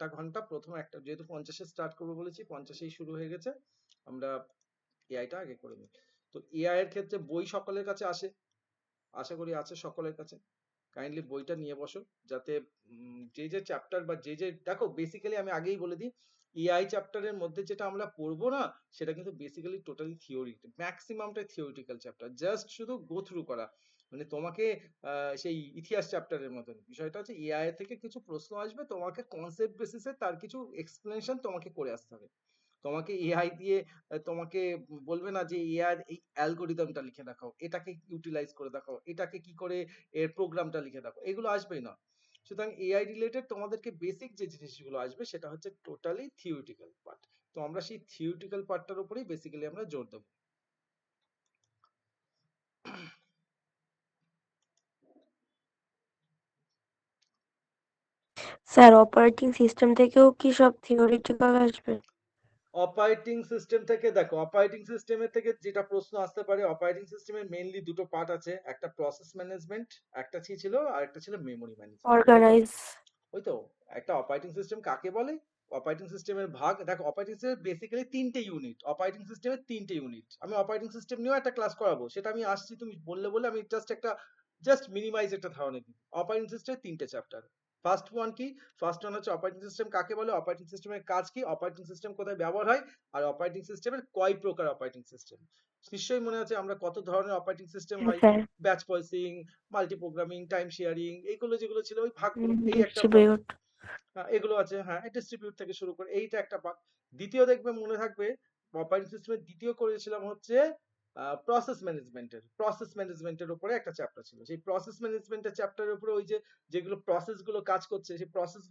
একটা ঘন্টা প্রথম একটা, যেহেতু 50-এ স্টার্ট করবো বলেছি, 50-এই শুরু হয়ে গেছে, আমরা এআইটা আগে করে নিই। তো এআই এর ক্ষেত্রে বই সকলের কাছে আসে, আশা করি আছে সকলের কাছে। কাইন্ডলি বইটা নিয়ে বসো, যাতে যে যে চ্যাপ্টার বা যে যে, দেখো বেসিক্যালি আমি আগেই বলে দিই, এআই চ্যাপ্টারের মধ্যে যেটা আমরা পড়বো না, সেটা কিন্তু বেসিক্যালি টোটালি থিওরি, ম্যাক্সিমামটাই থিওরিটিক্যাল চ্যাপ্টার, জাস্ট শুধু গো থ্রু করা। মানে তোমাকে সেই ইতিহাস চ্যাপ্টারের মতন বিষয়টা হচ্ছে, এআই থেকে কিছু প্রশ্ন আসবে, তোমাকে কনসেপ্ট বেসিসে তার কিছু এক্সপ্লেনেশন তোমাকে করে আসতে হবে। তোমাকে এআই দিয়ে তোমাকে বলবে না যে এআই এই অ্যালগোরিদমটা লিখে দেখাও, এটাকে ইউটিলাইজ করে দেখাও, এটাকে কি করে এর প্রোগ্রামটা লিখে দেখাও, এগুলো আসবেই না। সুতরাং এআই রিলেটেড তোমাদেরকে বেসিক যে জিনিসগুলো আসবে সেটা হচ্ছে টোটালি থিওরিটিক্যাল পার্ট। তো আমরা সেই থিওরিটিক্যাল পার্টটার উপরেই বেসিক্যালি আমরা জোর দেবো। স্যার অপারেটিং সিস্টেম থেকেও কি সব থিওরিটিক্যাল আসবে? অপারেটিং সিস্টেম থেকে দেখো, অপারেটিং সিস্টেমের থেকে যেটা প্রশ্ন আসতে পারে, অপারেটিং সিস্টেমের মেইনলি দুটো পার্ট আছে, একটা প্রসেস ম্যানেজমেন্ট একটা ছিল, আর একটা ছিল মেমোরি ম্যানেজমেন্ট, তাই তো? অর্গানাইজ। ওই তো, একটা অপারেটিং সিস্টেম কাকে বলে, অপারেটিং সিস্টেমের ভাগ দেখো, অপারেটিং সিস্টেম বেসিক্যালি তিনটে ইউনিট, অপারেটিং সিস্টেমের তিনটে ইউনিট। আমি অপারেটিং সিস্টেম নিয়েও একটা ক্লাস করাবো, সেটা আমি আসছি, তুমি বললে বলে আমি জাস্ট মিনিমাইজ একটা ধারণা দিই। অপারেটিং সিস্টেমের তিনটে চ্যাপ্টার। ফার্স্ট ওয়ান কি? ফার্স্ট ওয়ান হচ্ছে অপারেটিং সিস্টেম কাকে বলে, অপারেটিং সিস্টেমের কাজ কি, অপারেটিং সিস্টেম কোথায় ব্যবহার হয়, আর অপারেটিং সিস্টেমের কয় প্রকার অপারেটিং সিস্টেম। নিশ্চয়ই মনে আছে আমরা কত ধরনের অপারেটিং সিস্টেম হ্যাঁ হয়, sir. Batch processing, multi programming, time sharing, এইগুলো যেগুলো ছিল ওই ভাগগুলো, এই একটা ভাগ। ডিস্ট্রিবিউট। এগুলো আছে, হ্যাঁ, ডিস্ট্রিবিউট থেকে শুরু করে, এইটা একটা পার্ট। দ্বিতীয় দেখবে মনে থাকবে, অপারেটিং সিস্টেমের দ্বিতীয় করেছিলাম হচ্ছে প্রসেস ম্যানেজমেন্টের উপরে একটা চ্যাপ্টার ছিল। সেই প্রসেস ম্যানেজমেন্টের চ্যাপ্টারের উপরে ওই যে যেগুলো প্রসেস গুলো কাজ করছে, সেই প্রসেস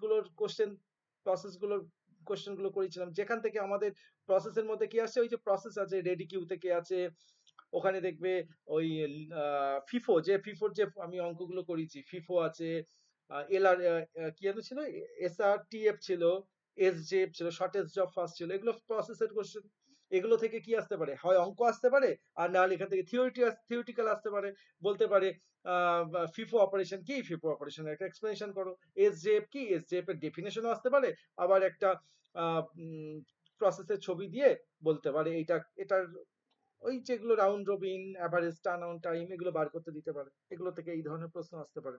গুলো করেছিলাম, যেখান থেকে আমাদের প্রসেসের মধ্যে কি আসছে, ওই যে প্রসেস আছে রেডি কিউ থেকে আছে, ওখানে দেখবে ওই ফিফোর যে আমি অঙ্কগুলো করেছি, ফিফো আছে, এলআর কি যেন ছিল, এসআরটিএফ ছিল, এসজেএফ ছিল, শর্টেজ জব ফার্স্ট ছিল, এগুলো প্রসেসের কোশ্চেন। এগুলো থেকে কি আসতে পারে, হয় অঙ্ক আসতে পারে, আর না হলে এখান থেকে থিওরিটিক্যাল আসতে পারে। বলতে পারে ফিফো অপারেশন কি, ফিফো অপারেশনের একটা এক্সপ্লেনেশন করো, এসজেএফ কি, এসজেএফ এর ডেফিনেশনও আসতে পারে, আবার একটা প্রসেসের ছবি দিয়ে বলতে পারে এটার ওই যেগুলো round robin, average turn on time, এগুলো বার করতে দিতে পারে। এগুলো থেকে এই ধরনের প্রশ্ন আসতে পারে।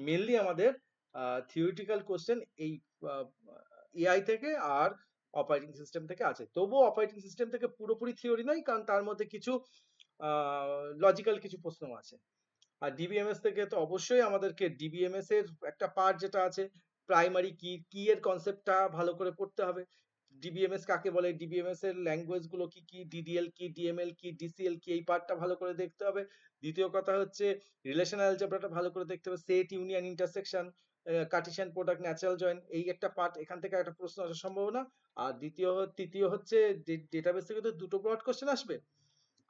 মেনলি আমাদের থিওরিটিক্যাল কোশ্চেন এই এআই থেকে আর অপারেটিং সিস্টেম থেকে আছে। তবুও অপারেটিং সিস্টেম থেকে পুরোপুরি থিওরি নয়, কারণ তার মধ্যে কিছু লজিক্যাল কিছু প্রশ্ন আছে। আর ডিবিএমএস থেকে তো অবশ্যই আমাদেরকে ডিবিএমএস এর একটা পার্ট যেটা আছে, প্রাইমারি কি এর কনসেপ্টটা ভালো করে পড়তে হবে। ডিবিএমএস কাকে বলে, ডিবিএমএস এর ল্যাঙ্গুয়েজ গুলো কি কি, ডিডিএল কি, ডিএমএল কি, ডিসিএল কি, এই পার্টটা ভালো করে দেখতে হবে। দ্বিতীয় কথা হচ্ছে রিলেশনাল অ্যালজেব্রাটা ভালো করে দেখতে হবে, set, union, intersection, Cartesian product, natural join, এই একটা পার্ট, এখান থেকে একটা প্রশ্ন আসার সম্ভাবনা। আর তৃতীয় হচ্ছে ডেটাবেস থেকে তো দুটো ব্রড কোশ্চেন আসবে,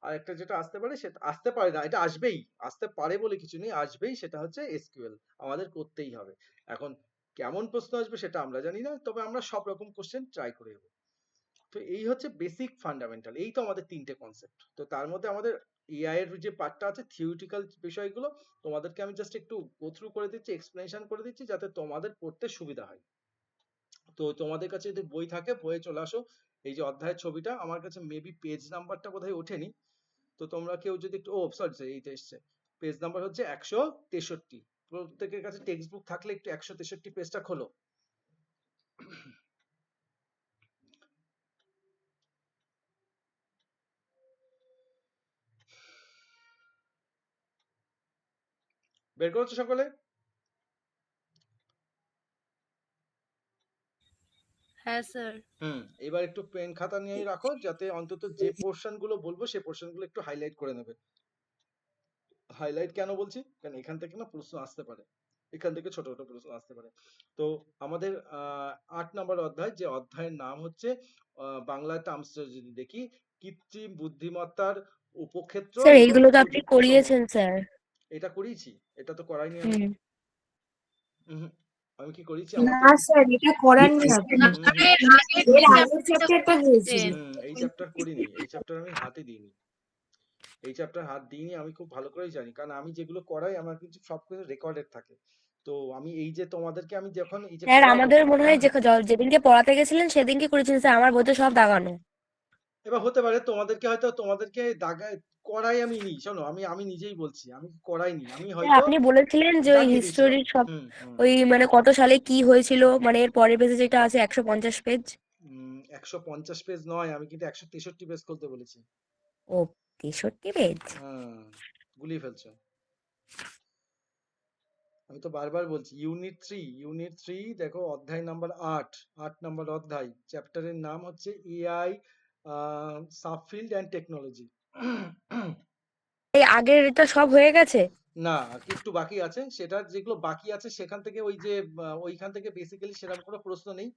আর একটা যেটা আসতে পারে, সেটা আসতে পারে না, এটা আসবেই, আসতে পারে বলে কিছু নেই, আসবেই, সেটা হচ্ছে এসকিউএল, আমাদের করতেই হবে। এখন কেমন প্রশ্ন আসবে সেটা আমরা জানি না, তবে আমরা সব রকম কোশ্চেন ট্রাই করে দেবো। তো এই হচ্ছে বেসিক ফান্ডামেন্টাল, এই তো আমাদের তিনটে কনসেপ্ট। তো তার মধ্যে আমাদের এআই এর যে পার্টটা আছে, থিওরিটিক্যাল বিষয়গুলো তোমাদেরকে আমি জাস্ট একটু গো থ্রু করে দিচ্ছি, এক্সপ্লেনেশন করে দিচ্ছি, যাতে তোমাদের পড়তে সুবিধা হয়। তো তোমাদের কাছে যদি বই থাকে, বইয়ে চলে আসো। এই যে অধ্যায়ের ছবিটা আমার কাছে মেবি পেজ নাম্বারটা বোধহয় ওঠেনি, তো তোমরা কেউ যদি একটু, ও সরি, এইটা এসছে, পেজ নাম্বার হচ্ছে 163। প্রত্যেকের কাছে টেক্সট বুক থাকলে একটু 163 পেজটা খোলো। বের করেছো সকলে? হ্যাঁ স্যার। এবার একটু পেন খাতা নিয়ে রাখো, যাতে অন্তত যে পোর্শন গুলো বলবো সেই পোর্শন গুলো একটু হাইলাইট করে নেবে। হাইলাইট কেন বলছি, কারণ এখান থেকে না প্রশ্ন আসতে পারে, এখান থেকে ছোট ছোট প্রশ্ন আসতে পারে। তো আমাদের 8 নম্বর অধ্যায়, যে অধ্যায়ের নাম হচ্ছে বাংলা টার্মসটা যদি দেখি, কৃত্রিম বুদ্ধিমত্তার উপক্ষেত্র স্যার এবং এইগুলো তো আপনি প্রযুক্তি সমূহ। করিয়েছেন স্যার। এটা করিয়েছি? এটা তো করাইনি আমি। হুম। উহুম, আমি কি করিয়েছি? না আমাকে স্যার, এটা করাননি আপনি। উহুম, এর আগের চ্যাপ্টারটা দিয়েছিল। এই চ্যাপ্টার করিনি, এই চ্যাপ্টার আমি হাতে দিইনি, এই চ্যাপ্টার হাত দিইনি, আমি খুব ভালো করেই জানি, কারণ আমি যেগুলো করাই আমার কিন্তু সবকিছু রেকর্ডেড থাকে। তো আমি এই যে তোমাদেরকে আমি যখন এই যে স্যার করাবো, আমাদের মনে হয় যে যেদিনকে পড়াতে গেছিলেন সেদিনকে করেছেন স্যার, আমার বইতে সব দাগানো। এবার হতে পারে তোমাদেরকে হয়তো তোমাদেরকে করাই আমি নি, শোনো আমি আমি নিজেই বলছি আমি করাইনি, আমি স্যার হয়তো আপনি বলেছিলেন যে ওই দাগিয়ে দিয়েছিলাম। হিস্টোরির সব, হুম হুম ওই মানে কত সালে কি হয়েছিল, মানে এর পরের পেজে যেটা আছে 150 পেজ। 150 পেজ নয়, আমি কিন্তু 163 পেজ খুলতে বলেছি। ও, 63 পেজ। হ্যাঁ, গুলিয়ে ফেলছো। আমি তো বারবার বলছি ইউনিট 3 দেখো অধ্যায় নাম্বার 8 নম্বর অধ্যায়, চ্যাপ্টারের নাম হচ্ছে এআই সাবফিল্ড অ্যান্ড টেকনোলজি। এই আগের এটা সব হয়ে গেছে। না, একটু বাকি আছে, সেটা যেগুলো বাকি আছে সেখান থেকে ওই যে ওইখান থেকে বেসিক্যালি সেরকম কোনো প্রশ্ন নেই।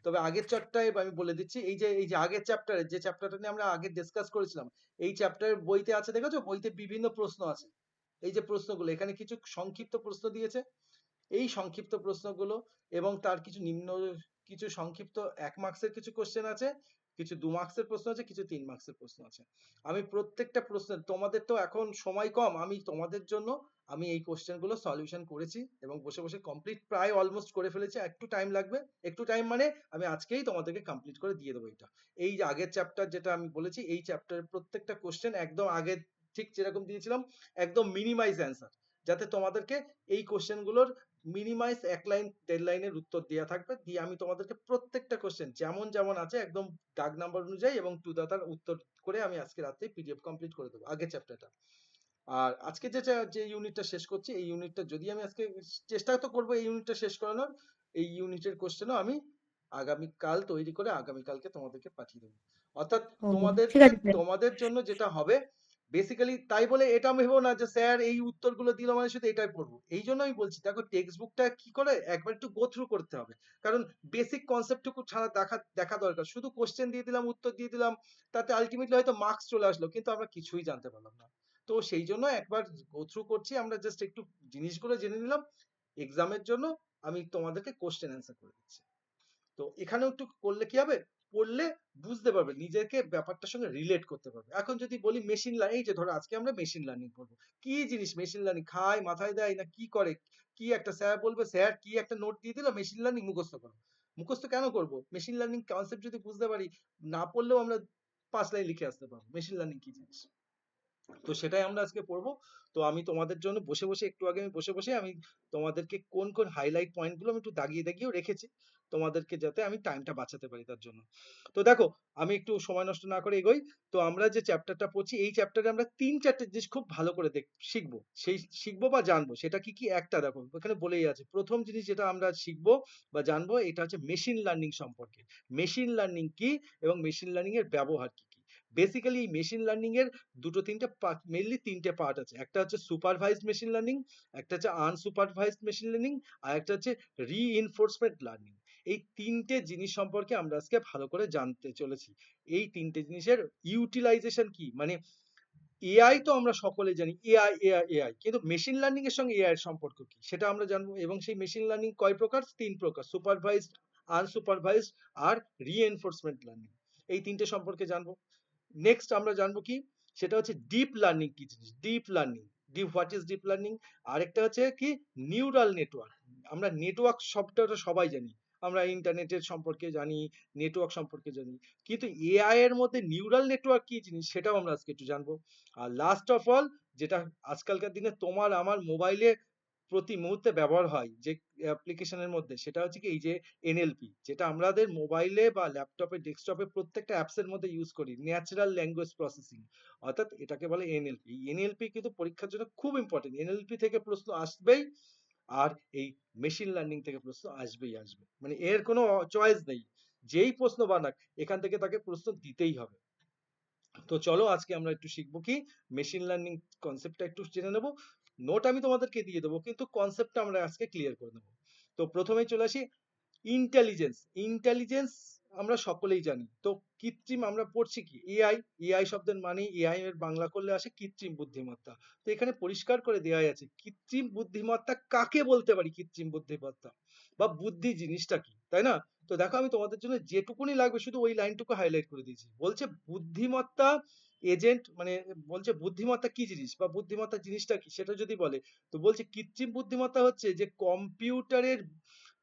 তবে আগের চ্যাপ্টারে আমি বলে দিচ্ছি, এই যে আগের চ্যাপ্টারে যে চ্যাপ্টারটা নিয়ে আমরা আগে ডিসকাস করেছিলাম, এই চ্যাপ্টারের বইতে আছে, দেখেছো বইতে বিভিন্ন প্রশ্ন আছে। এই যে প্রশ্নগুলো এখানে কিছু সংক্ষিপ্ত প্রশ্ন দিয়েছে, এই সংক্ষিপ্ত প্রশ্নগুলো এবং তার কিছু সংক্ষিপ্ত 1 মার্কসের কিছু কোশ্চেন আছে, কিছু 2 মার্কসের প্রশ্ন আছে, কিছু 3 মার্কসের প্রশ্ন আছে। আমি প্রত্যেকটা প্রশ্নের, তোমাদের তো এখন সময় কম, আমি তোমাদের জন্য আমি এই কোশ্চেনগুলো সলিউশন করেছি এবং বসে বসে কমপ্লিট প্রায় অলমোস্ট করে ফেলেছি। একটু টাইম লাগবে, একটু টাইম মানে আমি আজকেই তোমাদেরকে কমপ্লিট করে দিয়ে দেবো এটা। এই যে আগের চ্যাপ্টার যেটা আমি বলেছি, এই চ্যাপ্টারের প্রত্যেকটা কোশ্চেন একদম আগে ঠিক যেরকম দিয়েছিলাম, একদম মিনিমাইজ অ্যান্সার, যাতে তোমাদেরকে এই কোশ্চেনগুলোর মিনিমাইজ 1 লাইন 1.5 লাইনের উত্তর দেওয়া থাকবে, দিয়ে আমি তোমাদেরকে প্রত্যেকটা কোশ্চেন যেমন যেমন আছে একদম দাগ নাম্বার অনুযায়ী এবং টু দা তার উত্তর করে আমি আজকে রাতে পিডিএফ কমপ্লিট করে দেবো আগের চ্যাপ্টারটা। আর আজকে যে ইউনিটটা শেষ করছি, এই ইউনিটটা যদি আমি আজকে চেষ্টা তো করবো এই ইউনিটটা শেষ করানোর, এই ইউনিটের কোশ্চেনও আমি আগামীকাল তৈরি করে আগামীকালকে তোমাদেরকে পাঠিয়ে দেবো। অর্থাৎ ও, ঠিক তোমাদেরকে, আছে স্যার। তোমাদের জন্য যেটা হবে বেসিক্যালি, তাই বলে এটা ভেবো না যে স্যার এই উত্তরগুলো দিল মানে শুধু এটাই পড়বো, এই জন্য আমি বলছি দেখো টেক্সট বুকটা কি করে একবার একটু গো থ্রু করতে হবে, কারণ বেসিক কনসেপ্টটুকু ছাড়া দেখা দেখা দরকার। শুধু কোশ্চেন দিয়ে দিলাম, উত্তর দিয়ে দিলাম, তাতে আলটিমেটলি হয়তো মার্কস চলে আসলো কিন্তু আমরা কিছুই জানতে পারলাম না। তো সেই জন্য একবার গো থ্রু করছি, আমরা জাস্ট একটু জিনিসগুলো জেনে নিলাম, এক্সামের জন্য আমি তোমাদেরকে কোশ্চেন অ্যান্সার করে দিচ্ছি। তো এখানেও একটু করলে কি হবে, পড়লে বুঝতে পারবে, নিজেকে ব্যাপারটার সঙ্গে রিলেট করতে পারবে। এখন যদি বলি মেশিন লার্নিং, এই যে ধরো আজকে আমরা মেশিন লার্নিং পড়বো, কি জিনিস মেশিন লার্নিং, খায় মাথায় দেয় না কি করে, কি একটা স্যার বলবে, স্যার কি একটা নোট দিয়ে দিল মেশিন লার্নিং মুখস্থ করো। মুখস্থ কেন করব, মেশিন লার্নিং কনসেপ্ট যদি বুঝতে পারি, না পড়লেও আমরা 5 লাইন লিখে আসতে পারবো মেশিন লার্নিং কি জিনিস। তো সেটাই আমরা আজকে পড়বো। তো আমি তোমাদের জন্য বসে বসে একটু আগে আমি বসে বসে আমি তোমাদেরকে কোন কোন হাইলাইট পয়েন্টগুলো আমি একটু দাগিয়ে দাগিয়েও রেখেছি, তোমাদেরকে যাতে আমি টাইমটা বাঁচাতে পারি তার জন্য। তো দেখো আমি একটু সময় নষ্ট না করে এগোই। তো আমরা যে চ্যাপ্টারটা পড়ছি, এই চ্যাপ্টারে আমরা 3-4টে জিনিস খুব ভালো করে শিখবো, সেই শিখবো বা জানবো, সেটা কি কি একটা দেখো এখানে বলেই আছে। প্রথম জিনিস যেটা আমরা শিখবো বা জানবো, এটা হচ্ছে মেশিন লার্নিং সম্পর্কে। মেশিন লার্নিং কি এবং মেশিন লার্নিং এর ব্যবহার কি কি। বেসিক্যালি এই মেশিন লার্নিং এর দুটো তিনটে পার্ট, মেইনলি 3টে পার্ট আছে। একটা হচ্ছে সুপারভাইজড মেশিন লার্নিং, একটা হচ্ছে আনসুপারভাইজড মেশিন লার্নিং, আর একটা হচ্ছে রিইনফোর্সমেন্ট লার্নিং। এই 3টে জিনিস সম্পর্কে আমরা আজকে ভালো করে জানতে চলেছি। এই 3টে জিনিসের ইউটিলাইজেশন কি, মানে এআই তো আমরা সকলে জানি এআই এআই এআই, কিন্তু মেশিন লার্নিং এর সঙ্গে এআই এর সম্পর্ক কি সেটা আমরা জানবো। এবং সেই মেশিন লার্নিং কয় প্রকার, 3 প্রকার, সুপারভাইজড, আনসুপারভাইজড আর রিএনফোর্সমেন্ট লার্নিং। এই 3টে সম্পর্কে জানবো। নেক্সট আমরা জানবো কি, সেটা হচ্ছে ডিপ লার্নিং কি জিনিস, deep learning, deep what is deep learning. আরেকটা হচ্ছে কি নিউরাল নেটওয়ার্ক। আমরা নেটওয়ার্ক শব্দটা সবাই জানি, আমরা ইন্টারনেটের সম্পর্কে জানি, নেটওয়ার্ক সম্পর্কে জানি, কিন্তু এআই এর মধ্যে নিউরাল নেটওয়ার্ক কি জিনিস সেটাও আমরা আজকে একটু জানবো। আর লাস্ট অফ অল, যেটা আজকালকার দিনে তোমার আমার মোবাইলে প্রতি মুহূর্তে ব্যবহার হয় যে অ্যাপ্লিকেশনের মধ্যে, সেটা হচ্ছে কি এই যে এনএলপি, যেটা আমাদের মোবাইলে বা ল্যাপটপে ডেস্কটপে প্রত্যেকটা অ্যাপস এর মধ্যে ইউজ করি, ন্যাচারাল ল্যাঙ্গুয়েজ প্রসেসিং, অর্থাৎ এটাকে বলে এনএলপি। এই এনএলপি কিন্তু পরীক্ষার জন্য খুব ইম্পর্টেন্ট, এনএলপি থেকে প্রশ্ন আসবেই, আর এই মেশিন লার্নিং থেকে প্রশ্ন আসবেই আসবে, মানে এর কোনো চয়েস নেই, যেই প্রশ্ন বানাক এখান থেকে তাকে প্রশ্ন দিতেই হবে। তো চলো আজকে আমরা একটু শিখবো কি, মেশিন লার্নিং কনসেপ্টটা একটু জেনে নেবো। নোট আমি তোমাদেরকে দিয়ে দেবো কিন্তু কনসেপ্টটা আমরা আজকে ক্লিয়ার করে নেবো। তো প্রথমেই চলে আসি ইন্টেলিজেন্স। ইন্টেলিজেন্স আমরা সকলেই জানি। তো কৃত্রিম আমরা পড়ছি কি এআই, এআই শব্দের মানে এআই এর বাংলা করলে আসে কৃত্রিম বুদ্ধিমত্তা। তো এখানে পরিষ্কার করে দেওয়াই আছে কৃত্রিম বুদ্ধিমত্তা কাকে বলতে পারি, কৃত্রিম বুদ্ধিমত্তা বা বুদ্ধি জিনিসটা কি, তাই না? তো দেখো আমি তোমাদের জন্য যেটুকুনি লাগবে শুধু ওই লাইনটুকু হাইলাইট করে দিয়েছি। বলছে বুদ্ধিমত্তা এজেন্ট মানে বলছে বুদ্ধিমত্তা কি জিনিস বা বুদ্ধিমত্তা জিনিসটা কি সেটা যদি বলে, তো বলছে কৃত্রিম বুদ্ধিমত্তা হচ্ছে যে কম্পিউটারের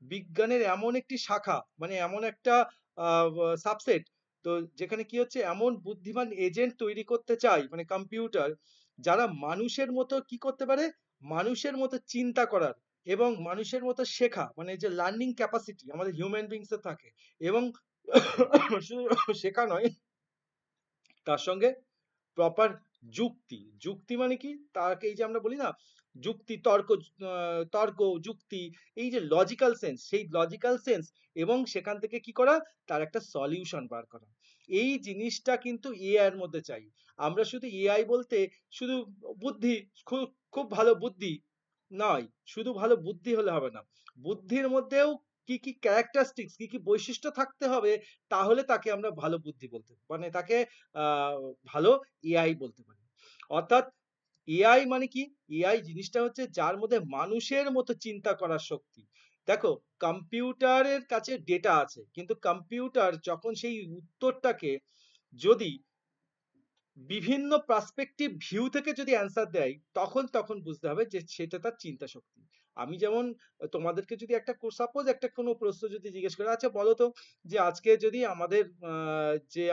বিজ্ঞানের এমন একটি শাখা মানে এমন একটা সাবসেট, তো যেখানে কি হচ্ছে এমন বুদ্ধিমান এজেন্ট তৈরি করতে চাই মানে কম্পিউটার, যারা মানুষের মতো কি করতে পারে, মানুষের মতো চিন্তা করার এবং মানুষের মতো শেখা মানে যে লার্নিং ক্যাপাসিটি আমাদের হিউম্যান বিংস এর থাকে, এবং শুধু শেখা নয়, তার সঙ্গে প্রপার যুক্তি, যুক্তি মানে কি তাকে এই যে আমরা বলি না যুক্তি তর্ক, তর্ক যুক্তি, এই যে লজিক্যাল সেন্স, সেই লজিক্যাল সেন্স এবং সেখান থেকে কি করা, তার একটা সলিউশন বার করা, এই জিনিসটা কিন্তু এআই এর মধ্যে চাই। আমরা শুধু এআই বলতে শুধু বুদ্ধি, খুব খুব ভালো বুদ্ধি নয়, শুধু ভালো বুদ্ধি হলে হবে না, বুদ্ধির মধ্যেও কি কি ক্যারেক্টারিস্টিক্স কি কি বৈশিষ্ট্য থাকতে হবে, তাহলে তাকে আমরা ভালো বুদ্ধি বলতে মানে তাকে আহ ভালো এআই বলতে পারি। অর্থাৎ এআই মানে কি, এআই জিনিসটা হচ্ছে যার মধ্যে মানুষের মতো চিন্তা করার শক্তি। দেখো কম্পিউটারের কাছে ডেটা আছে কিন্তু কম্পিউটার যখন সেই উত্তরটাকে যদি বিভিন্ন পার্সপেক্টিভ ভিউ থেকে যদি অ্যান্সার দেয় তখন তখন বুঝতে হবে যে সেটা তার চিন্তা শক্তি। আমি যেমন তোমাদেরকে যদি একটা সাপোজ একটা কোনো প্রশ্ন যদি জিজ্ঞেস করে আচ্ছা বলো তো যে আজকে যদি আমাদের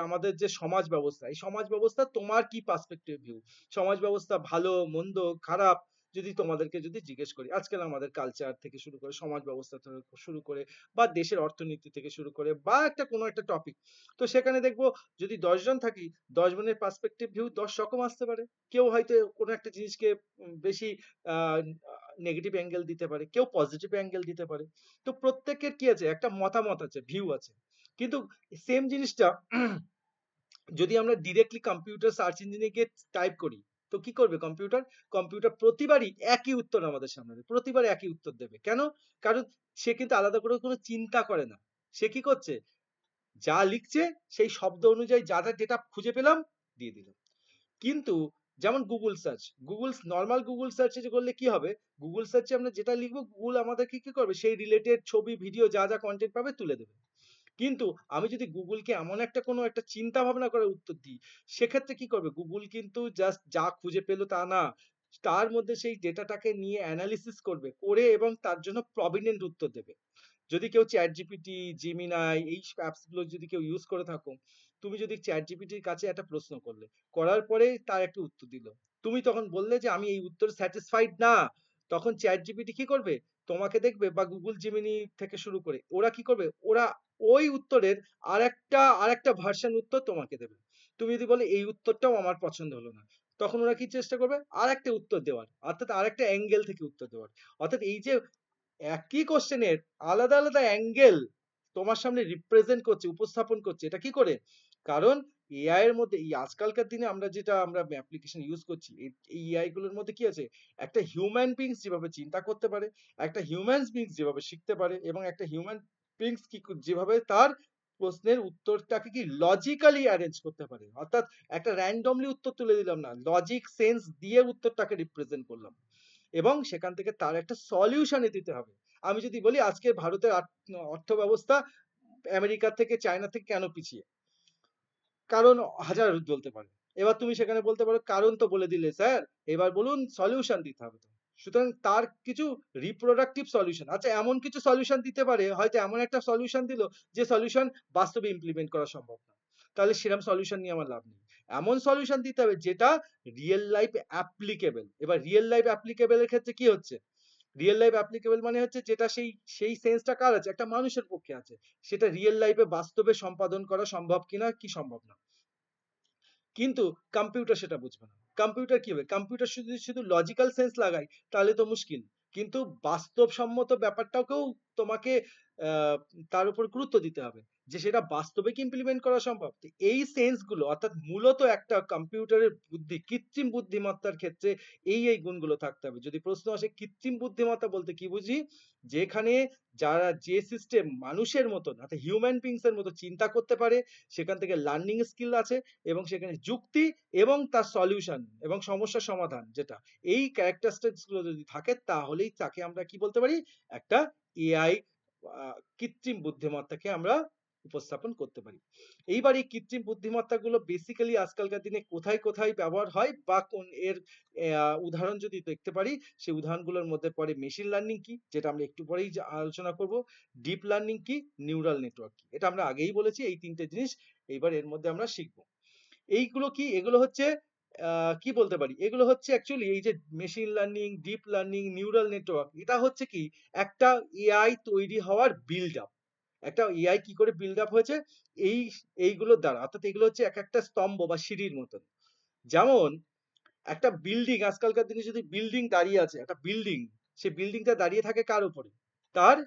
আমাদের যে সমাজ ব্যবস্থা, এই সমাজ ব্যবস্থা তোমার কি পার্সপেক্টিভ ভিউ, সমাজ ব্যবস্থা ভালো মন্দ খারাপ, যদি তোমাদেরকে যদি জিজ্ঞেস করি আজকাল আমাদের কালচার থেকে শুরু করে সমাজ ব্যবস্থা থেকে শুরু করে বা দেশের অর্থনীতি থেকে শুরু করে বা একটা কোনো একটা টপিক, তো সেখানে দেখবো যদি 10 জন থাকি 10 জনের পার্সপেক্টিভ ভিউ 10 রকম আসতে পারে। কেউ হয়তো কোনো একটা জিনিসকে বেশি নেগেটিভ অ্যাঙ্গেল দিতে পারে, কেউ পজিটিভ অ্যাঙ্গেল দিতে পারে। তো প্রত্যেকের কি আছে একটা মতামত আছে, ভিউ আছে। কিন্তু সেম জিনিসটা যদি আমরা ডিরেক্টলি কম্পিউটার সার্চ ইঞ্জিনে গিয়ে টাইপ করি, তো কি করবে কম্পিউটার, কম্পিউটার প্রতিবারই একই উত্তর আমাদের সামনে দেবে, প্রতিবার একই উত্তর দেবে। কেন? কারণ সে কিন্তু আলাদা করে কোনো চিন্তা করে না। সে কি করছে, যা লিখছে সেই শব্দ অনুযায়ী যা যা যেটা খুঁজে পেলাম দিয়ে দিলাম। কিন্তু যেমন Google search, Google normal Google সার্চে করলে কি হবে, গুগল সার্চে আমরা যেটা লিখবো গুগল আমাদেরকে কি করবে সেই রিলেটেড ছবি ভিডিও যা যা কন্টেন্ট পাবে তুলে দেবে। কিন্তু আমি যদি গুগলকে এমন একটা কোনো একটা চিন্তা ভাবনা করে উত্তর দিই, সেক্ষেত্রে কি করবে গুগল, কিন্তু জাস্ট যা খুঁজে পেলো তা না, তার মধ্যে সেই ডেটাটাকে নিয়ে অ্যানালিসিস করবে করে এবং তার জন্য প্রভিডেন্ট উত্তর দেবে। যদি কেউ চ্যাট জিপিটি, জিমিনাই এই অ্যাপস গুলো যদি কেউ ইউজ করে থাকো, তুমি যদি চ্যাট জিপিটির কাছে একটা প্রশ্ন করলে, করার পরে তার একটা উত্তর দিল, তুমি তখন বললে যে আমি এই উত্তর স্যাটিসফাইড না, তখন চ্যাট জিপিটি কি করবে, তোমাকে দেখবে বা গুগল জিমিনি থেকে শুরু করে ওরা কি করবে, ওরা ওই উত্তরের আরেকটা ভার্সন উত্তর তোমাকে দেবে। তুমি যদি বলে এই উত্তরটাও আমার পছন্দ হলো না, তখন ওরা কি চেষ্টা করবে আরেকটা উত্তর দেওয়ার, অর্থাৎ আরেকটা অ্যাঙ্গেল থেকে উত্তর দেওয়ার। অর্থাৎ এই যে একই কোশ্চেনের আলাদা আলাদা অ্যাঙ্গেল তোমার সামনে রিপ্রেজেন্ট করছে, উপস্থাপন করছে, এটা কি করে, কারণ এআই এর মধ্যে এই আজকালকার দিনে আমরা অ্যাপ্লিকেশন ইউজ করছি এই এআই গুলোর মধ্যে কি আছে, একটা হিউম্যান বিংস যেভাবে চিন্তা করতে পারে, একটা হিউম্যান বিংস যেভাবে শিখতে পারে এবং একটা হিউম্যান বিংস কি যেভাবে তার প্রশ্নের উত্তরটাকে কি লজিক্যালি অ্যারেঞ্জ করতে পারে, অর্থাৎ একটা র্যান্ডমলি উত্তর তুলে দিলাম না, লজিক সেন্স দিয়ে উত্তরটাকে রিপ্রেজেন্ট করলাম এবং সেখান থেকে তার একটা সলিউশনে দিতে হবে। আমি যদি বলি আজকে ভারতের অর্থ ব্যবস্থা আমেরিকা থেকে চায়না থেকে কেন পিছিয়ে, কারণ হাজার বলতে পারে, এবার তুমি সেখানে বলতে পারো কারণ তো বলে দিলে স্যার, এবার বলুন সলিউশন দিতে হবে তো। সুতরাং তার কিছু রিপ্রোডাক্টিভ সলিউশন, আচ্ছা এমন কিছু সলিউশন দিতে পারে, হয়তো এমন একটা সলিউশন দিল যে সলিউশন বাস্তবে ইমপ্লিমেন্ট করা সম্ভব না, তাহলে সেরকম সলিউশন নিয়ে আমার লাভ নেই। এমন সলিউশন দিতে হবে যেটা রিয়েল লাইফ অ্যাপ্লিকেবল। এবার রিয়েল লাইফ অ্যাপ্লিকেবল এর ক্ষেত্রে কি হচ্ছে, রিয়েল লাইফ অ্যাপ্লিকেবল মানে হচ্ছে যেটা সেই সেই সেন্সটা কার আছে, একটা মানুষের পক্ষে আছে, সেটা রিয়েল লাইফে বাস্তবে সম্পাদন করা সম্ভব কিনা কি সম্ভব না। কিন্তু কম্পিউটার সেটা বুঝবে না। কম্পিউটার কি হবে, কম্পিউটার শুধু শুধু লজিক্যাল সেন্স লাগাই তাহলে তো মুশকিল, কিন্তু বাস্তবসম্মত ব্যাপারটাকেও তোমাকে আহ, তার উপর গুরুত্ব দিতে হবে যে সেটা বাস্তবে কি ইমপ্লিমেন্ট করা সম্ভব। তো এই সেন্স গুলো অর্থাৎ মূলত একটা কম্পিউটারের বুদ্ধি, কৃত্রিম বুদ্ধিমত্তার ক্ষেত্রে এই গুণগুলো থাকতে হবে। যদি প্রশ্ন আসে কৃত্রিম বুদ্ধিমত্তা বলতে কি বুঝি, যেখানে যারা যে সিস্টেম মানুষের মতন অর্থাৎ হিউম্যান বিংস এর মতো চিন্তা করতে পারে, সেখান থেকে লার্নিং স্কিল আছে, এবং সেখানে যুক্তি এবং তার সলিউশন এবং সমস্যা সমাধান, যেটা এই ক্যারেক্টারিস্টিক্স গুলো যদি থাকে, তাহলেই তাকে আমরা কি বলতে পারি, একটা এআই কৃত্রিম বুদ্ধিমত্তাকে আমরা উপস্থাপন করতে পারি। এইবার এই কৃত্রিম বুদ্ধিমত্তা গুলো বেসিক্যালি আজকালকার দিনে কোথায় কোথায় ব্যবহার হয় বা কোন এর উদাহরণ যদি দেখতে পারি, সেই উদাহরণগুলোর মধ্যে পড়ে মেশিন লার্নিং কি, যেটা আমরা একটু পরেই আলোচনা করব, ডিপ লার্নিং কি, নিউরাল নেটওয়ার্ক কি, এটা আমরা আগেই বলেছি। এই তিনটে জিনিস এইবার এর মধ্যে আমরা শিখবো। এইগুলো কি, এগুলো হচ্ছে কি বলতে পারি, এগুলো হচ্ছে অ্যাকচুয়ালি এই যে machine learning, deep learning, neural network, এটা হচ্ছে কি একটা এআই তৈরি হওয়ার বিল্ড আপ। একটা এআই কি করে বিল্ড আপ হয়েছে, এই এইগুলোর দ্বারা। অর্থাৎ এগুলো হচ্ছে এক একটা স্তম্ভ বা সিঁড়ির মতন। যেমন একটা বিল্ডিং, আজকালকার দিনে যদি বিল্ডিং দাঁড়িয়ে আছে, একটা বিল্ডিং, সে বিল্ডিংটা দাঁড়িয়ে থাকে কার উপরে, তার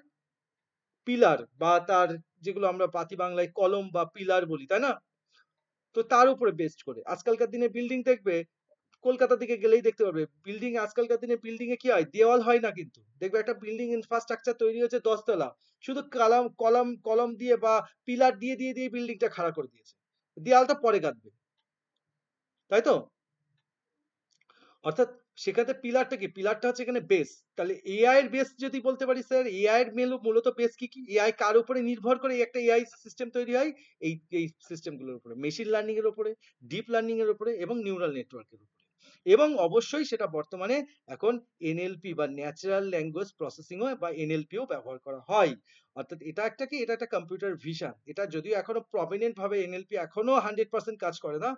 পিলার বা তার যেগুলো আমরা পাতি বাংলায় কলম বা পিলার বলি, তাই না? তো তার উপরে বেস্ট করে আজকালকার দিনে বিল্ডিং দেখবে, কলকাতা দিকে গেলেই দেখতে পারবে বিল্ডিং, আজকালকার দিনে বিল্ডিং এ কি হয়, দেওয়াল হয় না, কিন্তু দেখবে একটা বিল্ডিং ইনফ্রাস্ট্রাকচার তৈরি হয়েছে 10 তলা, শুধু কলম কলম কলম দিয়ে বা পিলার দিয়ে দিয়ে দিয়ে বিল্ডিংটা খাড়া করে দিয়েছে, দেওয়ালটা পরে গাঁথবে, তাই তো? অর্থাৎ সেখানে পিলারটা কি, পিলারটা হচ্ছে এখানে বেস। তাহলে এআই এর বেস যদি বলতে পারি, স্যার এআই এর মূলত বেস কি কি, এআই কার উপরে নির্ভর করে একটা এআই সিস্টেম তৈরি হয়, এই সিস্টেম গুলোর উপরে, মেশিন লার্নিং এর উপরে, ডিপ লার্নিং এর উপরে এবং নিউরাল নেটওয়ার্কের উপরে। এবং অবশ্যই সেটা বর্তমানে এখন এনএলপি বা ন্যাচারাল ল্যাঙ্গুয়েজ প্রসেসিং বা এনএলপিও ব্যবহার করা হয়। অর্থাৎ এটা একটা কি, এটা একটা কম্পিউটার ভিশন। এটা যদিও এখনো প্রমিনেন্ট ভাবে এনএলপি এখনো 100% কাজ করে না,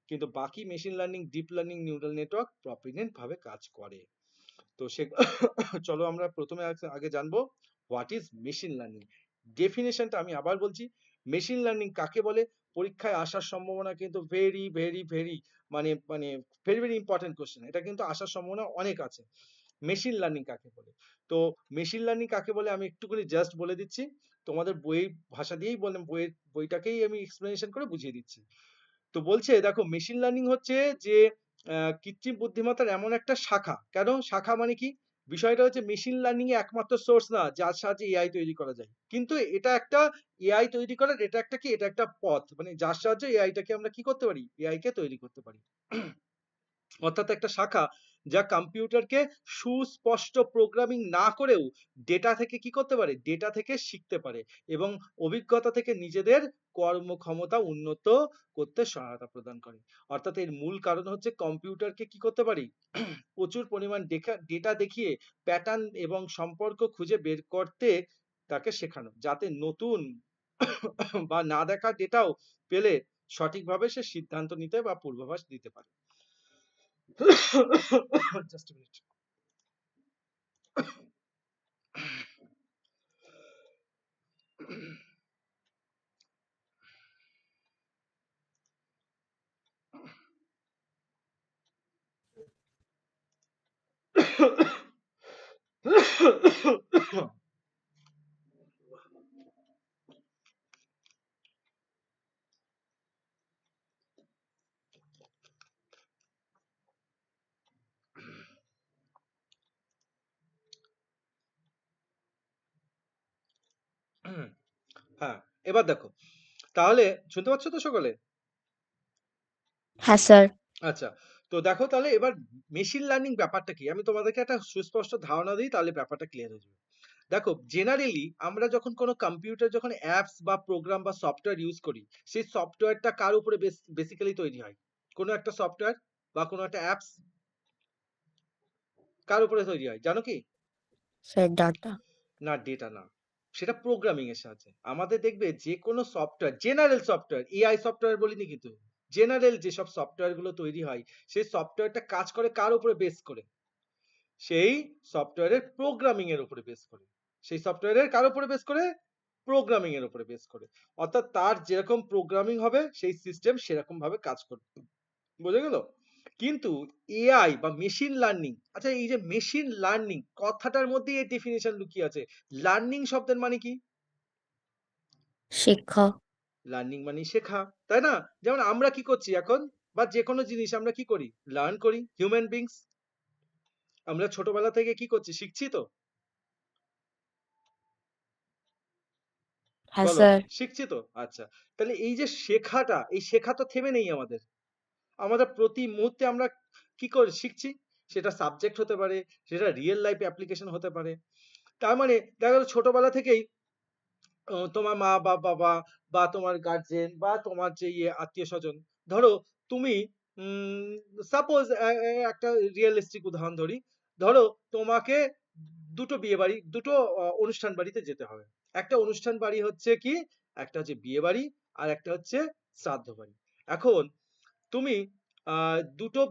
কিন্তু বাকি machine learning, deep learning, neural network prominent ভাবে কাজ করে। তো সে চলো আমরা প্রথমে আগে জানবো হোয়াট ইজ মেশিন লার্নিং। ডেফিনেশনটা আমি আবার বলছি, মেশিন লার্নিং কাকে বলে, পরীক্ষায় আসার সম্ভাবনা কিন্তু ভেরি ভেরি ভেরি মানে মানে ভেরি ভেরি ইম্পর্টেন্ট কোশ্চেন, এটা কিন্তু আসার সম্ভাবনা অনেক আছে। মেশিন লার্নিং কাকে বলে, তো মেশিন লার্নিং কাকে বলে আমি একটু করে জাস্ট বলে দিচ্ছি, তোমাদের বইয়ের ভাষা দিয়েই বললাম, বইটাকেই আমি এক্সপ্লেনেশন করে বুঝিয়ে দিচ্ছি। তো বলছে দেখো, মেশিন লার্নিং হচ্ছে যে কৃত্রিম বুদ্ধিমত্তার এমন একটা শাখা। কেন শাখা মানে কি, বিষয়টা হচ্ছে মেশিন লার্নিং এ একমাত্র সোর্স না যার সাহায্যে এআই তৈরি করা যায়, কিন্তু এটা একটা এআই তৈরি করার, এটা একটা কি, এটা একটা পথ, মানে যার সাহায্যে এআইটাকে আমরা কি করতে পারি, এআই কে তৈরি করতে পারি। অর্থাৎ একটা শাখা যা কম্পিউটারকে সুস্পষ্ট প্রোগ্রামিং না করেও ডেটা থেকে কি করতে পারে, ডেটা থেকে শিখতে পারে এবং অভিজ্ঞতা থেকে নিজেদের কর্মক্ষমতা উন্নত করতে সহায়তা প্রদান করে। অর্থাৎ এর মূল কারণ হচ্ছে কম্পিউটারকে কি করতে পারি, প্রচুর পরিমাণ ডেটা দেখিয়ে প্যাটার্ন এবং সম্পর্ক খুঁজে বের করতে তাকে শেখানো, যাতে নতুন বা না দেখা ডেটাও পেলে সঠিকভাবে সে সিদ্ধান্ত নিতে বা পূর্বাভাস দিতে পারে। Just a minute. হ্যাঁ, এবার দেখো, তাহলে শুনতে পাচ্ছ তো সকলে? হ্যাঁ স্যার। আচ্ছা, তো দেখো তাহলে এবার মেশিন লার্নিং ব্যাপারটা কি, আমি তোমাদেরকে একটা সুস্পষ্ট ধারণা দিই, তাহলে ব্যাপারটা ক্লিয়ার হয়ে যাবে। দেখো, জেনারেলি আমরা যখন কোনো কম্পিউটার, যখন অ্যাপস বা প্রোগ্রাম বা সফটওয়্যার ইউজ করি, সেই সফটওয়্যারটা কার উপরে বেসিক্যালি তৈরি হয়, কোনো একটা সফটওয়্যার বা কোনো একটা অ্যাপস কার উপরে তৈরি হয় জানো কি? Sir data. না, ডেটা না, সেটা প্রোগ্রামিং এর সাহায্যে। আমাদের দেখবে যে কোনো software, general software, AI software বলিনি কিন্তু, জেনারেল যেসব সফটওয়্যার গুলো তৈরি হয়, সেই সফটওয়্যারটা কাজ করে কার উপরে বেস করে, সেই সফটওয়্যারের প্রোগ্রামিং এর উপরে বেস করে। সেই সফটওয়্যারের কার উপরে বেস করে, প্রোগ্রামিং এর উপরে বেস করে। অর্থাৎ তার যেরকম প্রোগ্রামিং হবে সেই সিস্টেম সেরকম ভাবে কাজ করবে। বোঝা গেল? কিন্তু এআই বা মেশিন লার্নিং, আচ্ছা এই যে মেশিন লার্নিং কথাটার মধ্যেই এই ডেফিনিশন লুকিয়ে আছে। লার্নিং শব্দের মানে কি? শিক্ষা। লার্নিং মানে শেখা, তাই না? যেমন আমরা কি করছি এখন, বা যে কোনো জিনিস আমরা কি করি, লার্ন করি। হিউম্যান বিংস আমরা ছোটবেলা থেকে কি করছি, শিখছি তো, হ্যাঁ বলো, স্যার। শিখছি তো। আচ্ছা, তাহলে এই যে শেখাটা, এই শেখা তো থেমে নেই আমাদের। আমাদের প্রতি মুহূর্তে আমরা কি করে শিখছি, সেটা সাবজেক্ট হতে পারে, সেটা রিয়েল লাইফ অ্যাপ্লিকেশন হতে পারে। তার মানে দেখা গেল ছোটবেলা থেকেই তোমার মা বা বাবা বা তোমার গার্জেন বা তোমার যে ইয়ে আত্মীয় স্বজন, ধরো তুমি সাপোজ একটা রিয়েলিস্টিক উদাহরণ ধরি, ধরো তোমাকে দুটো বিয়ে বাড়ি, দুটো অনুষ্ঠান বাড়িতে যেতে হবে। একটা অনুষ্ঠান বাড়ি হচ্ছে কি, একটা হচ্ছে বিয়ে বাড়ি, আর একটা হচ্ছে শ্রাদ্ধ বাড়ি। এখন তুমি দুটো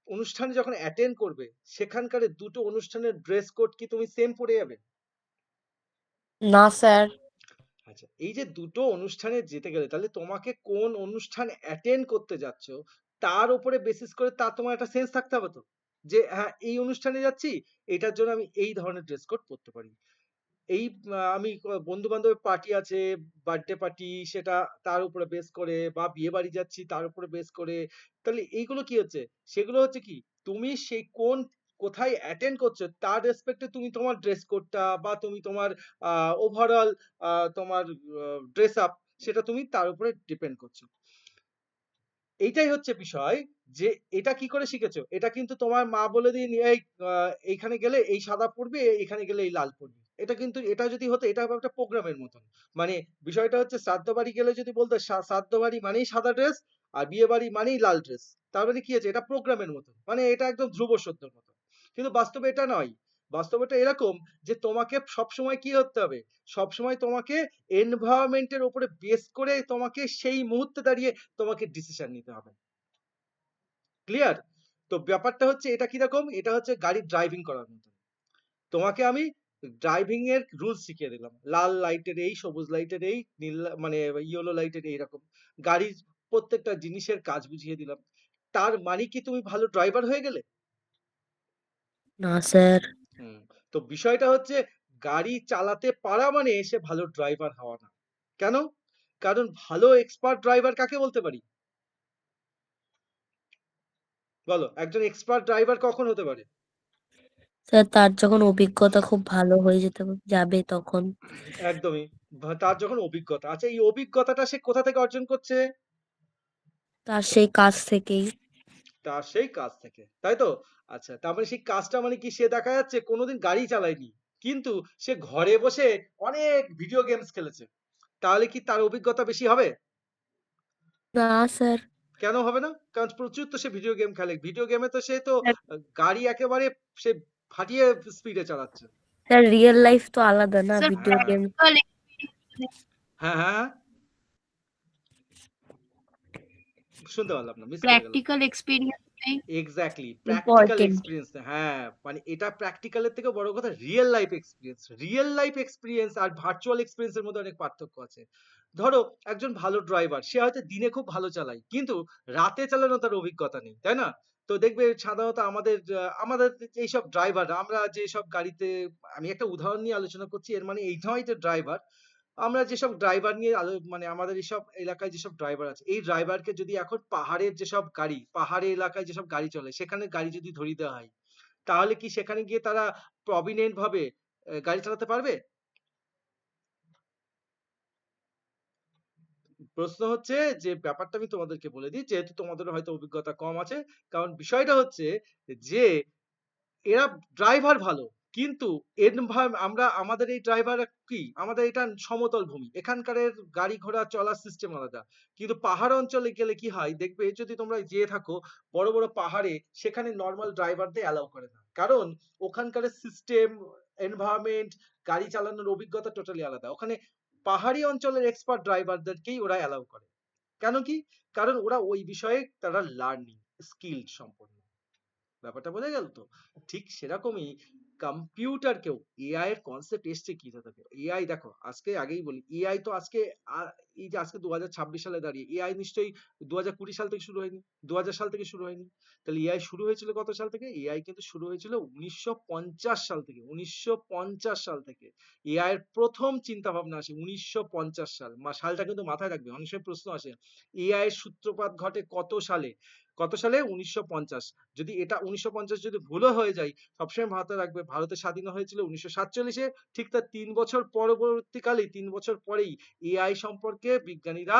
অনুষ্ঠানে যখন অ্যাটেন্ড করবে, সেখানকার দুটো অনুষ্ঠানের ড্রেস কোড কি তুমি সেম পরে যাবে? না স্যার। আচ্ছা, এই যে দুটো অনুষ্ঠানে যেতে গেলে তাহলে তোমাকে কোন অনুষ্ঠান অ্যাটেন্ড করতে যাচ্ছ তার উপরে বেসিস করে তার তোমার একটা সেন্স থাকতে হবে তো, যে হ্যাঁ এই অনুষ্ঠানে যাচ্ছি, এটার জন্য আমি এই ধরনের ড্রেস কোড পরতে পারি। এই আমি বন্ধু বান্ধবের পার্টি আছে, বার্থডে পার্টি, সেটা তার উপরে বেস করে, বা বিয়ে বাড়ি যাচ্ছি তার উপরে বেস করে। তাহলে এইগুলো কি হচ্ছে, সেগুলো হচ্ছে কি, তুমি সেই কোন কোথায় অ্যাটেন্ড করছো তার রেসপেক্টে তুমি তোমার ড্রেস কোডটা বা তুমি তোমার ওভারঅল তোমার ড্রেস আপ, সেটা তুমি তার উপরে ডিপেন্ড করছো। এইটাই হচ্ছে বিষয়, যে এটা কি করে শিখেছো, এটা কিন্তু তোমার মা বলে দিয়ে এই এইখানে গেলে এই সাদা পড়বে, এখানে গেলে এই লাল পড়বে। এটা কিন্তু, এটা যদি হতো, এটা একটা প্রোগ্রামের মতন। মানে বিষয়টা হচ্ছে শ্রাদ্ধ বাড়ি গেলে যদি বলতো শ্রাদ্ধ বাড়ি মানেই সাদা ড্রেস, আর বিয়ে বাড়ি মানেই লাল ড্রেস, তার মানে কি আছে, এটা প্রোগ্রামের মতন, মানে এটা একদম ধ্রুব সত্যের মতো। কিন্তু বাস্তবে এটা নয়। বাস্তবে এটা এরকম, যে তোমাকে সবসময় কি করতে হবে, সবসময় তোমাকে এনভায়রনমেন্টের উপরে বেস করে তোমাকে সেই মুহূর্তে দাঁড়িয়ে তোমাকে ডিসিশন নিতে হবে। ক্লিয়ার? তো ব্যাপারটা হচ্ছে এটা কিরকম, এটা হচ্ছে গাড়ি ড্রাইভিং করার মতো। তোমাকে আমি ড্রাইভিং এর রুলস শিখিয়ে দিলাম, লাল লাইটের এই, সবুজ লাইটের এই, নীল মানে ইয়েলো লাইটের এইরকম, গাড়ির প্রত্যেকটা জিনিসের কাজ বুঝিয়ে দিলাম। তার মানে কি তুমি ভালো ড্রাইভার হয়ে গেলে? না স্যার। হুম। তো বিষয়টা হচ্ছে, গাড়ি চালাতে পারা মানে সে ভালো ড্রাইভার হওয়া না। কেন? কারণ ভালো এক্সপার্ট ড্রাইভার কাকে বলতে পারি, বলো, একজন এক্সপার্ট ড্রাইভার কখন হতে পারে? স্যার তার যখন অভিজ্ঞতা খুব ভালো হয়ে যাবে তখন। একদমই। তার যখন অভিজ্ঞতা, আচ্ছা এই অভিজ্ঞতাটা সে কোথা থেকে অর্জন করছে? তার সেই কাজ থেকেই। তার সেই কাজ থেকে, তাই তো? আচ্ছা, তার মানে সেই কাজটা মানে কি, সে দেখা যাচ্ছে কোনোদিন গাড়ি চালায়নি, কিন্তু সে ঘরে বসে অনেক ভিডিও গেমস খেলেছে, তাহলে কি তার অভিজ্ঞতা বেশি হবে? না স্যার। কেন হবে না? কারণ প্রচুর তো সে ভিডিও গেম খেলে, ভিডিও গেমে তো সে তো স্যার, গাড়ি একেবারে সে ফাটিয়ে স্পিডে চালাচ্ছে। স্যার রিয়েল লাইফ তো আলাদা না স্যার ভিডিও হ্যাঁ গেম। প্র্যাকটিক্যাল এক্সপেরিয়েন্স হ্যাঁ হ্যাঁ হ্যাঁ, শুনতে পারলাম না, মিস করে গেলাম। প্র্যাকটিক্যাল এক্সপেরিয়েন্সটাই এক্স্যাক্টলি, প্র্যাকটিক্যাল ইম্পর্টেন্ট। এক্সপেরিয়েন্স। হ্যাঁ, মানে এটা প্র্যাকটিক্যালের থেকে বড় কথা real life experience. Real life experience আর ভার্চুয়াল এক্সপেরিয়েন্স এর মধ্যে অনেক পার্থক্য আছে। ধরো একজন ভালো ড্রাইভার, সে হয়তো দিনে খুব ভালো চালায়, কিন্তু রাতে চালানো তার অভিজ্ঞতা নেই, তাই না? তো দেখবে সাধারণত আমাদের এইসব ড্রাইভার, আমরা যেসব গাড়িতে, আমি একটা উদাহরণ নিয়ে আলোচনা করছি, এর মানে এই নয় যে ড্রাইভার, আমরা যেসব ড্রাইভার নিয়ে মানে আমাদের এইসব এলাকায় যেসব ড্রাইভার আছে, এই ড্রাইভারকে যদি এখন পাহাড়ের যেসব গাড়ি, পাহাড়ি এলাকায় যেসব গাড়ি চলে, সেখানে গাড়ি যদি ধরিয়ে দেওয়া হয়, তাহলে কি সেখানে গিয়ে তারা প্রভিডেন্ট ভাবে গাড়ি চালাতে পারবে? প্রশ্ন হচ্ছে, যে ব্যাপারটা আমি তোমাদেরকে বলে দিই, যেহেতু তোমাদের হয়তো অভিজ্ঞতা কম আছে। কারণ বিষয়টা হচ্ছে যে এরা ড্রাইভার ভালো, কিন্তু আমরা আমাদের এই ড্রাইভার কি, আমাদের এটা সমতল ভূমি, এখানকার গাড়ি ঘোড়া চলার সিস্টেম আলাদা। কিন্তু পাহাড় অঞ্চলে গেলে কি হয়, দেখবে যদি তোমরা যেয়ে থাকো বড় বড় পাহাড়ে, সেখানে নর্মাল ড্রাইভারদের অ্যালাউ করে না, কারণ ওখানকার সিস্টেম, এনভায়রনমেন্ট, গাড়ি চালানোর অভিজ্ঞতা টোটালি আলাদা। ওখানে পাহাড়ি অঞ্চলের এক্সপার্ট ড্রাইভারদেরকেই ওরা অ্যালাউ করে। কেন কি? কারণ ওরা ওই বিষয়ে তারা লার্নিং স্কিল সম্পন্ন। ব্যাপারটা বোঝা গেল তো? ঠিক সেরকমই কম্পিউটারকেও এআই এর কনসেপ্ট এসছে কি থেকে, এআই দেখো, আজকে আগেই বলি, এআই তো আজকে এই যে আজকে 2026 সালে দাঁড়িয়ে এআই নিশ্চয়ই 2020 সাল থেকে শুরু হয়নি, 2000 সাল থেকে শুরু হয়নি। তাহলে এআই শুরু হয়েছিল কত সাল থেকে? এআই কিন্তু শুরু হয়েছিল 1950 সাল থেকে। 1950 সাল থেকে এআই এর প্রথম চিন্তা ভাবনা আসে 1950 সাল। সালটা কিন্তু মাথায় রাখবে, অনেক সময় প্রশ্ন আসে এআই এর সূত্রপাত ঘটে কত সালে? কত সালে? 1950। যদি এটা 1950 যদি ভুলও হয়ে যায়, সবসময় মাথায় রাখবে ভারতের স্বাধীন হয়েছিল 1947-এ। ঠিক তার 3 বছর পরবর্তীকালে, 3 বছর পরেই এআই সম্পর্কে বিজ্ঞানীরা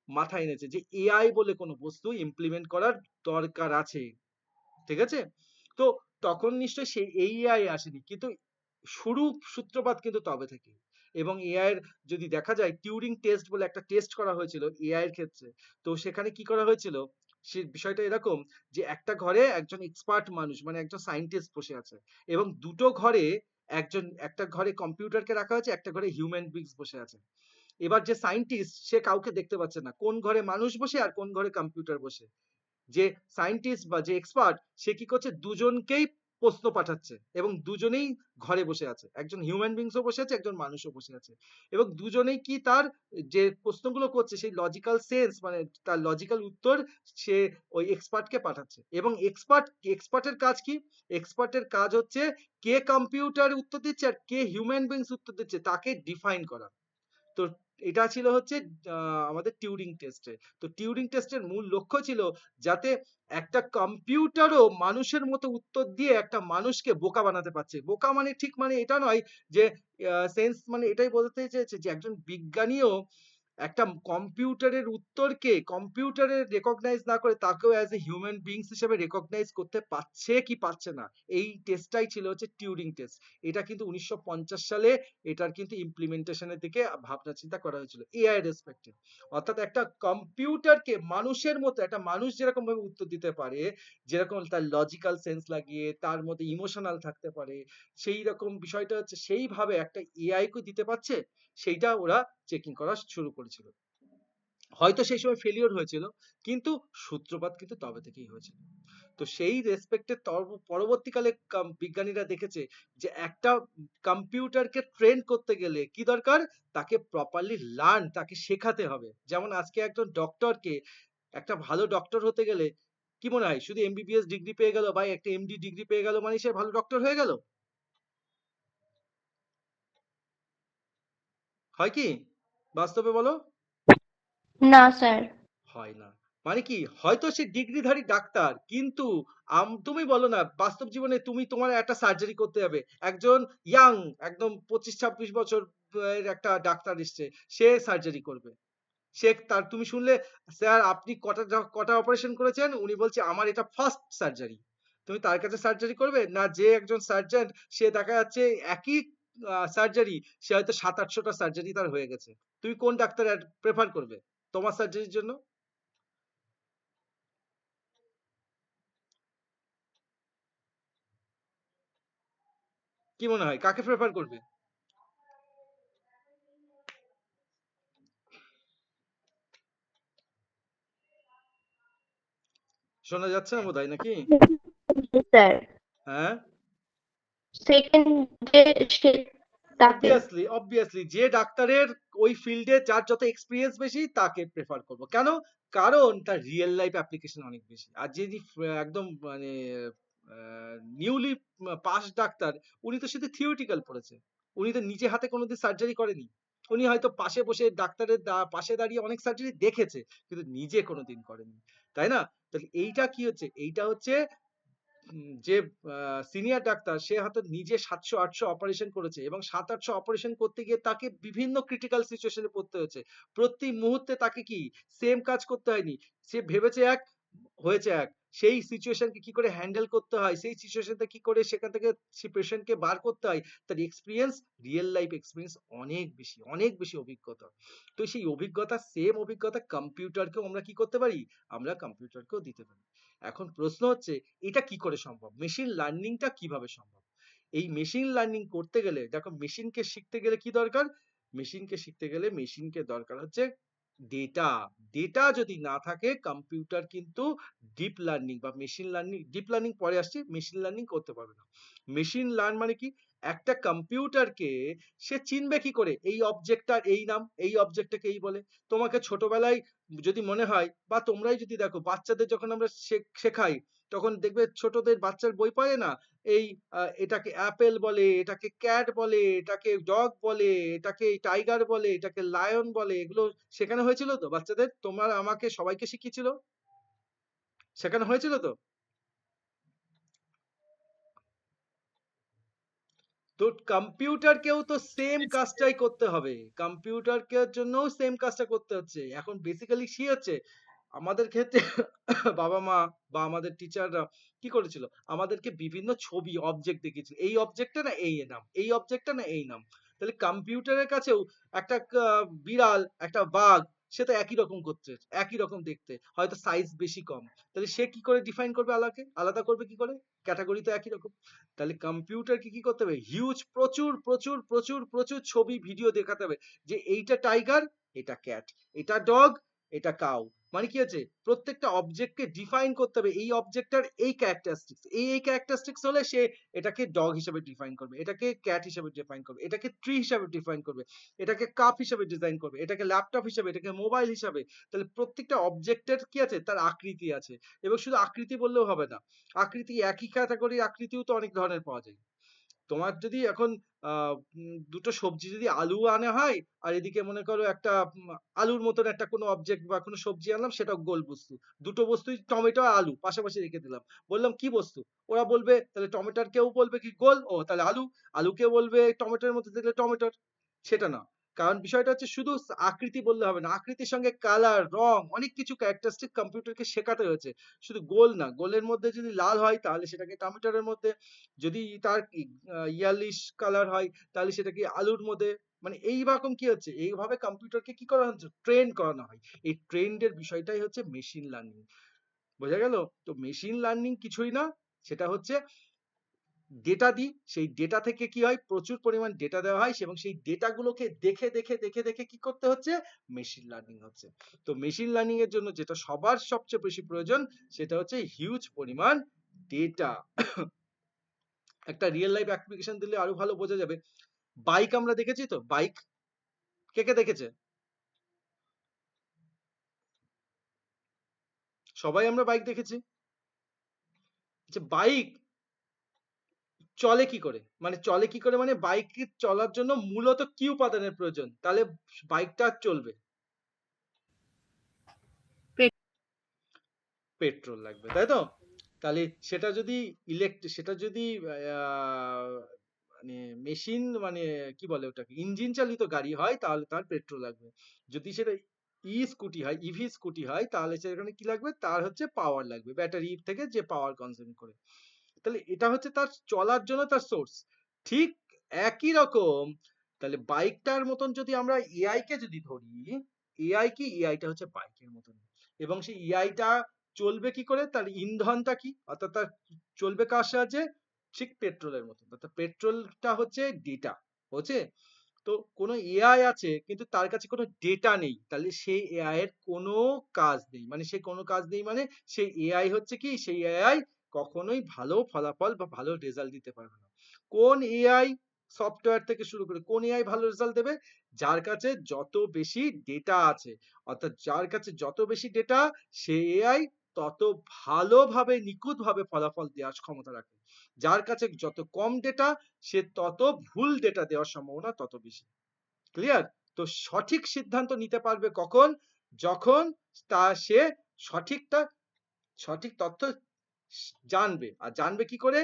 মাথায় এনেছে যে এআই বলে কোনো বস্তু ইমপ্লিমেন্ট করার দরকার আছে। ঠিক আছে? তো তখন নিশ্চয়ই সেই এআই আসেনি, কিন্তু সূত্রপাত কিন্তু তবে থেকে। এবং এআই এর যদি দেখা যায় টিউরিং টেস্ট বলে একটা টেস্ট করা হয়েছিল এআই এর ক্ষেত্রে। তো সেখানে কি করা হয়েছিল, সে বিষয়টা এরকম যে একটা ঘরে একজন এক্সপার্ট মানুষ মানে একজন সায়েন্টিস্ট বসে আছে, এবং দুটো ঘরে একটা ঘরে কম্পিউটারকে রাখা হয়েছে, একটা ঘরে হিউম্যান বিংস বসে আছে। এবার যে সায়েন্টিস্ট সে কাউকে দেখতে পাচ্ছে না, কোন ঘরে মানুষ বসে আর কোন ঘরে কম্পিউটার বসে। যে সায়েন্টিস্ট বা যে এক্সপার্ট সে কি করছে, দুজনকেই প্রশ্ন পাঠাচ্ছে এবং দুজনেই ঘরে বসে আছে, একজন হিউম্যান বিংসও বসে আছে, একজন মানুষও বসে আছে, এবং দুজনেই কি তার যে প্রশ্নগুলো করছে সেই লজিক্যাল সেন্স মানে তার লজিক্যাল উত্তর সে ওই এক্সপার্টকে পাঠাচ্ছে। এবং এক্সপার্টের কাজ কি? এক্সপার্টের কাজ হচ্ছে কে কম্পিউটার উত্তর দিচ্ছে আর কে হিউম্যান বিংস উত্তর দিচ্ছে তাকে ডিফাইন করা। তো এটা ছিল হচ্ছে আমাদের টিউরিং টেস্টে। তো টিউরিং টেস্টের মূল লক্ষ্য ছিল যাতে একটা কম্পিউটারও মানুষের মতো উত্তর দিয়ে একটা মানুষকে বোকা বানাতে পারছে। বোকা মানে ঠিক মানে এটা নয় যে সেন্স, মানে এটাই বলতে চেয়েছে যে একজন বিজ্ঞানীও একটা কম্পিউটারের উত্তরকে কম্পিউটারে রেকগনাইজ না করে তাকেও অ্যাজ এ হিউম্যান বিংস হিসেবে রেকগনাইজ করতে পারছে কি পারছে না, এই টেস্টটাই ছিল হচ্ছে টিউরিং টেস্ট। এটা কিন্তু 1950 সালে এটার কিন্তু ইমপ্লিমেন্টেশনের দিকে ভাবনা চিন্তা করা হয়েছিল এআই রেসপেক্টে। অর্থাৎ একটা কম্পিউটারকে মানুষের মতো, একটা মানুষ যেরকম ভাবে উত্তর দিতে পারে, যেরকম তার লজিক্যাল সেন্স লাগিয়ে তার মধ্যে ইমোশনাল থাকতে পারে, সেই রকম বিষয়টা হচ্ছে সেইভাবে একটা এআই কে দিতে পারছে, সেইটা ওরা চেকিং করা শুরু করেছিল। হয়তো সেই সময় ফেলিওর হয়েছিল, কিন্তু সূত্রপাত কিন্তু তবে থেকেই হয়েছিল। তো সেই রেসপেক্টে পরবর্তীকালে বিজ্ঞানীরা দেখেছে যে একটা কম্পিউটারকে ট্রেন করতে গেলে কি দরকার, তাকে প্রপারলি লার্ন, তাকে শেখাতে হবে। যেমন আজকে একজন ডক্টরকে, একটা ভালো ডক্টর হতে গেলে কি মনে হয় শুধু এমবিবিএস ডিগ্রি পেয়ে গেল বা একটা এমডি ডিগ্রি পেয়ে গেল মানে সে ভালো ডক্টর হয়ে গেল? হয় কি বাস্তবে বলো? না স্যার। হয় না। মানে কি, হয়তো সে ডিগ্রিধারী ডাক্তার, কিন্তু তুমি বলো না বাস্তব জীবনে তুমি তোমার একটা সার্জারি করতে যাবে, একজন ইয়াং একদম 25-26 বছর এর একটা ডাক্তার এসছে, সে সার্জারি করবে। সে তার তুমি শুনলে স্যার আপনি কটা অপারেশন করেছেন, উনি বলছে আমার এটা ফার্স্ট সার্জারি। তুমি তার কাছে সার্জারি করবে না? যে একজন সার্জন সে দেখা যাচ্ছে একই সার্জারি সে হয়তো 700-800টা সার্জারি তার হয়ে গেছে, তুমি কোন ডাক্তার প্রেফার করবে তোমার সার্জারির জন্য? কি মনে হয় কাকে প্রেফার করবে? শোনা যাচ্ছে না বোধহয় নাকি? স্যার হ্যাঁ, সেকেন্ড যে তাকে অবভিয়াসলি যে ডাক্তারের ওই ফিল্ডে যার যত এক্সপিরিয়েন্স বেশি তাকে প্রেফার করব। কেন? কারণ তার রিয়েল লাইফ অ্যাপ্লিকেশন অনেক বেশি। আর যদি একদম মানে নিউলি পাস ডাক্তার, উনি তো শুধু থিওরিটিক্যাল পড়েছে, উনি তো নিজে হাতে কোনোদিন সার্জারি করেনি। উনি হয়তো পাশে বসে ডাক্তারের পাশে দাঁড়িয়ে অনেক সার্জারি দেখেছে, কিন্তু নিজে কোনোদিন করেনি, তাই না? তাহলে এইটা কি হচ্ছে, এইটা হচ্ছে যে সিনিয়র ডাক্তার সে হয়তো নিজে 700-800 অপারেশন করেছে, এবং 700-800 অপারেশন করতে গিয়ে তাকে বিভিন্ন ক্রিটিক্যাল সিচুয়েশনে পড়তে হয়েছে। প্রতি মুহূর্তে তাকে কি সেম কাজ করতে হয়নি, সে ভেবেছে এক, হয়েছে এক। সেই সিচুয়েশনকে কি করে হ্যান্ডেল করতে হয়, সেই সিচুয়েশনটা কি করে সেখান থেকে সেই পেশেন্টকে বার করতে হয়, তার এক্সপিরিয়েন্স, রিয়েল লাইফ এক্সপিরিয়েন্স অনেক বেশি, অনেক বেশি অভিজ্ঞতা। তো সেই অভিজ্ঞতা, সেম অভিজ্ঞতা কম্পিউটারকেও আমরা কি করতে পারি, আমরা কম্পিউটারকেও দিতে পারি। এখন প্রশ্ন হচ্ছে এটা কি করে সম্ভব, মেশিন লার্নিংটা কিভাবে সম্ভব? এই মেশিন লার্নিং করতে গেলে দেখো, মেশিনকে শিখতে গেলে কি দরকার, মেশিনকে শিখতে গেলে মেশিনকে দরকার হচ্ছে ডেটা। ডেটা যদি না থাকে কম্পিউটার কিন্তু ডিপ লার্নিং বা মেশিন লার্নিং, ডিপ লার্নিং পরে আসছে, মেশিন লার্নিং করতে পারবে না। মেশিন লার্ন মানে কি, একটা কম্পিউটারকে সে চিনবে কি করে এই অবজেক্টটার এই নাম, এই অবজেক্টটাকে এই বলে। তোমাকে ছোটবেলায় যদি মনে হয় বা তোমরাই যদি দেখো বাচ্চাদের যখন আমরা শেখাই তখন দেখবে ছোটদের বাচ্চার বই পড়ে না, এই এটাকে অ্যাপেল বলে, এটাকে ক্যাট বলে, এটাকে ডগ বলে, এটাকে টাইগার বলে, এটাকে লায়ন বলে, এগুলো শেখানো হয়েছিল তো বাচ্চাদের? তোমার আমাকে সবাইকে শিখিয়েছিল, শেখানো হয়েছিল তো? তো কম্পিউটারকেও তো সেম কাজটাই করতে হবে, কম্পিউটারকে জন্যও সেম কাজটা করতে হচ্ছে। এখন বেসিক্যালি কি হচ্ছে আমাদের ক্ষেত্রে বাবা মা বা আমাদের টিচাররা কি করেছিল, আমাদেরকে বিভিন্ন ছবি অবজেক্ট দেখিয়েছিল, এই অবজেক্টটা না এই নাম, এই অবজেক্টটা না এই নাম। তাহলে কম্পিউটারের কাছেও একটা বিড়াল একটা বাঘ সে তো একই রকম করছে, একই রকম দেখতে, হয়তো সাইজ বেশি কম, তাহলে সে কি করে ডিফাইন করবে, আলাদা আলাদা করবে কি করে? ক্যাটাগরি তো একই রকম। তাহলে কম্পিউটারকে কি করতে হবে, হিউজ প্রচুর প্রচুর প্রচুর প্রচুর ছবি ভিডিও দেখাতে হবে যে এইটা টাইগার, এটা ক্যাট, এটা ডগ, এটা কাউ। মানে কি হচ্ছে প্রত্যেকটা অবজেক্টকে ডিফাইন করতে হবে, এই অবজেক্টটার এই ক্যারেক্টারিস্টিক্স, এই ক্যারেক্টারিস্টিক্স হলে সে এটাকে ডগ হিসেবে ডিফাইন করবে, এটাকে ক্যাট হিসেবে ডিফাইন করবে, এটাকে ট্রি হিসেবে ডিফাইন করবে, এটাকে কাপ হিসেবে ডিজাইন করবে, এটাকে ল্যাপটপ হিসেবে, এটাকে মোবাইল হিসেবে। তাহলে প্রত্যেকটা অবজেক্টের কি আছে, তার আকৃতি আছে। এবং শুধু আকৃতি বললেও হবে না, আকৃতি একই ক্যাটাগরির আকৃতিও তো অনেক ধরনের পাওয়া যায়। তোমার যদি এখন দুটো সবজি যদি আলু আনা হয় আর এদিকে মনে করো একটা আলুর মতন একটা কোনো অবজেক্ট বা কোনো সবজি আনলাম, সেটা গোল বস্তু, দুটো বস্তুই টমেটো আর আলু পাশাপাশি রেখে দিলাম, বললাম কি বস্তু, ওরা বলবে তাহলে টমেটোর কেউ বলবে কি গোল, ও তাহলে আলু, আলু কেউ বলবে টমেটোর মধ্যে দেখলে টমেটোর। সেটা না, কারণ বিষয়টা হচ্ছে শুধু আকৃতি বললে হবে না, আকৃতির সঙ্গে কালার রং অনেক কিছু ক্যারেক্টারিস্টিক কম্পিউটারকে শেখাতে হয়েছে। শুধু গোল না, গোলের মধ্যে যদি লাল হয় তাহলে সেটাকে টমেটোর মধ্যে, যদি তার ইয়ালিশ কালার হয় তাহলে সেটা কি আলুর মধ্যে। মানে এইরকম কি হচ্ছে, এইভাবে কম্পিউটারকে কি করা হচ্ছে, ট্রেন করানো হয়। এই ট্রেন্ডের বিষয়টাই হচ্ছে মেশিন লার্নিং। বোঝা গেল? তো মেশিন লার্নিং কিছুই না, সেটা হচ্ছে ডেটা দিই, সেই ডেটা থেকে কি হয় প্রচুর পরিমাণ ডেটা দেওয়া হয় এবং সেই ডেটাগুলোকে দেখে দেখে দেখে দেখে কি করতে হচ্ছে, মেশিন লার্নিং হচ্ছে। তো মেশিন লার্নিং এর জন্য যেটা সবার সবচেয়ে বেশি প্রয়োজন সেটা হচ্ছে হিউজ পরিমাণ ডেটা। একটা রিয়েল লাইফ অ্যাপ্লিকেশন দিলে আরো ভালো বোঝা যাবে। বাইক আমরা দেখেছি তো, বাইক কে কে দেখেছে? সবাই আমরা বাইক দেখেছি। যে বাইক চলে কি করে, মানে চলে কি করে, মানে বাইক চলার জন্য মূলত কি উপাদানের প্রয়োজন, তাহলে বাইকটা চলবে? পেট্রোল লাগবে, তাই তো? তাহলে সেটা যদি সেটা যদি মানে মেশিন মানে কি বলে ওটাকে, ইঞ্জিন চালিত গাড়ি হয় তাহলে তার পেট্রোল লাগবে। যদি সেটা স্কুটি হয়, ইভি স্কুটি হয়, তাহলে সেখানে কি লাগবে, তার হচ্ছে পাওয়ার লাগবে, ব্যাটারি থেকে যে পাওয়ার কনজিউম করে। তাহলে এটা হচ্ছে তার চলার জন্য তার সোর্স। ঠিক একই রকম তাহলে বাইকটার মতন যদি আমরা এআই কে যদি ধরি, এআই কি, এআইটা হচ্ছে বাইকের মতন। এবং সেই এআইটা চলবে কি করে, তার ইন্ধনটা কি, অর্থাৎ তার চলবে কার সাহায্যে, ঠিক পেট্রোলের মতন। অর্থাৎ পেট্রোলটা হচ্ছে ডেটা, বুঝছে? তো কোনো এআই আছে কিন্তু তার কাছে কোনো ডেটা নেই, তাহলে সেই এআই এর কোনো কাজ নেই। মানে সে কোনো কাজ নেই মানে সেই এআই হচ্ছে কি, সেই এআই কখনোই ভালো ফলাফল বা ভালো রেজাল্ট দিতে পারবে না। কোন এআই, সফটওয়্যার থেকে শুরু করে কোন এআই ভালো রেজাল্ট দেবে, যার কাছে যত বেশি ডেটা আছে। অর্থাৎ যার কাছে যত বেশি ডেটা, সে এআই তত ভালোভাবে নিখুঁতভাবে ফলাফল দেওয়ার ক্ষমতা রাখে। যার কাছে যত কম ডেটা, সে তত ভুল ডেটা দেওয়ার সম্ভাবনা তত বেশি। ক্লিয়ার? তো সঠিক সিদ্ধান্ত নিতে পারবে কখন, যখন সে সঠিকটা সঠিক তথ্য জানবে। আর জানবে কি করে,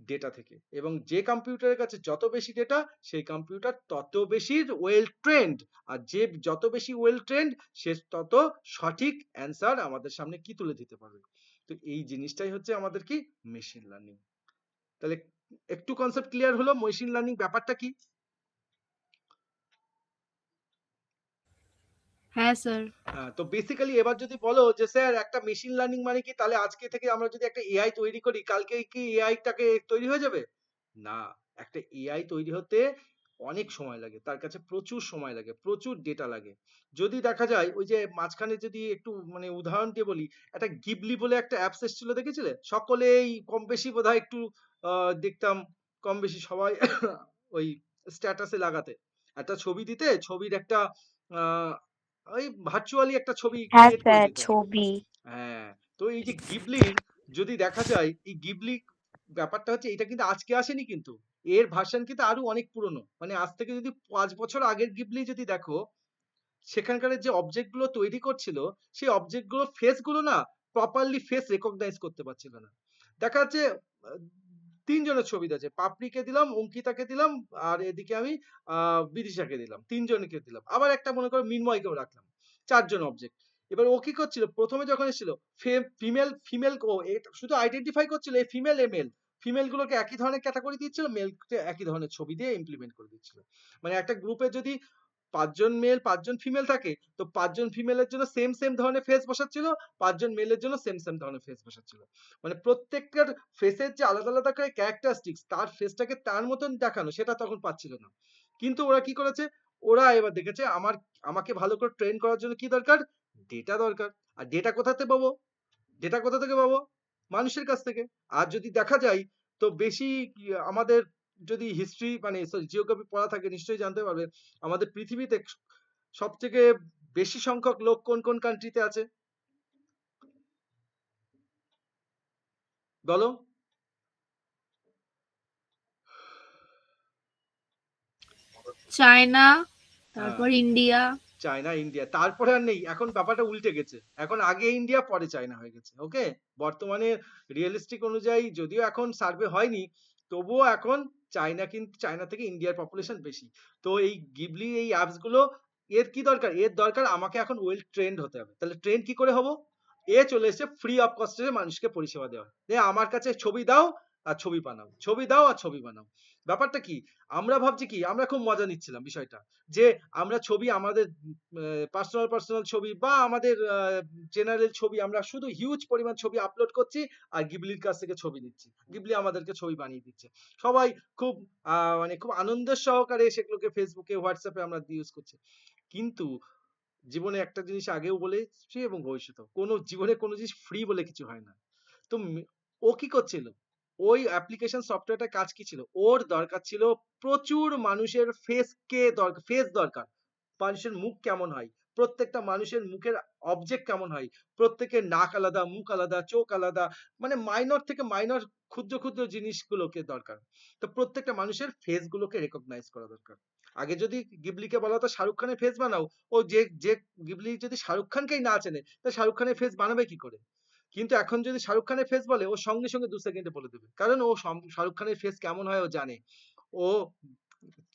ডেটা থেকে। এবং যে কম্পিউটারের কাছে যত বেশি ডেটা, সেই কম্পিউটার তত বেশি ওয়েল ট্রেন্ড। আর যে যত বেশি ওয়েল ট্রেন্ড, সে তত সঠিক অ্যান্সার আমাদের সামনে কি তুলে দিতে পারবে। তো এই জিনিসটাই হচ্ছে আমাদের কি, মেশিন লার্নিং। তাহলে একটু কনসেপ্ট ক্লিয়ার হলো মেশিন লার্নিং ব্যাপারটা কি? হ্যাঁ স্যার। তো বেসিক্যালি এবার যদি বলো যে স্যার একটা মেশিন লার্নিং মানে কি, তাহলে আজকে থেকে আমরা যদি একটা এআই তৈরি করি, কালকে কি এআইটাকে তৈরি হয়ে যাবে? না, একটা এআই তৈরি হতে অনেক সময় লাগে, তার কাছে প্রচুর সময় লাগে, প্রচুর ডেটা লাগে। যদি দেখা যায় ওই যে মাঝখানে যদি একটু মানে উদাহরণ দিয়ে বলি, একটা গিবলি বলে একটা অ্যাপস এসেছিল, দেখেছিলে? সকলেই কম বেশি বোধহয় একটু দেখতাম, কম বেশি সবাই ওই স্ট্যাটাসে লাগাতে, একটা ছবি দিতে, ছবির একটা আহ, ওই ভার্চুয়ালি একটা ছবি হ্যাঁ ক্রিয়েট করে স্যার, দিত। ছবি। হ্যাঁ, তো এই যে গিবলির যদি দেখা যায়, এই গিবলি ব্যাপারটা হচ্ছে এটা কিন্তু আজকে আসেনি, কিন্তু এর ভার্সন কিন্তু আরো অনেক পুরনো, মানে আজ থেকে যদি 5 বছর আগের গিবলি যদি দেখো, সেখানকার যে অবজেক্ট গুলো তৈরি করছিল, সেই অবজেক্ট গুলো ফেস গুলো না প্রপারলি ফেস রেকগনাইজ করতে পারছিল না। দেখা যাচ্ছে আহ, তিনজনের ছবি আছে, পাপড়িকে দিলাম, অঙ্কিতাকে দিলাম, আর এদিকে আমি বিদিশাকে দিলাম, তিনজনকে দিলাম, আবার একটা মনে করো মিনময়কেও রাখলাম, 4জন অবজেক্ট। এবার ও কি করছিল প্রথমে যখন এসেছিল, ফিমেল ফিমেল ও শুধু আইডেন্টিফাই করছিল এই ফিমেল এ মেল, ফিমেল গুলোকে একই ধরনের ক্যাটাগরি দিচ্ছিল, মেলকে একই ধরনের ছবি দিয়ে ইমপ্লিমেন্ট করে দিচ্ছিল। মানে একটা গ্রুপে যদি 5জন মেল 5জন ফিমেল থাকে, তো 5জন ফিমেলের জন্য সেম সেম ধরনের ফেস বসাচ্ছিল, 5জন মেলের জন্য সেম সেম ধরনের ফেস বসাচ্ছিল। মানে প্রত্যেকটার ফেসের যে আলাদা আলাদা করে ক্যারেক্টারিস্টিক্স, তার ফেসটাকে তার মতন দেখানো, সেটা তখন পাচ্ছিল না। কিন্তু ওরা কি করেছে, ওরা এবার দেখেছে আমাকে ভালো করে ট্রেন করার জন্য কি দরকার, ডেটা দরকার। আর ডেটা কোথাতে পাবো, ডেটা কোথা থেকে পাবো, মানুষের কাছ থেকে। আর যদি দেখা যায়, তো বেশি আমাদের যদি হিস্ট্রি মানে জিওগ্রাফি পড়া থাকে নিশ্চয়ই জানতে পারবে, আমাদের পৃথিবীতে সব থেকে বেশি সংখ্যক লোক কোন কোন কান্ট্রিতে আছে, বলো? চায়না, হ্যাঁ, তারপর ইন্ডিয়া। চায়না ইন্ডিয়া, তারপরে আর নেই, এখন ব্যাপারটা উল্টে গেছে, এখন আগে ইন্ডিয়া পরে চায়না হয়ে গেছে। ওকে, বর্তমানে রিয়েলিস্টিক অনুযায়ী যদিও এখন সার্ভে হয়নি, তবুও এখন চায়না, কিন্তু চায়না থেকে ইন্ডিয়ার পপুলেশন বেশি। তো এই গিবলি এই অ্যাপস গুলো, এর কি দরকার, এর দরকার আমাকে এখন ওয়েল ট্রেন্ড হতে হবে। তাহলে ট্রেন কি করে হবো, এ চলে এসে ফ্রি অফ কস্টে মানুষকে পরিষেবা দেওয়া, আমার কাছে ছবি দাও আর ছবি বানাও, ছবি দাও আর ছবি বানাও। ব্যাপারটা কি, আমরা ভাবছি কি, আমরা খুব মজা নিচ্ছিলাম বিষয়টা, যে আমরা ছবি আমাদের পার্সোনাল পার্সোনাল ছবি বা আমাদের জেনারেল ছবি, আমরা শুধু হিউজ পরিমাণ ছবি আপলোড করছি, আর গিবলির কাছ থেকে ছবি নিচ্ছি, গিবলি আমাদেরকে ছবি বানিয়ে দিচ্ছে। সবাই খুব মানে খুব আনন্দের সহকারে সেগুলোকে ফেসবুকে হোয়াটসঅ্যাপে আমরা ইউজ করছি। কিন্তু জীবনে একটা জিনিস আগেও বলেছি এবং ভবিষ্যতেও, কোনো জীবনে কোনো জিনিস ফ্রি বলে কিছু হয় না। তো ও কি করছিল, ওই অ্যাপ্লিকেশন সফটওয়্যারটার কাজ কি ছিল, ওর দরকার ছিল প্রচুর মানুষের ফেস দরকার, মানুষের মুখ কেমন হয়, প্রত্যেকটা মানুষের মুখের অবজেক্ট কেমন হয়, প্রত্যেকের নাক আলাদা, মুখ আলাদা, চোখ আলাদা, মানে মাইনর থেকে মাইনর ক্ষুদ্র ক্ষুদ্র জিনিসগুলোকে দরকার। তো প্রত্যেকটা মানুষের ফেস গুলোকে রেকগনাইজ করা দরকার। আগে যদি গিবলিকে বলা হতো শাহরুখ খানের ফেস বানাও, ও যে যে গিবলি যদি শাহরুখ খানকেই না চেনে, তা শাহরুখ খানের ফেস বানাবে কি করে? কিন্তু এখন যদি শাহরুখ খানের ফেস বলে, ও সঙ্গে সঙ্গে 2 সেকেন্ডে বলে দেবে, কারণ ও শাহরুখ খানের ফেস কেমন হয় ও জানে, ও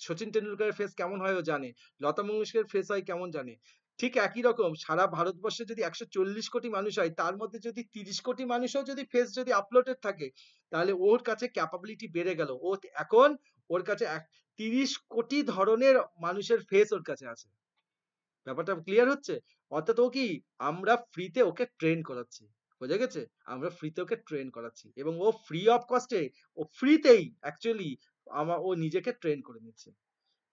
সচিন টেন্ডুলকারের ফেস কেমন হয় ও জানে, লতা মঙ্গেশকরের ফেস হয় কেমন জানে। ঠিক একই রকম সারা ভারতবর্ষে যদি 140 কোটি মানুষ হয়, তার মধ্যে যদি 30 কোটি মানুষও যদি ফেস যদি আপলোডেড থাকে, তাহলে ওর কাছে ক্যাপাবিলিটি বেড়ে গেল, ও এখন ওর কাছে 30 কোটি ধরনের মানুষের ফেস ওর কাছে আছে। ব্যাপারটা ক্লিয়ার হচ্ছে? অর্থাৎ ও কি, আমরা ফ্রিতে ওকে ট্রেন করাচ্ছি, বোঝা গেছে? আমরা ফ্রিতে ওকে ট্রেন করাচ্ছি, এবং ও ফ্রি অফ কস্টে, ও ফ্রিতেই অ্যাকচুয়ালি ও নিজেকে ট্রেন করে নিচ্ছে।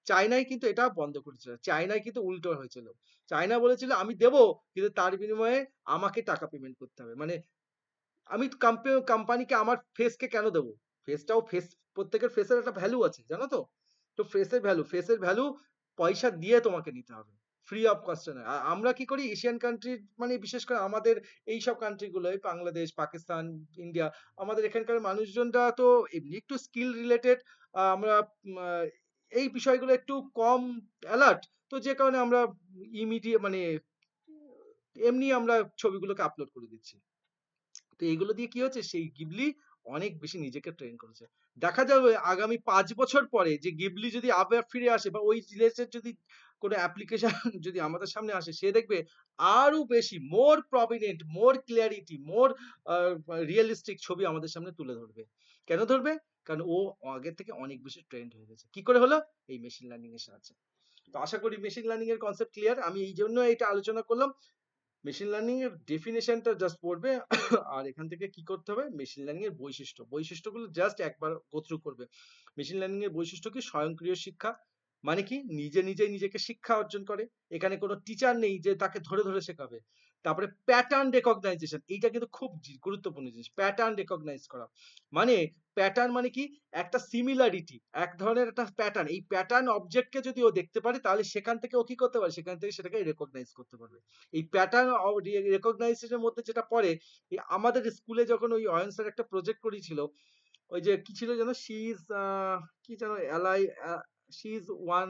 চায়নায় কিন্তু এটা বন্ধ করেছিল, চায়নায় কিন্তু উল্টো হয়েছিল। চায়না বলেছিল আমি দেবো, কিন্তু তার বিনিময়ে আমাকে টাকা পেমেন্ট করতে হবে। মানে আমি কোম্পানিকে আমার ফেসকে কেন দেবো, ফেসটাও ফেস, প্রত্যেকের ফেসের একটা ভ্যালু আছে, জানো তো? তো ফেসের ভ্যালু পয়সা দিয়ে তোমাকে নিতে হবে, ফ্রি অফ কস্টে নয়। আর আমরা কি করি, এশিয়ান কান্ট্রি, মানে বিশেষ করে আমাদের এইসব কান্ট্রি গুলো, বাংলাদেশ, পাকিস্তান, ইন্ডিয়া, আমাদের এখানকার মানুষজনরা তো এমনি একটু স্কিল রিলেটেড, আমরা এই বিষয়গুলো একটু কম অ্যালার্ট, তো যে কারণে আমরা ইমিডিয়েট মানে এমনি আমরা ছবিগুলোকে আপলোড করে দিচ্ছি। তো এগুলো দিয়ে কি হচ্ছে, সেই গিবলি অনেক বেশি নিজেকে ট্রেন করেছে। দেখা যাবে আগামী 5 বছর পরে যে গিবলি যদি আবার ফিরে আসে, বা ওই রিলেটেড যদি কোনো অ্যাপ্লিকেশন যদি আমাদের সামনে আসে, সে দেখবে আরো বেশি মোর প্রমিনেন্ট, মোর ক্লিয়ারিটি, মোর রিয়েলিস্টিক ছবি আমাদের সামনে তুলে ধরবে। কেন ধরবে? কারণ ও আগের থেকে অনেক বেশি ট্রেন্ড হয়ে গেছে। কি করে হলো? এই মেশিন লার্নিং এর সাহায্যে। তো আশা করি মেশিন লার্নিং এর কনসেপ্ট ক্লিয়ার। আমি এই জন্য এটা আলোচনা করলাম, মেশিন লার্নিং এর ডেফিনেশনটা জাস্ট পড়বে, আর এখান থেকে কি করতে হবে, মেশিন লার্নিং এর বৈশিষ্ট্যগুলো জাস্ট একবার গো থ্রু করবে। মেশিন লার্নিং এর বৈশিষ্ট্য কি, স্বয়ংক্রিয় শিক্ষা, মানে কি নিজে নিজেই নিজেকে শিক্ষা অর্জন করে, এখানে কোনো টিচার নেই যে তাকে ধরে ধরে শেখাবে, তারপরে প্যাটার্ন রেকগনাইজেশন, এইটা কিন্তু খুব গুরুত্বপূর্ণ জিনিস। প্যাটার্ন রেকগনাইজ করা মানে, প্যাটার্ন মানে কি, একটা সিমিলারিটি, এক ধরনের একটা প্যাটার্ন, এই প্যাটার্ন অবজেক্টকে যদি ও দেখতে পারে তাহলে সেখান থেকে ও কি করতে পারে, সেখান থেকে সেটাকে রেকগনাইজ করতে পারবে। এই প্যাটার্ন রেকগনাইজেশনের মধ্যে যেটা পড়ে, এই আমাদের স্কুলে যখন ওই অয়ন স্যার একটা প্রজেক্ট করেছিল, ওই যে কি ছিল যেন, শি ইজ কি যেন এলাই, শি ইজ ওয়ান,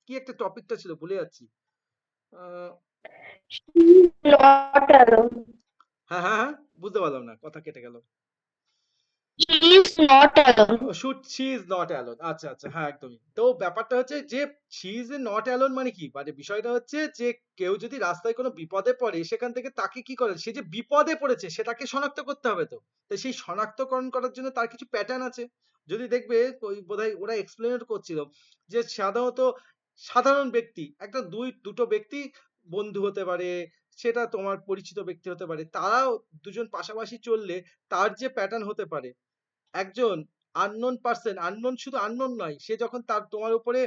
কি একটা টপিকটা ছিল ভুলে যাচ্ছি। আহ, She is not alone. হ্যাঁ হ্যাঁ হ্যাঁ, বুঝতে পারলাম না, কথা কেটে গেল। She is not alone. Should she is not alone, আচ্ছা আচ্ছা, হ্যাঁ একদমই। তো ব্যাপারটা হচ্ছে যে শি ইজ নট অ্যালোন মানে কি, মানে বিষয়টা হচ্ছে যে কেউ যদি রাস্তায় কোনো বিপদে পড়ে, সেখান থেকে তাকে কি করে, সে যে বিপদে পড়েছে সেটাকে শনাক্ত করতে হবে। তো তো সেই শনাক্তকরণ করার জন্য তার কিছু প্যাটার্ন আছে। যদি দেখবে ওই বোধহয় ওরা এক্সপ্লেন করছিল যে সাধারণত সাধারণ ব্যক্তি, একটা দুটো ব্যক্তি বন্ধু হতে পারে, সেটা তোমার পরিচিত ব্যক্তি হতে পারে, তারাও দুজন পাশাপাশি চললে তার যে প্যাটার্ন হতে পারে, একজন আননোন পার্সন, আননোন শুধু আননোন নয়, সে যখন তার তোমার উপরে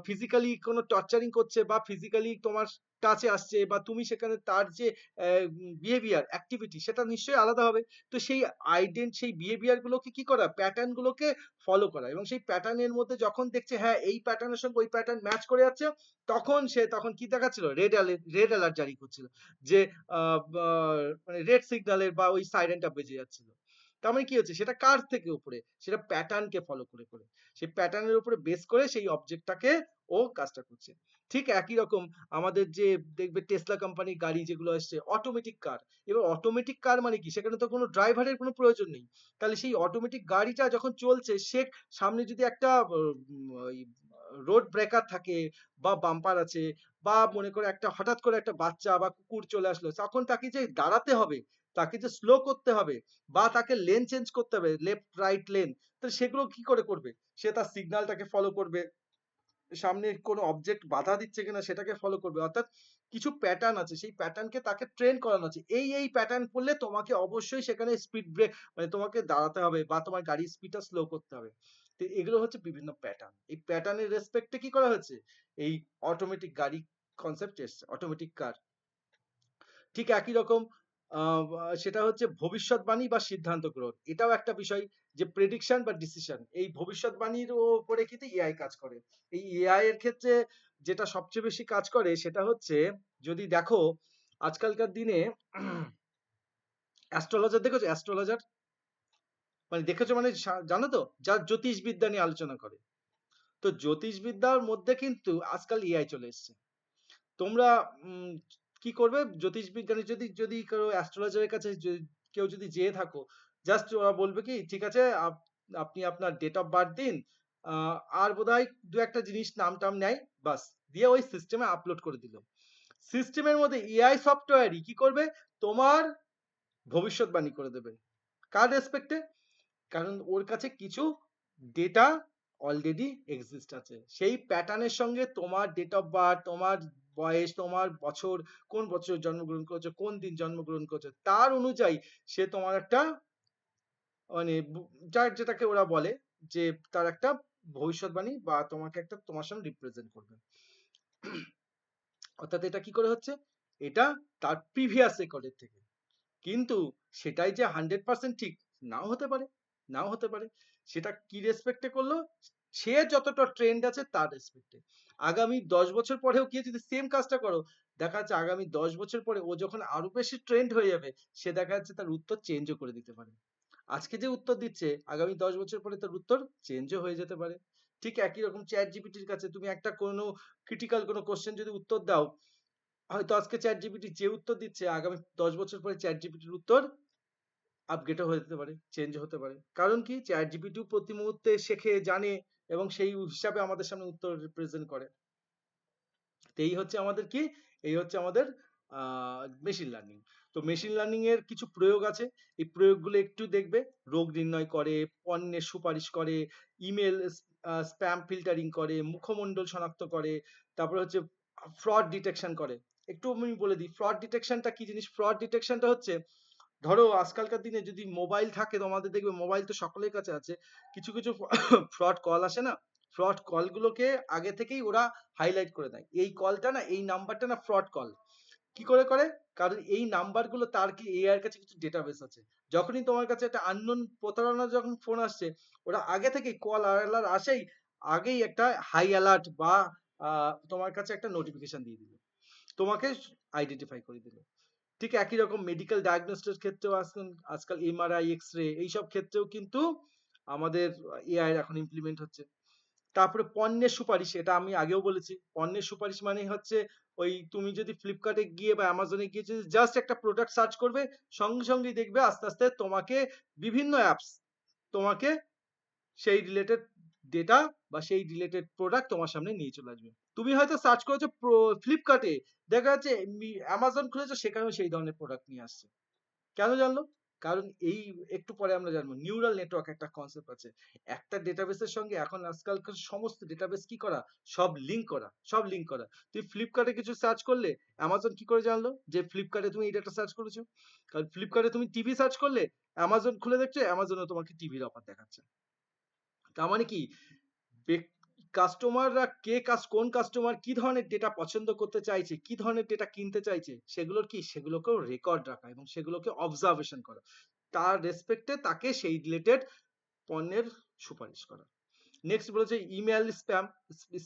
ফিজিক্যালি কোনো টর্চারিং করছে বা ফিজিক্যালি তোমার টাচে আসছে, বা তুমি সেখানে তার যে বিহেভিয়ার অ্যাক্টিভিটি সেটা নিশ্চয়ই আলাদা হবে। তো সেই সেই বিহেভিয়ার গুলোকে কি করা, প্যাটার্ন গুলোকে ফলো করা, এবং সেই প্যাটার্নের মধ্যে যখন দেখছে হ্যাঁ এই প্যাটার্নের সঙ্গে ওই প্যাটার্ন ম্যাচ করে যাচ্ছে, তখন কি দেখাচ্ছিল, রেড অ্যালার্ট জারি করছিল, যে মানে রেড সিগন্যালের বা ওই সাইরেনটা বেজে যাচ্ছিল। তার মানে কি হচ্ছে, সেটা কার থেকে উপরে, সেটা প্যাটার্নকে ফলো করে করে, সেই প্যাটার্নের উপরে বেস করে সেই অবজেক্টটাকে ও কাজটা করছে। ঠিক একই রকম আমাদের যে দেখবে টেসলা কোম্পানির গাড়ি যেগুলো আসছে, অটোমেটিক কার। এবার অটোমেটিক কার মানে কি, সেখানে তো কোনো ড্রাইভারের কোনো প্রয়োজন নেই। তাহলে সেই অটোমেটিক গাড়িটা যখন চলছে, সে সামনে যদি একটা রোড ব্রেকার থাকে বা বাম্পার আছে, বা মনে করে একটা হঠাৎ করে একটা বাচ্চা বা কুকুর চলে আসলো, তখন তাকে যে দাঁড়াতে হবে, তাকে যে স্লো করতে হবে, বা তাকে লেন চেঞ্জ করতে হবে, লেফট রাইট লেন, তো সেগুলো কি করে করবে, সে তার সিগন্যালটাকে ফলো করবে, সামনে কোনো অবজেক্ট বাধা দিচ্ছে কিনা সেটাকে ফলো করবে। অর্থাৎ কিছু প্যাটার্ন আছে, সেই প্যাটার্নকে তাকে ট্রেন করানো আছে, এই প্যাটার্ন পড়লে তোমাকে অবশ্যই সেখানে স্পিড ব্রেক, মানে তোমাকে দাঁড়াতে হবে বা তোমার গাড়ির স্পিডটা স্লো করতে হবে। তো এগুলো হচ্ছে বিভিন্ন প্যাটার্ন, এই প্যাটার্নের রেসপেক্টে কি করা হয়েছে, এই অটোমেটিক গাড়ি কনসেপ্ট এসছে, অটোমেটিক কার। ঠিক একই রকম সেটা হচ্ছে ভবিষ্যৎবাণী বা সিদ্ধান্ত গ্রহণ, এটাও একটা বিষয়, যে প্রেডিকশন বা ডিসিশন, এই ভবিষ্যৎবাণীর উপরে কিন্তু এআই কাজ করে। এই এআই এর ক্ষেত্রে যেটা সবচেয়ে বেশি কাজ করে সেটা হচ্ছে, যদি দেখো আজকালকার দিনে অ্যাস্ট্রোলজার দেখেছো, অ্যাস্ট্রোলজার মানে দেখেছো মানে জানো তো, যার জ্যোতিষবিদ্যা নিয়ে আলোচনা করে, তো জ্যোতিষবিদ্যার মধ্যে কিন্তু আজকাল এআই চলে এসেছে। তোমরা কি করবে, জ্যোতিষ বিজ্ঞানী যদি যদি কারো অ্যাস্ট্রোলজারের কাছে কেউ যদি যেয়ে থাকো, জাস্ট ওরা বলবে কি, ঠিক আছে আপনি আপনার ডেট অফ বার্থ দিন, আর বোধহয় দু একটা জিনিস নাম টাম নেয়, বাস দিয়ে ওই সিস্টেমে আপলোড করে দিল। সিস্টেমের মধ্যে এআই সফটওয়্যারই কি করবে, তোমার ভবিষ্যৎবাণী করে দেবে। কার রেসপেক্টে, কারণ ওর কাছে কিছু ডেটা অলরেডি এক্সিস্ট আছে, সেই প্যাটার্নের সঙ্গে তোমার ডেট অফ বার্থ, তোমার বয়স, তোমার বছর, কোন বছর জন্মগ্রহণ করেছো, কোন দিন জন্মগ্রহণ করেছো, তার অনুযায়ী সে তোমার একটা মানে যার যেটাকে ওরা বলে যে তার একটা ভবিষ্যৎবাণী, বা তোমাকে একটা তোমার সামনে রিপ্রেজেন্ট করবে। অর্থাৎ এটা কি করে হচ্ছে, এটা তার প্রিভিয়াস রেকর্ডের থেকে, কিন্তু সেটাই যে 100% ঠিক নাও হতে পারে, নাও হতে পারে। সেটা কি রেসপেক্টে করলো, সে যতটা ট্রেন্ড আছে তার রেসপেক্টে। আগামী 10 বছর পরেও গিয়ে যদি সেম কাজটা করো, দেখা যাচ্ছে আগামী 10 বছর পরে ও যখন আরো বেশি ট্রেন্ড হয়ে যাবে, সে দেখা যাচ্ছে তার উত্তর চেঞ্জও করে দিতে পারে। আজকে যে উত্তর দিচ্ছে, আগামী 10 বছর পরে তার উত্তর চেঞ্জও হয়ে যেতে পারে। ঠিক একই রকম চ্যাট জিপিটির কাছে তুমি একটা কোনো ক্রিটিক্যাল কোনো কোশ্চেন যদি উত্তর দাও, হয়তো আজকে চ্যাট জিপিটি যে উত্তর দিচ্ছে, আগামী 10 বছর পরে চ্যাট জিপিটির উত্তর আপডেটও হয়ে যেতে পারে, চেঞ্জ হতে পারে। কারণ কি, চ্যাট জিপিটিও প্রতি মুহূর্তে শেখে, জানে, এবং সেই হিসাবে আমাদের সামনে উত্তর রিপ্রেজেন্ট করে। তো এই হচ্ছে আমাদের কি, এই হচ্ছে আমাদের মেশিন লার্নিং। তো মেশিন লার্নিং এর কিছু প্রয়োগ আছে, এই প্রয়োগগুলো একটু দেখবে। রোগ নির্ণয় করে, পণ্যের সুপারিশ করে, ইমেল স্প্যাম ফিল্টারিং করে, মুখমণ্ডল শনাক্ত করে, তারপরে হচ্ছে ফ্রড ডিটেকশন করে। একটু আমি বলে দিই, ফ্রড ডিটেকশনটা কি জিনিস। ফ্রড ডিটেকশনটা হচ্ছে, ধরো আজকালকার দিনে যদি মোবাইল থাকে, তোমাদের দেখবে মোবাইল তো সকলের কাছে আছে, কিছু কিছু ফ্রড কল আসে না, ফ্রড কলগুলোকে আগে থেকেই ওরা হাইলাইট করে দেয়, এই কলটা না, এই নাম্বারটা না ফ্রড কল। কি করে করে? কারণ এই নাম্বারগুলো তার কি এআই এর কাছে কিছু ডেটাবেস আছে। যখনই তোমার কাছে একটা আননোন প্রতারণার যখন ফোন আসছে, ওরা আগে থেকেই কল অ্যালার্ট আসেই আগেই একটা হাই অ্যালার্ট বা তোমার কাছে একটা নোটিফিকেশন দিয়ে দিল। তোমাকে আইডেন্টিফাই করে দিল। ঠিক একই রকম মেডিকেল ডায়াগনোস্টিস ক্ষেত্রেও আজকাল এমআরআই, এক্স-রে এইসব ক্ষেত্রেও কিন্তু আমাদের এআই এখন ইমপ্লিমেন্ট হচ্ছে। তারপরে পণ্যের সুপারিশ, এটা আমি আগেও বলেছি। পণ্যের সুপারিশ মানে হচ্ছে ওই তুমি যদি ফ্লিপকার্টে গিয়ে বা অ্যামাজনে গিয়ে যদি জাস্ট একটা প্রোডাক্ট সার্চ করবে, সঙ্গে সঙ্গেই দেখবে আস্তে আস্তে তোমাকে বিভিন্ন অ্যাপস তোমাকে সেই রিলেটেড ডেটা বা সেই রিলেটেড প্রোডাক্ট তোমার সামনে নিয়ে চলে আসবে। তুমি হয়তো সার্চ করেছো ফ্লিপকার্টে, দেখা যাচ্ছে অ্যামাজন খুলেছো, সেখানেও সেই ধরনের প্রোডাক্ট নিয়ে আসছে। কেন জানলো? কারণ এই একটু পরে আমরা জানবো নিউরাল নেটওয়ার্ক একটা কনসেপ্ট আছে। একটা ডেটাবেসের সঙ্গে এখন আজকালকার সমস্ত ডেটাবেস কি করা, সব লিংক করা, সব লিংক করা। তুই ফ্লিপকার্টে কিছু সার্চ করলে অ্যামাজন কি করে জানলো যে ফ্লিপকার্টে তুমি এই ডেটা সার্চ করেছো? কারণ ফ্লিপকার্টে তুমি টিভি সার্চ করলে অ্যামাজন খুলে দেখছো, অ্যামাজনও তোমাকে টিভির অফার দেখাচ্ছে। তার মানে কি, কাস্টমাররা কোন কাস্টমার কি ধরনের ডেটা পছন্দ করতে চাইছে, কি ধরনের ডেটা কিনতে চাইছে, সেগুলোকেও রেকর্ড রাখা এবং সেগুলোকে অবজারভেশন করা, তার রেসপেক্টে তাকে সেই রিলেটেড পণ্যের সুপারিশ করা। নেক্সট বলেছে ইমেল স্প্যাম।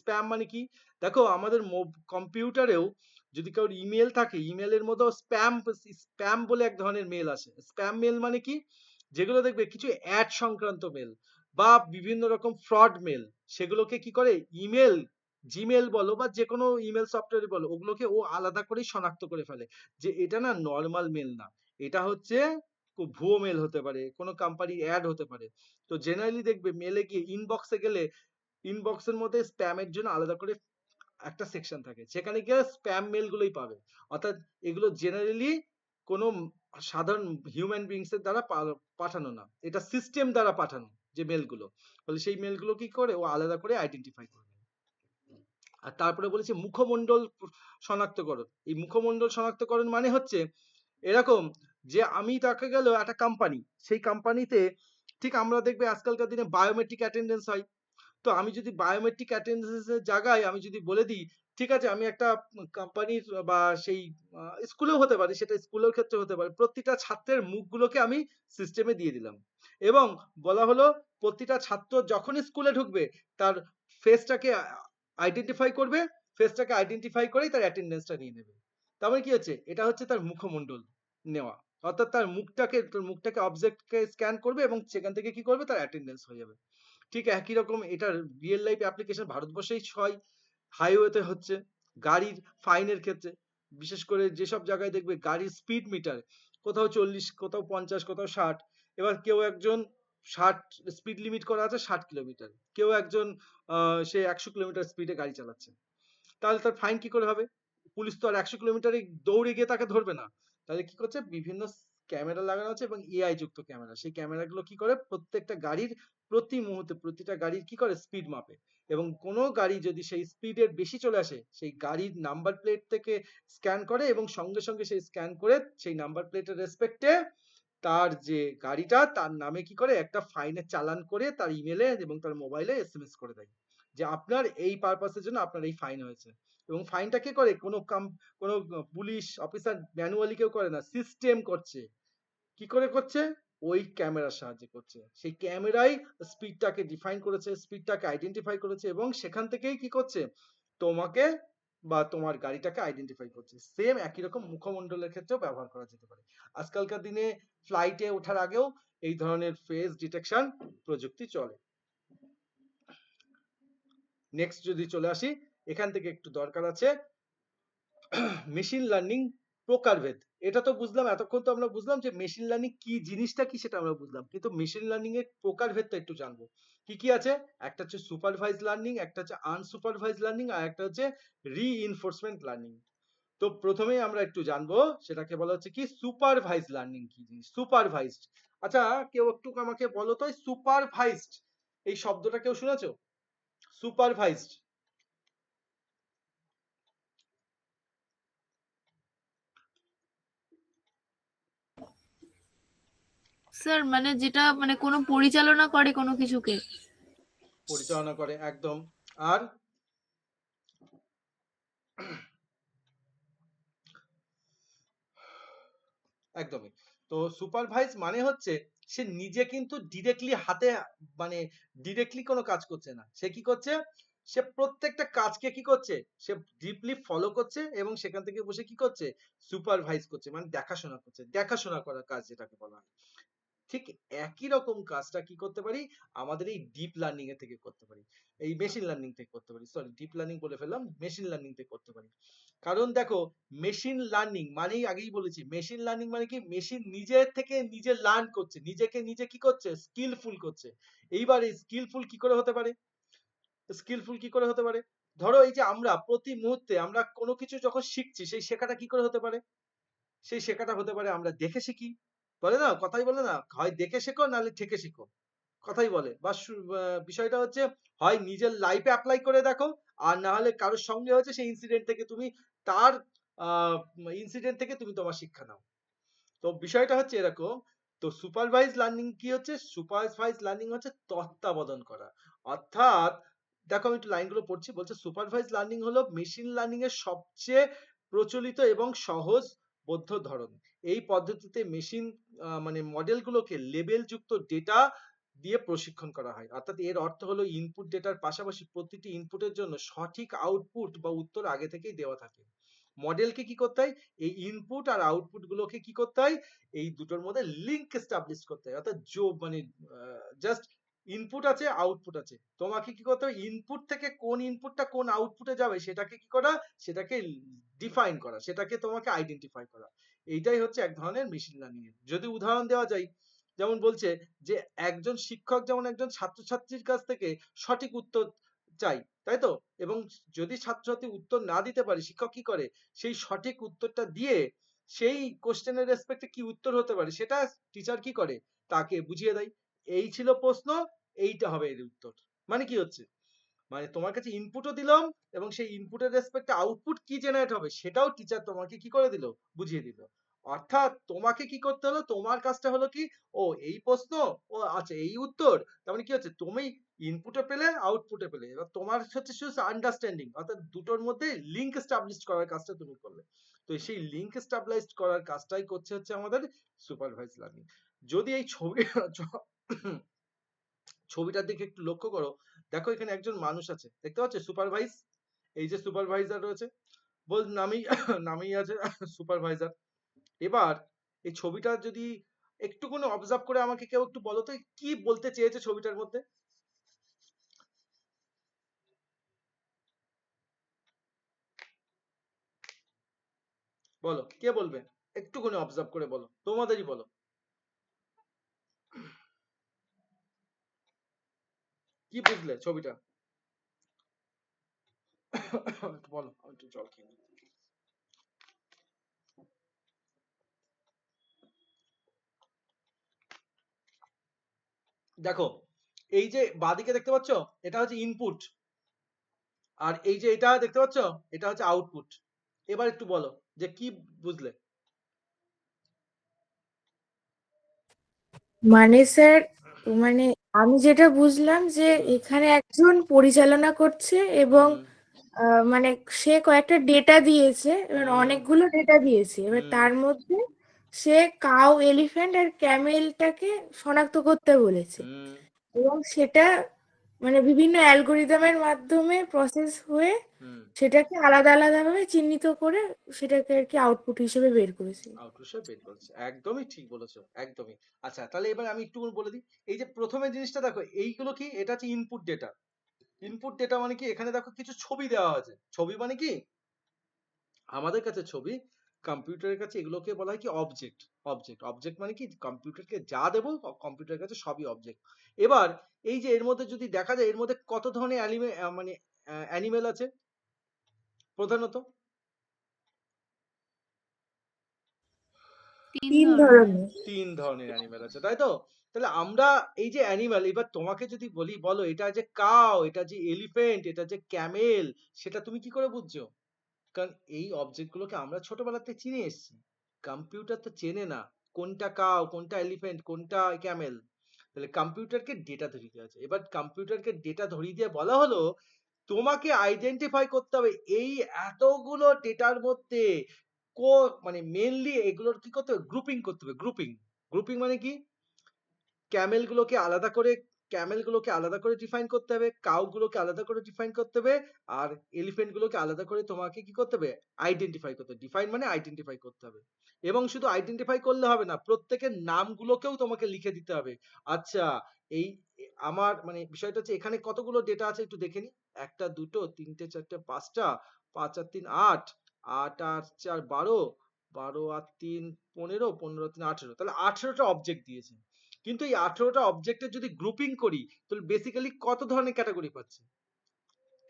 স্প্যাম মানে কি? দেখো আমাদের কম্পিউটারেও যদি কারোর ইমেল থাকে, ইমেলের মধ্যেও স্প্যাম স্প্যাম বলে এক ধরনের মেল আসে। স্প্যাম মেল মানে কি? যেগুলো দেখবে কিছু অ্যাড সংক্রান্ত মেল বা বিভিন্ন রকম ফ্রড মেল, সেগুলোকে কি করে ইমেল, জিমেল বলো বা যে কোনো ইমেল সফটওয়্যার বলো, ওগুলোকে ও আলাদা করেই শনাক্ত করে ফেলে যে এটা না নর্মাল মেল না, এটা হচ্ছে ভুয়ো মেল হতে পারে, কোনো কোম্পানির অ্যাড হতে পারে। তো জেনারেলি দেখবে মেলে গিয়ে ইনবক্সে গেলে ইনবক্সের মধ্যে স্প্যামের জন্য আলাদা করে একটা সেকশন থাকে, সেখানে গিয়ে স্প্যাম মেল গুলোই পাবে। অর্থাৎ এগুলো জেনারেলি কোনো সাধারণ হিউম্যান বিংস এর দ্বারা পাঠানো না, এটা সিস্টেম দ্বারা পাঠানো যে মেলগুলো, ফলে সেই মেলগুলো কি করে ও আলাদা করে আইডেন্টিফাই করবে। আর তারপরে বলেছে মুখমণ্ডল শনাক্তকরণ। এই মুখমণ্ডল শনাক্তকরণ মানে হচ্ছে এরকম যে আমি তাকে গেল একটা কোম্পানি, সেই কোম্পানিতে ঠিক আমরা দেখবে আজকালকার দিনে বায়োমেট্রিক অ্যাটেন্ডেন্স হয়। তো আমি যদি বায়োমেট্রিক অ্যাটেন্ডেন্সের জায়গায় আমি যদি বলে দিই ঠিক আছে আমি একটা কোম্পানির বা সেই স্কুলেও হতে পারে, সেটা স্কুলের ক্ষেত্রে হতে পারে, প্রতিটা ছাত্রের মুখগুলোকে আমি সিস্টেমে দিয়ে দিলাম এবং বলা হলো প্রতিটা ছাত্র যখন স্কুলে ঢুকবে তার ফেসটাকে আইডেন্টিফাই করবে, ফেসটাকে আইডেন্টিফাই করেই তার অ্যাটেন্ডেন্সটা নিয়ে নেবে। তার মানে কি হচ্ছে, এটা হচ্ছে তার মুখমণ্ডল নেওয়া, অর্থাৎ তার মুখটাকে অবজেক্টকে স্ক্যান করবে এবং সেখান থেকে কি করবে, তার অ্যাটেন্ডেন্স হয়ে যাবে। ঠিক একই রকম এটার রিয়েল লাইফ অ্যাপ্লিকেশন ভারতবর্ষেই হয়, হাইওয়েতে হচ্ছে, গাড়ির ফাইনের ক্ষেত্রে, বিশেষ করে যেসব জায়গায় দেখবে গাড়ির স্পিড মিটার কোথাও 40, কোথাও 50, কোথাও 60, এবার কেউ একজন 60 স্পিড লিমিট করা আছে 60 কিলোমিটার, কেউ একজন সে 100 কিলোমিটার স্পিডে গাড়ি চালাচ্ছে, তাহলে তার ফাইন কি করে হবে? পুলিশ তো আর 100 কিলোমিটারে দৌড়ে গিয়ে তাকে ধরবে না। তাহলে কি করছে, বিভিন্ন ক্যামেরা লাগানো আছে এবং এআই যুক্ত ক্যামেরা, সেই ক্যামেরাগুলো কি করে প্রত্যেকটা গাড়ির প্রতি মুহূর্তে প্রতিটা গাড়ির কি করে স্পিড মাপে, এবং কোনো গাড়ি যদি সেই স্পিডের বেশি চলে আসে সেই গাড়ির নাম্বার প্লেট থেকে স্ক্যান করে এবং সঙ্গে সঙ্গে সেই স্ক্যান করে সেই নাম্বার প্লেটের রেসপেক্টে তার যে গাড়িটা তার নামে কি করে একটা ফাইনের চালান করে তার ইমেলে এবং তার মোবাইলে এসএমএস করে দেয় যে আপনার এই পারপাসের জন্য আপনার এই ফাইন হয়েছে। এবং ফাইনটা কে করে, কোনো পুলিশ অফিসার ম্যানুয়ালি কেউ করে না, সিস্টেম করছে। কি করে করছে? ওই ক্যামেরার সাহায্যে করছে। সেই ক্যামেরাই স্পিডটাকে ডিফাইন করেছে, স্পিডটাকে আইডেন্টিফাই করেছে এবং সেখান থেকেই কি করছে, তোমাকে বা তোমার গাড়িটাকে আইডেন্টিফাই করছে। সেম একই রকম মুখমণ্ডলের ক্ষেত্রেও ব্যবহার করা যেতে পারে। আজকালকার দিনে ফ্লাইটে ওঠার আগেও এই ধরনের ফেস ডিটেকশন প্রযুক্তি চলে। নেক্সট যদি চলে আসি, এখান থেকে একটু দরকার আছে মেশিন লার্নিং প্রকারভেদ। এটা তো বুঝলাম, এতক্ষণ তো আমরা বুঝলাম যে মেশিন লার্নিং কি জিনিসটা কি সেটা আমরা বুঝলাম, কিন্তু মেশিন লার্নিং এর প্রকারভেদটা একটু জানবো। কি কি আছে? একটা হচ্ছে সুপারভাইজ লার্নিং, একটা হচ্ছে আনসুপারভাইজ লার্নিং, আর একটা হচ্ছে রিইনফোর্সমেন্ট লার্নিং। তো প্রথমেই আমরা একটু জানবো সেটাকে বলা হচ্ছে কি সুপারভাইজ লার্নিং কি জিনিস। সুপারভাইজড, আচ্ছা কেউ একটু আমাকে বলো তো সুপারভাইজড এই শব্দটা কেউ শুনেছো? সুপারভাইজড স্যার মানে যেটা মানে কোনো পরিচালনা করে কোনো কিছুকে। পরিচালনা করে, একদম। আর একদমই। তো সুপারভাইজ মানে হচ্ছে সে নিজে কিন্তু ডিরেক্টলি হাতে মানে ডিরেক্টলি কোনো কাজ করছে না। সে কি করছে? সে প্রত্যেকটা কাজকে কি করছে? সে ডিপলি ফলো করছে এবং সেখান থেকে বসে কি করছে? সুপারভাইজ করছে। মানে দেখাশোনা করছে। দেখাশোনা করার কাজ যেটাকে বলা হয়। ঠিক একই রকম কাজটা কি করতে পারি? আমাদের এই ডিপ লার্নিং এর থেকে করতে পারি। এই মেশিন লার্নিং থেকে করতে পারি। সরি, ডিপ লার্নিং বলে ফেললাম। মেশিন লার্নিং থেকে করতে পারি। কারণ দেখো, মেশিন লার্নিং মানেই আগেই বলেছি, মেশিন লার্নিং মানে কি? মেশিন নিজের থেকে নিজে লার্ন করছে, নিজেকে নিজে কি করছে? স্কিলফুল করছে। এইবার এই স্কিলফুল কি করে হতে পারে? স্কিলফুল কি করে হতে পারে? ধরো এই যে আমরা প্রতি মুহূর্তে আমরা কোনো কিছু যখন শিখছি, সেই শেখাটা কি করে হতে পারে? সেই শেখাটা হতে পারে আমরা দেখে শিখি। বলে না, কথাই বলে না, হয় দেখে শেখো নাহলে ঠেকে শেখো। কথাই বলে বা বিষয়টা হচ্ছে, হয় নিজের লাইফে অ্যাপ্লাই করে দেখো, আর না হলে কারোর সঙ্গে হচ্ছে সেই ইনসিডেন্ট থেকে তুমি তার ইনসিডেন্ট থেকে তুমি তোমার শিক্ষা নাও। তো বিষয়টা হচ্ছে এরকম। তো সুপারভাইজ লার্নিং কি হচ্ছে? সুপারভাইজ লার্নিং হচ্ছে তত্ত্বাবধান করা। অর্থাৎ দেখো, আমি একটু লাইনগুলো পড়ছি। বলছে সুপারভাইজ লার্নিং হলো মেশিন লার্নিং এর সবচেয়ে প্রচলিত এবং সহজ বোধ্য ধরন। এই পদ্ধতিতে মেশিন মানে মডেলগুলোকে লেবেল যুক্ত ডেটা দিয়ে প্রশিক্ষণ করা হয়। অর্থাৎ এর অর্থ হলো ইনপুট ডেটার পাশাপাশি প্রতিটি ইনপুটের জন্য সঠিক আউটপুট বা উত্তর আগে থেকেই দেওয়া থাকে। মডেলকে কি করতে হয়? এই ইনপুট আর আউটপুট গুলোকে কি করতে হয়? এই দুটোর মধ্যে লিঙ্ক এস্টাবলিশ করতে হয়। অর্থাৎ মানে জাস্ট ইনপুট আছে, আউটপুট আছে, তোমাকে কি করতে হবে? ইনপুট থেকে কোন ইনপুটটা কোন আউটপুটে যাবে সেটাকে কি করা? সেটাকে ডিফাইন করা, সেটাকে তোমাকে আইডেন্টিফাই করা। এইটাই হচ্ছে এক ধরনের মেশিন লার্নিং এর। যদি উদাহরণ দেওয়া যায়, যেমন বলছে যে একজন শিক্ষক যেমন একজন ছাত্রছাত্রীর কাছ থেকে সঠিক উত্তর চাই, তাই তো? এবং যদি ছাত্রছাত্রী উত্তর না দিতে পারে, শিক্ষক কি করে? সেই সঠিক উত্তরটা দিয়ে সেই কোশ্চেনের রেসপেক্টে কি উত্তর হতে পারে সেটা টিচার কি করে? তাকে বুঝিয়ে দেয়। এই ছিল প্রশ্ন, এইটা হবে এর উত্তর। মানে কি হচ্ছে? মানে তোমার কাছে ইনপুটও দিলাম এবং সেই ইনপুটের রেসপেক্টে আউটপুট কি জেনারেট হবে সেটাও টিচার তোমাকে কি করে দিল? বুঝিয়ে দিল। অর্থাৎ তোমাকে কি করতে হলো? তোমার কাজটা হলো কি? ও এই প্রশ্ন, ও আচ্ছা এই উত্তর। তার মানে কি হচ্ছে? তুমি ইনপুটে পেলে, আউটপুটে পেলে। এবার তোমার হচ্ছে শুধু আন্ডারস্ট্যান্ডিং, অর্থাৎ দুটোর মধ্যে লিঙ্ক এস্টাবলিশ করার কাজটা তুমি করলে। তো সেই লিঙ্ক এস্টাবলিশ করার কাজটাই করছে হচ্ছে আমাদের সুপারভাইজ লার্নিং। যদি এই ছবিটার দিকে একটু লক্ষ্য করো, দেখো এখানে একজন মানুষ আছে, দেখতে পাচ্ছ? সুপারভাইজ, এই যে সুপারভাইজার রয়েছে, বল নামেই নামেই আছে সুপারভাইজার। এবার এই ছবিটা যদি একটুখানি অবজার্ভ করে আমাকে কেউ একটু বলো তো কি বলতে চেয়েছে ছবিটার মধ্যে? বলো, কে বলবে? একটুখানি অবজার্ভ করে বলো, তোমাদেরই বলো, কি বুঝলে ছবিটা? একটু বলো, আমি একটু জল খেয়ে নিই। দেখো, এই যে বাঁদিকে দেখতে পাচ্ছ, এটা হচ্ছে ইনপুট, আর এই যে এটা দেখতে পাচ্ছ, এটা হচ্ছে আউটপুট। এবার একটু বলো যে কি বুঝলে? মানে স্যার, মানে আমি যেটা বুঝলাম যে এখানে একজন পরিচালনা করছে এবং হুম মানে সে কয়েকটা ডেটা দিয়েছে, এবার হুম অনেকগুলো ডেটা দিয়েছে, এবার হুম তার মধ্যে সে কাউ, এলিফ্যান্ট আর ক্যামেলটাকে শনাক্ত করতে বলেছে হুম এবং সেটা মানে বিভিন্ন অ্যালগোরিদমের মাধ্যমে প্রসেস হয়ে হুম সেটাকে আলাদা আলাদাভাবে চিহ্নিত করে সেটাকে আর কি আউটপুট হিসেবে বের করেছে। আউটপুট বের করছে, একদমই ঠিক বলেছো, একদমই। আচ্ছা, তাহলে এবার আমি একটু বলে দিই। এই যে প্রথমে জিনিসটা দেখো, এইগুলো কি? এটা হচ্ছে ইনপুট ডেটা। ইনপুট ডেটা মানে কি? এখানে দেখো কিছু ছবি দেওয়া আছে। ছবি মানে কি? আমাদের কাছে ছবি, কম্পিউটারের কাছে এগুলোকে বলা হয় কি? অবজেক্ট। অবজেক্ট, অবজেক্ট মানে কি? কম্পিউটারকে যা দেবো কম্পিউটারের কাছে সবই অবজেক্ট। এবার এই যে এর মধ্যে যদি দেখা যায়, এর মধ্যে কত ধরনের মানে অ্যানিমেল আছে প্রধানত? তিন তিন ধরনের। ধরনের। 3 ধরনের অ্যানিমেল আছে, তাই তো? তাহলে আমরা এই যে অ্যানিমেল, এবার তোমাকে যদি বলি, বলো এটা যে কাউ, এটা যে এলিফ্যান্ট, এটা যে ক্যামেল, সেটা তুমি কি করে বুঝছো? কারণ এই অবজেক্ট গুলোকে আমরা ছোটবেলাতে চিনে এসেছি। কম্পিউটার তো চেনে না কোনটা কাউ, কোনটা এলিফ্যান্ট, কোনটা ক্যামেল। তাহলে কম্পিউটারকে ডেটা ধরিয়ে দেওয়া আছে। এবার কম্পিউটারকে ডেটা ধরিয়ে দিয়ে বলা হলো তোমাকে আইডেন্টিফাই করতে হবে এই এতগুলো ডেটার মধ্যে মানে মেইনলি এগুলোর কি করতে হবে, গ্রুপিং করতে হবে। গ্রুপিং মানে কি, ক্যামেলগুলোকে আলাদা করে ডিফাইন করতে হবে, কাউগুলোকে আলাদা করে ডিফাইন করতে হবে, আর এলিফ্যান্ট গুলোকে আলাদা করে তোমাকে কি করতে হবে, আইডেন্টিফাই করতে হবে। ডিফাইন মানে আইডেন্টিফাই করতে হবে। এবং শুধু আইডেন্টিফাই করলে হবে না, প্রত্যেকের নামগুলোকেও তোমাকে লিখে দিতে হবে। আচ্ছা, এই আমার মানে বিষয়টা হচ্ছে এখানে কতগুলো ডেটা আছে একটু দেখে নি। 1 টা 2 টো 3 টে 4 টে 5 টা, 5 আর 3 8, 8 আর 4 12, 12 আর 3 15, 15 আর 3 18, তাহলে 18টা অবজেক্ট দিয়েছে। কিন্তু এই 18টা অবজেক্টের যদি গ্রুপিং করি তাহলে বেসিক্যালি কত ধরনের ক্যাটাগরি পাচ্ছি,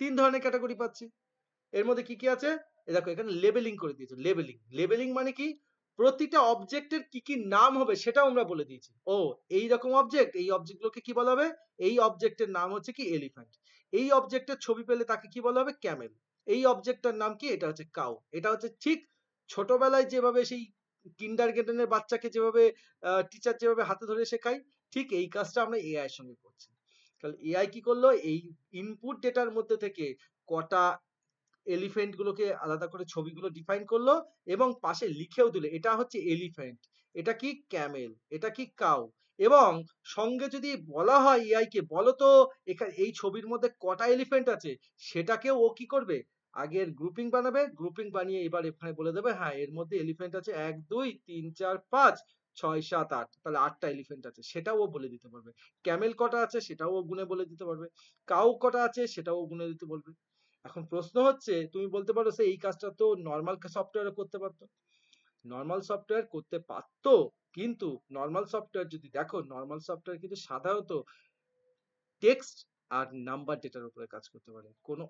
3 ধরনের ক্যাটাগরি পাচ্ছি। এর মধ্যে কি কি আছে, দেখো এখানে লেবেলিং করে দিয়েছে। লেবেলিং মানে কি, প্রতিটা অবজেক্টের কি কি নাম হবে সেটাও আমরা বলে দিয়েছি। ও এই রকম অবজেক্ট, এই অবজেক্টগুলোকে কি বলা হবে, এই অবজেক্টের নাম হচ্ছে কি এলিফ্যান্ট। এই অবজেক্টের ছবি পেলে তাকে কি বলা হবে, ক্যামেল। এই অবজেক্টটার নাম কি, এটা হচ্ছে কাউ। এটা হচ্ছে ঠিক ছোটবেলায় যেভাবে সেই কিন্ডারগার্টেনের বাচ্চাকে যেভাবে টিচার যেভাবে হাতে ধরে শেখায়, ঠিক এই কাজটা আমরা এআই এর সঙ্গে করছি। তাহলে এআই কি করলো, এই ইনপুট ডেটার মধ্যে থেকে কটা এলিফ্যান্ট গুলোকে আলাদা করে ছবিগুলো ডিফাইন করলো এবং পাশে লিখেও দিল এটা হচ্ছে এলিফ্যান্ট, এটা কি ক্যামেল, এটা কি কাউ। এবং সঙ্গে যদি বলা হয় এআই কে বলো তো এখানে এই ছবির মধ্যে কটা এলিফ্যান্ট আছে, সেটাকেও ও কি করবে, আগের গ্রুপিং বানাবে, গ্রুপিং বানিয়ে এবার এখানে বলে দেবে হ্যাঁ এর মধ্যে এলিফ্যান্ট আছে 1 2 3 4 5 6 7 8, তাহলে 8টা এলিফ্যান্ট আছে সেটাও ও বলে দিতে পারবে। ক্যামেল কটা আছে সেটাও ও গুনে বলে দিতে পারবে। কাউ কটা আছে সেটাও ও গুনে দিতে বলবে। এখন প্রশ্ন হচ্ছে, তুমি বলতে পারো সে এই কাজটা তো নর্মাল সফটওয়্যারে করতে পারতো। নর্মাল সফটওয়্যার করতে পারতো, কিন্তু নর্মাল সফটওয়্যার যদি দেখো, নর্মাল সফটওয়্যার কিন্তু সাধারণত টেক্সট আর নাম্বার ডেটার উপরে কাজ করতে পারে। কোনো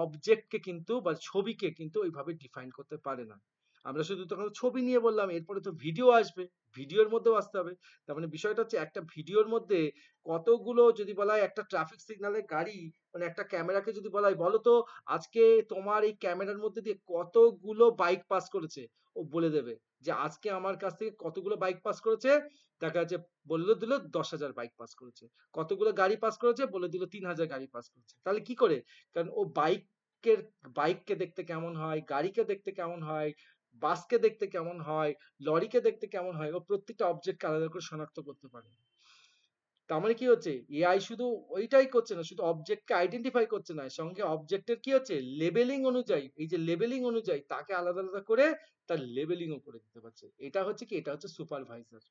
অবজেক্টকে কিন্তু বা ছবিকে কিন্তু ওইভাবে ডিফাইন করতে পারে না। আমরা শুধু তখন ছবি নিয়ে বললাম, এরপরে তো ভিডিও আসবে, ভিডিওর মধ্যেও আসতে হবে। তার মানে বিষয়টা হচ্ছে একটা ভিডিওর মধ্যে কতগুলো, যদি বলা হয় একটা ট্রাফিক সিগন্যালের গাড়ি, মানে একটা ক্যামেরাকে যদি বলা হয় বলো তো আজকে তোমার এই ক্যামেরার মধ্যে দিয়ে কতগুলো বাইক পাস করেছে, ও বলে দেবে যে আজকে আমার কাছ থেকে কতগুলো বাইক পাস করেছে। দেখা যাচ্ছে বললো দিল 10,000 বাইক পাস করেছে। কতগুলো গাড়ি পাস করেছে, বলে দিল 3,000 গাড়ি পাস করেছে। তাহলে কি করে, কারণ ও বাইককে দেখতে কেমন হয়, গাড়িকে দেখতে কেমন হয়, বাসকে দেখতে কেমন হয়, লরিকে দেখতে কেমন হয়, ও প্রত্যেকটা অবজেক্টকে আলাদা করে শনাক্ত করতে পারে। তার মানে কি হচ্ছে, এআই শুধু ওইটাই করছে না, শুধু অবজেক্টকে আইডেন্টিফাই করছে না, সঙ্গে অবজেক্টের কি হচ্ছে লেবেলিং অনুযায়ী, এই যে লেবেলিং অনুযায়ী তাকে আলাদা আলাদা করে তার লেবেলিংও করে দিতে পারছে। এটা হচ্ছে কি, এটা হচ্ছে সুপারভাইজার।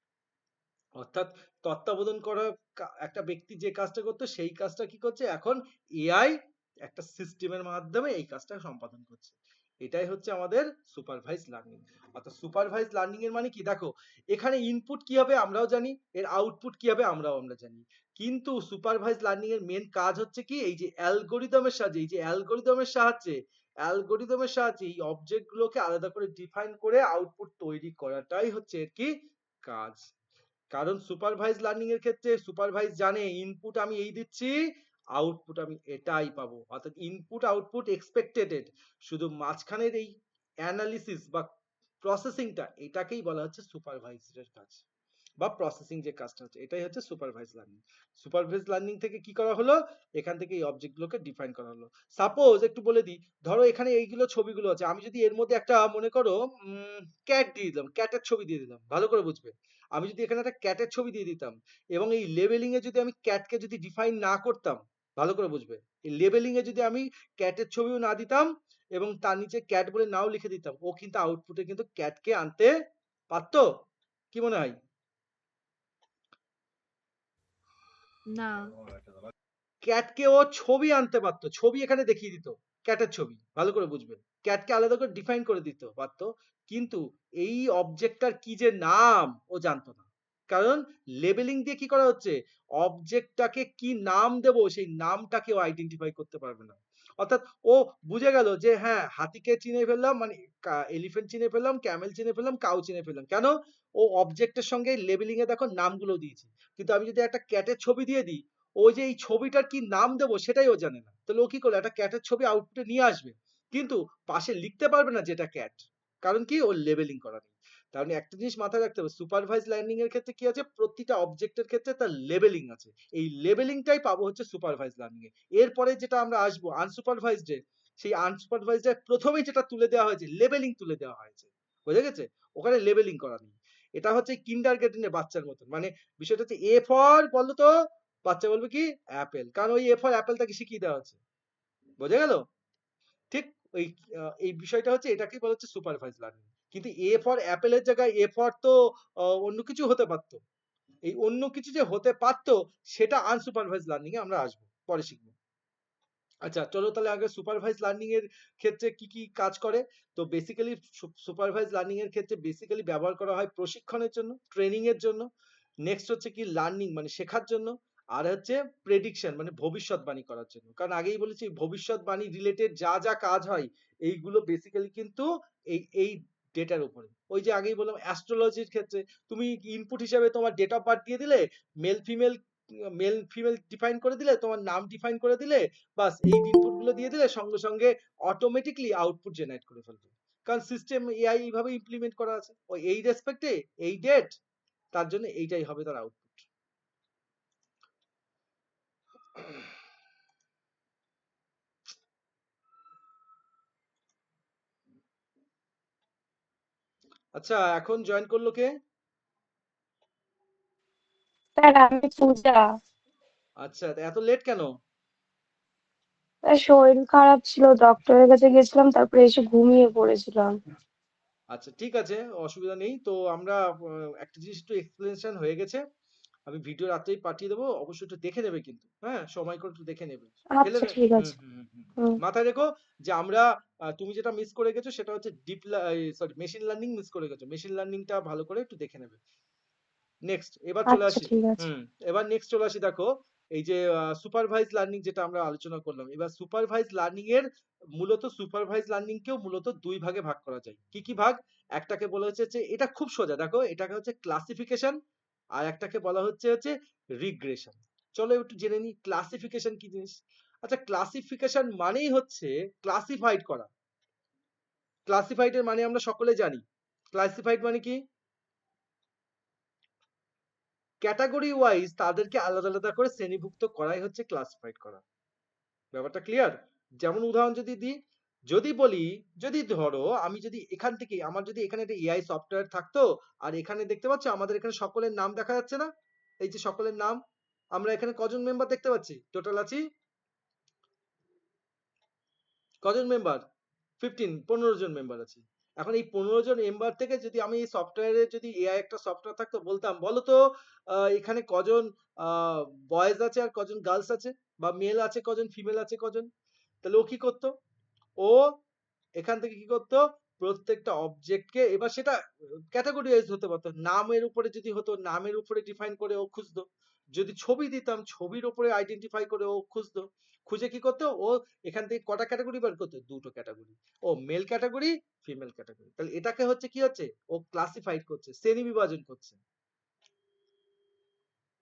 অর্থাৎ তত্ত্বাবধান করা একটা ব্যক্তি যে কাজটা করতো সেই কাজটা কি করছে এখন এআই একটা সিস্টেমের মাধ্যমে এই কাজটা সম্পাদন করছে। এটাই হচ্ছে আমাদের সুপারভাইজ লার্নিং। অর্থাৎ সুপারভাইজ লার্নিং এর মানে কি, দেখো এখানে ইনপুট কি হবে আমরাও জানি, এর আউটপুট কি হবে আমরা জানি, কিন্তু সুপারভাইজ লার্নিং এর মেন কাজ হচ্ছে কি, এই যে অ্যালগোরিদমের সাহায্যে এই অবজেক্ট গুলোকে আলাদা করে ডিফাইন করে আউটপুট তৈরি করাটাই হচ্ছে এর কি কাজ। কারণ সুপারভাইজ লার্নিং এর ক্ষেত্রে সুপারভাইজ জানে ইনপুট আমি এই দিচ্ছি, আউটপুট আমি এটাই পাবো। অর্থাৎ ইনপুট আউটপুট এক্সপেক্টেড, শুধু মাঝখানের এই অ্যানালিসিস বা প্রসেসিংটা, এটাকেই বলা হচ্ছে সুপারভাইজারের কাজ বা প্রসেসিং যে কাজটা হচ্ছে, এটাই হচ্ছে সুপারভাইজ লার্নিং। সুপারভাইজ লার্নিং থেকে কি করা হলো, এখান থেকে এই অবজেক্ট গুলোকে ডিফাইন করা হলো। সাপোজ একটু বলে দিই, ধরো এখানে এইগুলো ছবিগুলো আছে, আমি যদি এর মধ্যে একটা মনে করো ক্যাট দিয়ে দিলাম, ক্যাটের ছবি দিয়ে দিলাম, ভালো করে বুঝবে। আমি যদি এখানে একটা ক্যাটের ছবি দিয়ে দিতাম এবং এই লেবেলিং এ যদি আমি ক্যাটকে যদি ডিফাইন না করতাম, ভালো করে বুঝবে, এই লেবেলিং এ যদি আমি ক্যাটের ছবিও না দিতাম এবং তার নিচে ক্যাট বলে নাও লিখে দিতাম, ও কিন্তু আউটপুটে কিন্তু ক্যাটকে আনতে পারতো। কি মনে হয়? না। ক্যাটকে ও ছবি আনতে পারতো, ছবি এখানে দেখিয়ে দিত, ক্যাটের ছবি, ভালো করে বুঝবে, ক্যাটকে আলাদা করে ডিফাইন করে দিতে পারতো, কিন্তু এই অবজেক্টটার কি যে নাম ও জানতো না। কারণ লেবেলিং দিয়ে কি করা হচ্ছে, অবজেক্টটাকে কি নাম দেব সেই নামটাকে ও আইডেন্টিফাই করতে পারবে না। অর্থাৎ ও বুঝে গেল যে হ্যাঁ হাতিকে চিনে ফেললাম, মানে এলিফ্যান্ট চিনে ফেললাম, ক্যামেল চিনে ফেললাম, কাউ চিনে ফেললাম, কেন, ও অবজেক্টের সঙ্গে লেবেলিং এ দেখো নামগুলো দিয়েছি। কিন্তু আমি যদি একটা ক্যাটের ছবি দিয়ে দিই, ও যে এই ছবিটার কি নাম দেবো সেটাই ও জানে না, তাহলে ও কি করলো, একটা ক্যাটের ছবি আউটপুটে নিয়ে আসবে, কিন্তু পাশে লিখতে পারবে না যেটা ক্যাট, কারণ কি ওর লেবেলিং করা নেই। তার মানে একটা জিনিস মাথায় রাখতে হবে, সুপারভাইজ লার্নিং এর ক্ষেত্রে কি আছে, প্রতিটা অবজেক্টের ক্ষেত্রে তার লেবেলিং আছে, এই লেবেলিংটাই পাবো হচ্ছে সুপারভাইজ লার্নিং এ। এরপরে যেটা আমরা আসবো আনসুপারভাইজড এ, সেই আনসুপারভাইজড প্রথমেই যেটা তুলে দেওয়া হয়েছে লেবেলিং তুলে দেওয়া হয়েছে, বুঝে গেছে? ওখানে লেবেলিং করা নেই। এটা হচ্ছে কিন্ডারগার্টেনের বাচ্চার মতন, মানে বিষয়টা হচ্ছে এ ফর বললো তো বাচ্চা বলবে কি অ্যাপেল, কারণ ওই এ ফর অ্যাপেল তাকে শিখিয়ে দেওয়া হচ্ছে, বোঝা গেল? ঠিক ওই এই বিষয়টা হচ্ছে এটাকেই বলা হচ্ছে সুপারভাইজ লার্নিং। কিন্তু এ ফর অ্যাপেলের জায়গায় এ ফর তো অন্য কিছু হতে পারতো। এই অন্য কিছু যে হতে পারতো সেটা আনসুপারভাইজ লার্নিং এ আমরা আসবো, পরে শিখবো। আচ্ছা চলো তাহলে আগে সুপারভাইজ লার্নিং এর ক্ষেত্রে কি কি কাজ করে। তো বেসিক্যালি সুপারভাইজ লার্নিং এর ক্ষেত্রে বেসিক্যালি ব্যবহার করা হয় প্রশিক্ষণের জন্য, ট্রেনিং এর জন্য। নেক্সট হচ্ছে কি লার্নিং মানে শেখার জন্য। আর হচ্ছে প্রেডিকশন মানে ভবিষ্যৎবাণী করার জন্য। কারণ আগেই বলেছি ভবিষ্যৎবাণী রিলেটেড যা যা কাজ হয় এইগুলো বেসিক্যালি কিন্তু এই ডেটার উপরে। ওই যে আগেই বললাম অ্যাস্ট্রোলজির ক্ষেত্রে তুমি ইনপুট হিসাবে তোমার ডেট অফ বার্থ দিয়ে দিলে, male female male female define করে দিলে, তোমার নাম ডিফাইন করে দিলে, বাস এই ইনপুট গুলো দিয়ে দিলে সঙ্গে সঙ্গে অটোমেটিকলি আউটপুট জেনারেট করে ফেলবে। কারণ সিস্টেম এআই এইভাবে ইমপ্লিমেন্ট করা আছে, ওই এই রেসপেক্টে এই ডেট, তার জন্য এইটাই হবে তার আউটপুট। আচ্ছা এখন জয়েন করলো কে? স্যার আমি পূজা। আচ্ছা এত লেট কেন? স্যার শরীর খারাপ ছিল, ডক্টরের কাছে গেছিলাম, তারপরে এসে ঘুমিয়ে পড়েছিলাম। আচ্ছা ঠিক আছে, অসুবিধা নেই। তো আমরা একটা জিনিস একটু এক্সপ্লেনেশন হয়ে গেছে, আমি ভিডিও রাতেই পাঠিয়ে দেবো, অবশ্যই একটু দেখে নেবে কিন্তু, হ্যাঁ সময় করে একটু দেখে নেবে। ফেলে আচ্ছা ঠিক আছে। হুম। মাথায় রেখো যে আমরা তুমি যেটা মিস করে গেছো সেটা হচ্ছে মেশিন লার্নিং মিস করে গেছো, মেশিন লার্নিংটা ভালো করে একটু দেখে নেবে। নেক্সট এবার চলে আচ্ছা আসি। ঠিক আছে। এবার নেক্সট চলে আসি, দেখো এই যে সুপারভাইজ লার্নিং যেটা আমরা আলোচনা করলাম, এবার সুপারভাইজ লার্নিং এর মূলত সুপারভাইজ লার্নিং কেও মূলত দুই ভাগে ভাগ করা যায়। কি কি ভাগ? একটাকে বলা হচ্ছে যে এটা খুব সোজা, দেখো এটাকে হচ্ছে ক্লাসিফিকেশন, আর একটাকে বলা হচ্ছে রিগ্রেশন। চলো একটু জেনে নিই ক্লাসিফিকেশন কি জিনিস। আচ্ছা ক্লাসিফিকেশন মানেই হচ্ছে ক্লাসিফাইড করা। ক্লাসিফাইড এর মানে আমরা সকলে জানি, ক্লাসিফাইড মানে কি ক্যাটাগরি ওয়াইজ তাদেরকে আলাদা আলাদা করে শ্রেণীভুক্ত করাই হচ্ছে ক্লাসিফাইড করা। ব্যাপারটা ক্লিয়ার? যেমন উদাহরণ যদি দিই, যদি বলি, যদি ধরো আমি যদি এখান থেকে আমার যদি এখানে একটা এআই সফটওয়্যার থাকতো, আর এখানে দেখতে পাচ্ছ আমাদের এখানে সকলের নাম দেখা যাচ্ছে না, এই যে সকলের নাম, আমরা এখানে কজন মেম্বার দেখতে পাচ্ছি, টোটাল আছি কজন মেম্বার? 15 জন মেম্বার আছি। এখন এই 15 জন মেম্বার থেকে যদি আমি এই সফটওয়্যারে যদি এআই একটা সফটওয়্যার থাকতো, বলতাম বলো তো এখানে কজন বয়েজ আছে আর কজন গার্লস আছে, বা মেল আছে কজন, ফিমেল আছে কজন, তাহলে ও কি করতো? ও এখান থেকে কি করতো, প্রত্যেকটা অবজেক্টকে, এবার সেটা ক্যাটাগরি ওয়াইজ হতে পারতো, নামের উপরে যদি হতো নামের উপরে ডিফাইন করে ও খুঁজতো, যদি ছবি দিতাম ছবির উপরে আইডেন্টিফাই করে ও খুঁজতো, খুঁজে কি করতো ও এখান থেকে কটা ক্যাটাগরি বার করতো, দুটো ক্যাটাগরি, ও মেল ক্যাটাগরি ফিমেল ক্যাটাগরি। তাহলে এটাকে হচ্ছে কি হচ্ছে, ও ক্লাসিফাইড করছে, শ্রেণী বিভাজন করছে।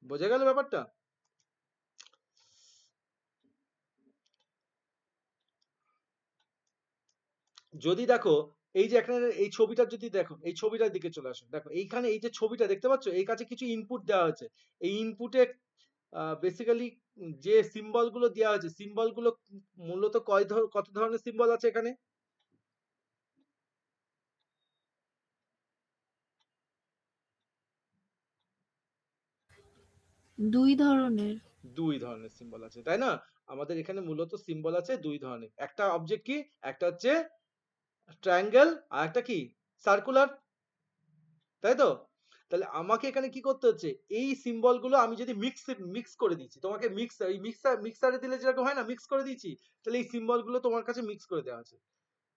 বোঝা গেল ব্যাপারটা? যদি দেখো এই যে এখানে এই ছবিটা যদি দেখো, এই ছবিটার দিকে চলে আসো, দেখো এইখানে এই যে ছবিটা দেখতে পাচ্ছ, এই কাছে কিছু ইনপুট দেওয়া হয়েছে। এই ইনপুটে বেসিক্যালি যে সিম্বল গুলো দেওয়া হয়েছে, সিম্বল গুলো মূলত কত ধরনের সিম্বল আছে এখানে? দুই ধরনের। দুই ধরনের সিম্বল আছে, তাই না? আমাদের এখানে মূলত সিম্বল আছে দুই ধরনের, একটা অবজেক্ট কি, একটা হচ্ছে ট্রায়াঙ্গেল, আর একটা কি সার্কুলার, তাই তো? তাহলে আমাকে এখানে কি করতে হচ্ছে, এই সিম্বল গুলো আমি যদি মিক্স করে দিচ্ছি, তোমাকে মিক্সারে দিলে যেরকম হয় না, মিক্স করে দিচ্ছি, তাহলে এই সিম্বল গুলো তোমার কাছে মিক্স করে দেওয়া আছে।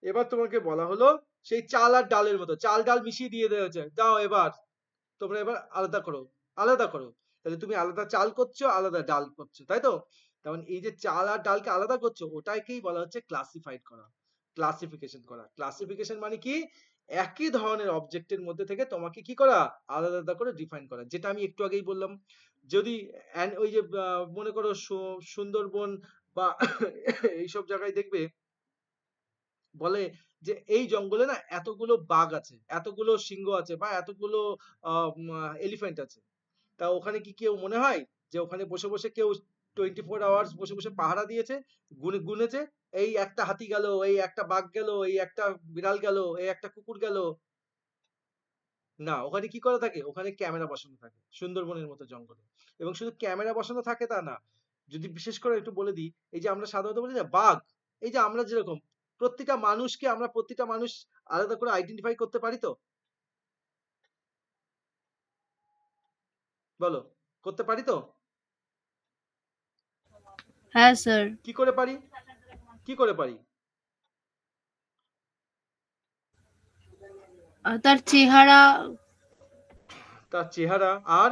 এবার তোমাকে বলা হলো সেই চাল আর ডালের মতো, চাল ডাল মিশিয়ে দিয়ে দেওয়া হচ্ছে, দাও এবার তোমরা এবার আলাদা করো, আলাদা করো। তাহলে তুমি আলাদা চাল করছো আলাদা ডাল করছো, তাই তো? তখন এই যে চাল আর ডালকে আলাদা করছো, ওটাকেই বলা হচ্ছে ক্লাসিফাইড করা, ক্লাসিফিকেশন করা। ক্লাসিফিকেশন মানে কি, একই ধরনের অবজেক্টের মধ্যে থেকে তোমাকে কি করা, আলাদা আলাদা করে ডিফাইন করা, যেটা আমি একটু আগেই বললাম। যদি ওই যে মনে করো সুন্দরবন বা এইসব জায়গায় দেখবে বলে যে এই জঙ্গলে না এতগুলো বাঘ আছে, এতগুলো সিংহ আছে, বা এতগুলো এলিফ্যান্ট আছে। তা ওখানে কি কেউ মনে হয় যে ওখানে বসে বসে কেউ 24 আওয়ার্স বসে বসে পাহারা দিয়েছে, গুনেছে? এই একটা হাতি গেল, এই একটা বাঘ গেল, এই একটা বিড়াল গেল, এই একটা কুকুর গেল। না, ওখানে কি করা থাকে? ওখানে ক্যামেরা বসানো থাকে সুন্দরবনের মতো জঙ্গলে। এবং শুধু ক্যামেরা বসানো থাকে তা না, যদি বিশেষ করে একটু বলে দিই, এই যে আমরা সাধারণত বলি না বাঘ, এই যে আমরা যেরকম প্রতিটা মানুষ আলাদা করে আইডেন্টিফাই করতে পারি তো? বলো, করতে পারি তো? হ্যাঁ স্যার। কি করে পারি? কি করে পারি? তার চেহারা, তার চেহারা আর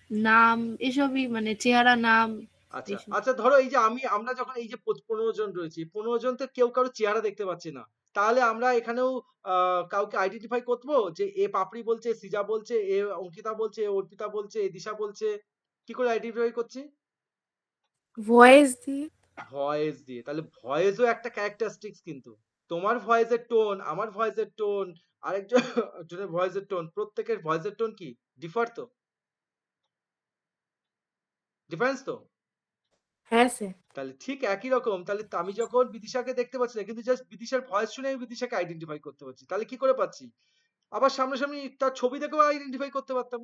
নাম, এসবই, মানে চেহারা, নাম আচ্ছা এসব। আচ্ছা, ধরো এই যে আমরা যখন এই যে 15 জন রয়েছি, 15 জন তো কেউ কারো চেহারা দেখতে পাচ্ছি না, তাহলে আমরা এখানেও কাউকে আইডেন্টিফাই করবো যে এ পাপড়ি বলছে, সিজা বলছে, এ অঙ্কিতা বলছে, এ অর্পিতা বলছে, এ দিশা বলছে? কি করে আইডেন্টিফাই করছি? ভয়েস দিয়ে। ভয়েস দিয়ে। তাহলে ভয়েসও একটা ক্যারেক্টারিস্টিক্স কিন্তু। তোমার ভয়েসের টোন, আমার ভয়েসের টোন, আরেকজন জনের ভয়েসের টোন, প্রত্যেকের ভয়েসের টোন কি ডিফার তো? ডিফারেন্স তো? হ্যাঁ স্যার। তাহলে ঠিক একই রকম, তাহলে আমি যখন বিদিশাকে দেখতে পাচ্ছি না, কিন্তু জাস্ট বিদিশার ভয়েস শুনে আমি বিদিশাকে আইডেন্টিফাই করতে পারছি, তাহলে কি করে পাচ্ছি? আবার সামনাসামনি তার ছবি দেখেও আইডেন্টিফাই করতে পারতাম।